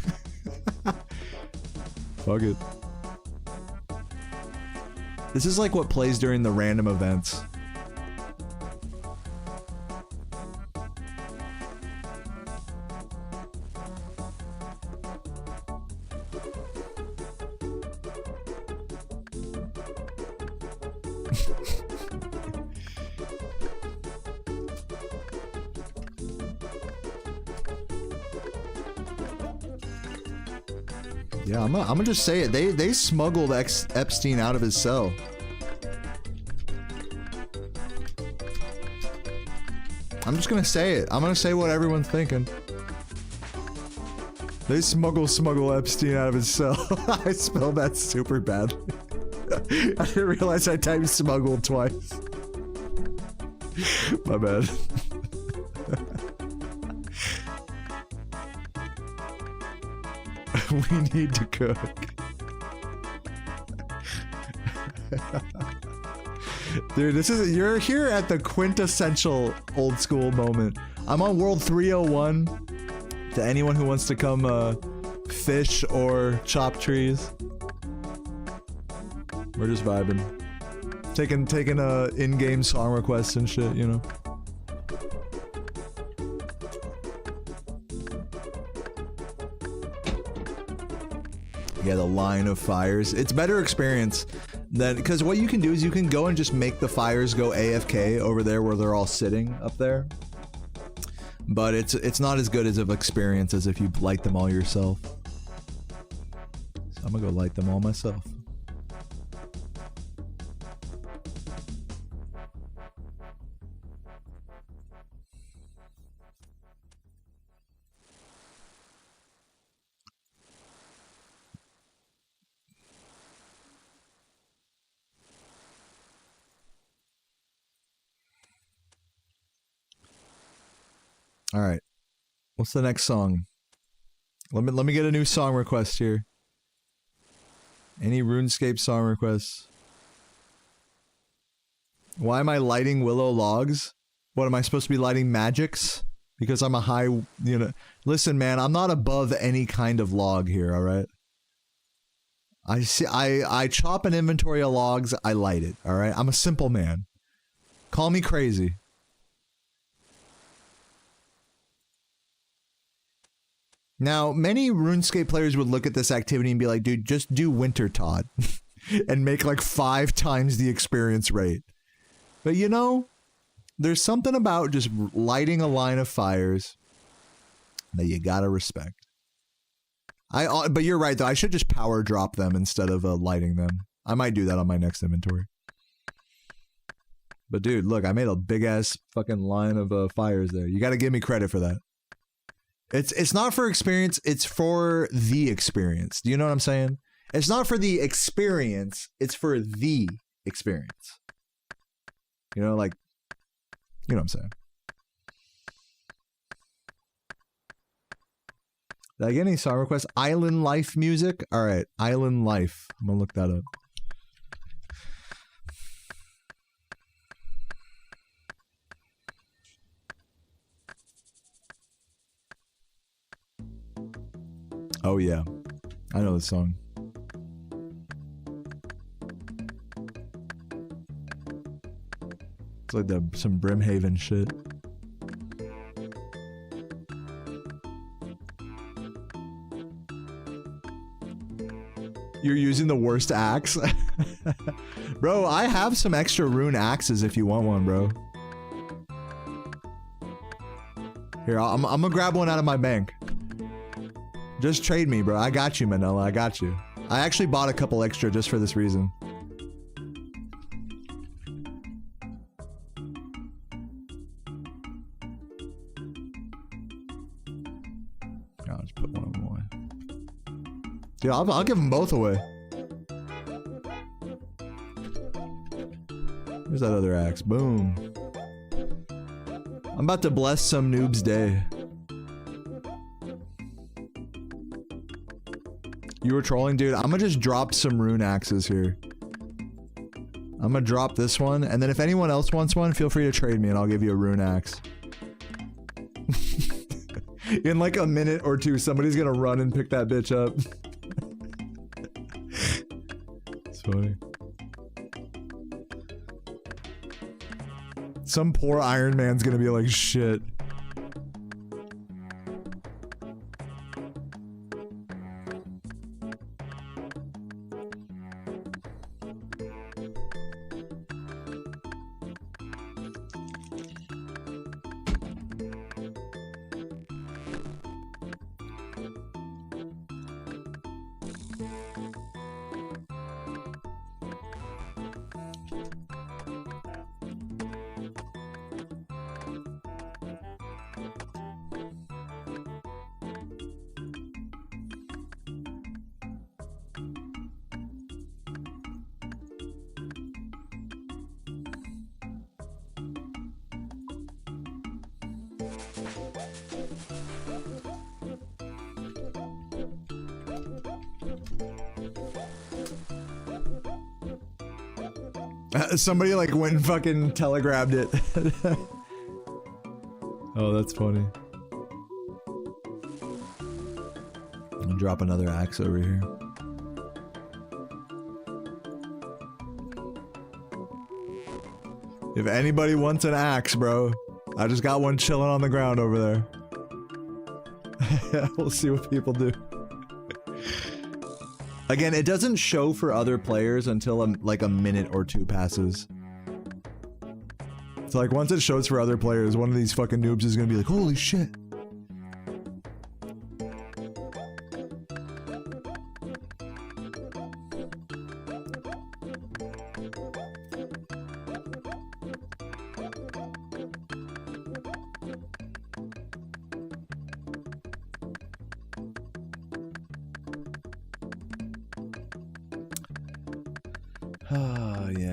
Fuck it. This is like what plays during the random events. Yeah, I'm gonna just say it. They smuggled Epstein out of his cell. I'm just gonna say it. I'm gonna say what everyone's thinking. They smuggle Epstein out of his cell. I spelled that super badly. I didn't realize I typed smuggled twice. My bad. We need to cook. Dude, you're here at the quintessential old school moment. I'm on world 301. To anyone who wants to come fish or chop trees. We're just vibing. Taking in-game song requests and shit, you know. get a line of fires. It's better experience than, because what you can do is you can go and just make the fires go AFK over there where they're all sitting up there. But it's not as good as of experience as if you light them all yourself. So I'm gonna go light them all myself. All right, what's the next song? Let me get a new song request here. Any RuneScape song requests? Why am I lighting willow logs? What am I supposed to be lighting magics? Because I'm a high, you know. Listen, man, I'm not above any kind of log here. All right. I chop an inventory of logs. I light it. All right. I'm a simple man. Call me crazy. Now, many RuneScape players would look at this activity and be like, dude, just do Winter Todd and make like 5 times the experience rate. But you know, there's something about just lighting a line of fires that you gotta respect. But you're right though, I should just power drop them instead of lighting them. I might do that on my next inventory. But dude, look, I made a big ass fucking line of fires there. You gotta give me credit for that. It's not for experience, it's for the experience. Do you know what I'm saying? It's not for the experience, it's for the experience. You know, like, you know what I'm saying? Did I get any song requests? Island Life music? Alright, Island Life. I'm gonna look that up. Oh yeah, I know this song. It's like some Brimhaven shit. You're using the worst axe? Bro, I have some extra rune axes if you want one, bro. Here, I'm gonna grab one out of my bank. Just trade me, bro. I got you, Manila. I got you. I actually bought a couple extra just for this reason. I'll just put one of them away. Dude, I'll give them both away. Where's that other axe? Boom. I'm about to bless some noob's day. You were trolling? Dude, I'm gonna just drop some rune axes here. I'm gonna drop this one, and then if anyone else wants one, feel free to trade me and I'll give you a rune axe. In like a minute or two, somebody's gonna run and pick that bitch up. It's funny. Some poor Iron Man's gonna be like, shit. Somebody like went and fucking telegrabbed it. Oh, that's funny. I'm gonna drop another axe over here. If anybody wants an axe, bro, I just got one chilling on the ground over there. We'll see what people do. Again, it doesn't show for other players until like a minute or two passes. So like once it shows for other players, one of these fucking noobs is gonna be like, holy shit.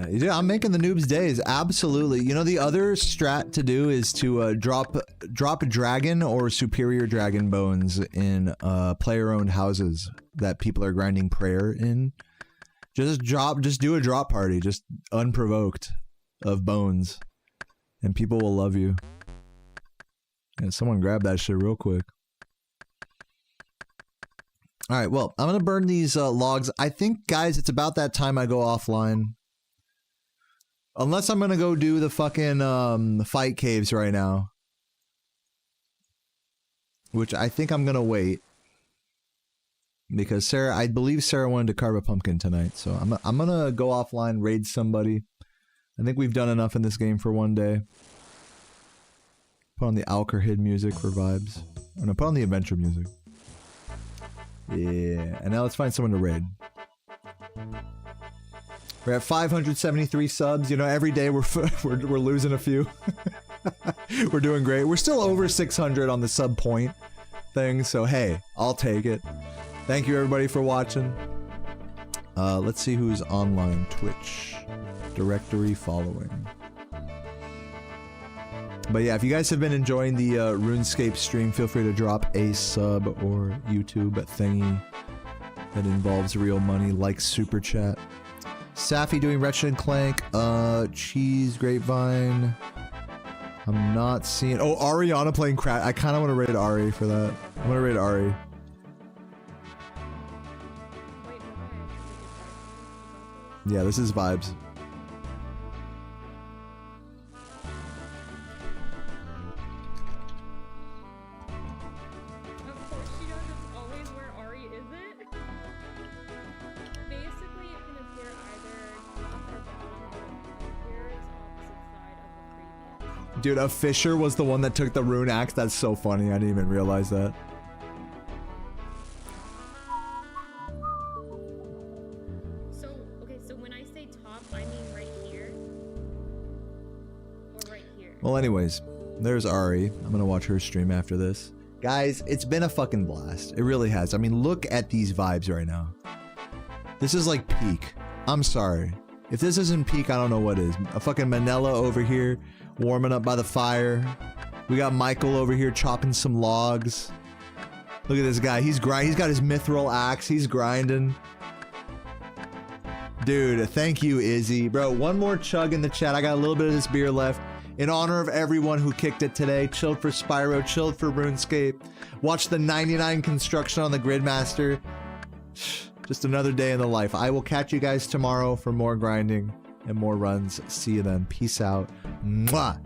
Yeah, I'm making the noobs days. Absolutely. You know, the other strat to do is to drop dragon or superior dragon bones in player-owned houses that people are grinding prayer in. Just do a drop party, just unprovoked, of bones, and people will love you. Yeah, someone grab that shit real quick. Alright, well, I'm gonna burn these logs. I think, guys, it's about that time I go offline. Unless I'm gonna go do the fucking fight caves right now. Which I think I'm gonna wait. Because I believe Sarah wanted to carve a pumpkin tonight. So I'm gonna go offline, raid somebody. I think we've done enough in this game for one day. Put on the Alkerhid music for vibes. Or no, put on the adventure music. Yeah, and now let's find someone to raid. We're at 573 subs. You know, every day we're losing a few. We're doing great. We're still over 600 on the sub point thing, so hey, I'll take it. Thank you everybody for watching. Let's see who's online. Twitch. Directory following. But yeah, if you guys have been enjoying the RuneScape stream, feel free to drop a sub or YouTube thingy that involves real money, like Super Chat. Safi doing Wretched and Clank, Cheese, Grapevine. I'm not seeing... Oh, Ariana playing Crack. I kind of want to raid Ari for that. I'm going to raid Ari. Yeah, this is vibes. Dude, a Fisher was the one that took the rune axe. That's so funny. I didn't even realize that. So, okay, so when I say top, I mean right here? Or right here? Well, anyways, there's Ari. I'm gonna watch her stream after this. Guys, it's been a fucking blast. It really has. I mean, look at these vibes right now. This is like peak. I'm sorry. If this isn't peak, I don't know what is. A fucking Manila over here, warming up by the fire. We got Michael over here chopping some logs. Look at this guy. He's got his mithril axe. He's grinding. Dude, thank you, Izzy. Bro, one more chug in the chat. I got a little bit of this beer left. In honor of everyone who kicked it today. Chilled for Spyro. Chilled for RuneScape. Watched the 99 construction on the Gridmaster. Just another day in the life. I will catch you guys tomorrow for more grinding and more runs. See you then. Peace out. Mwah.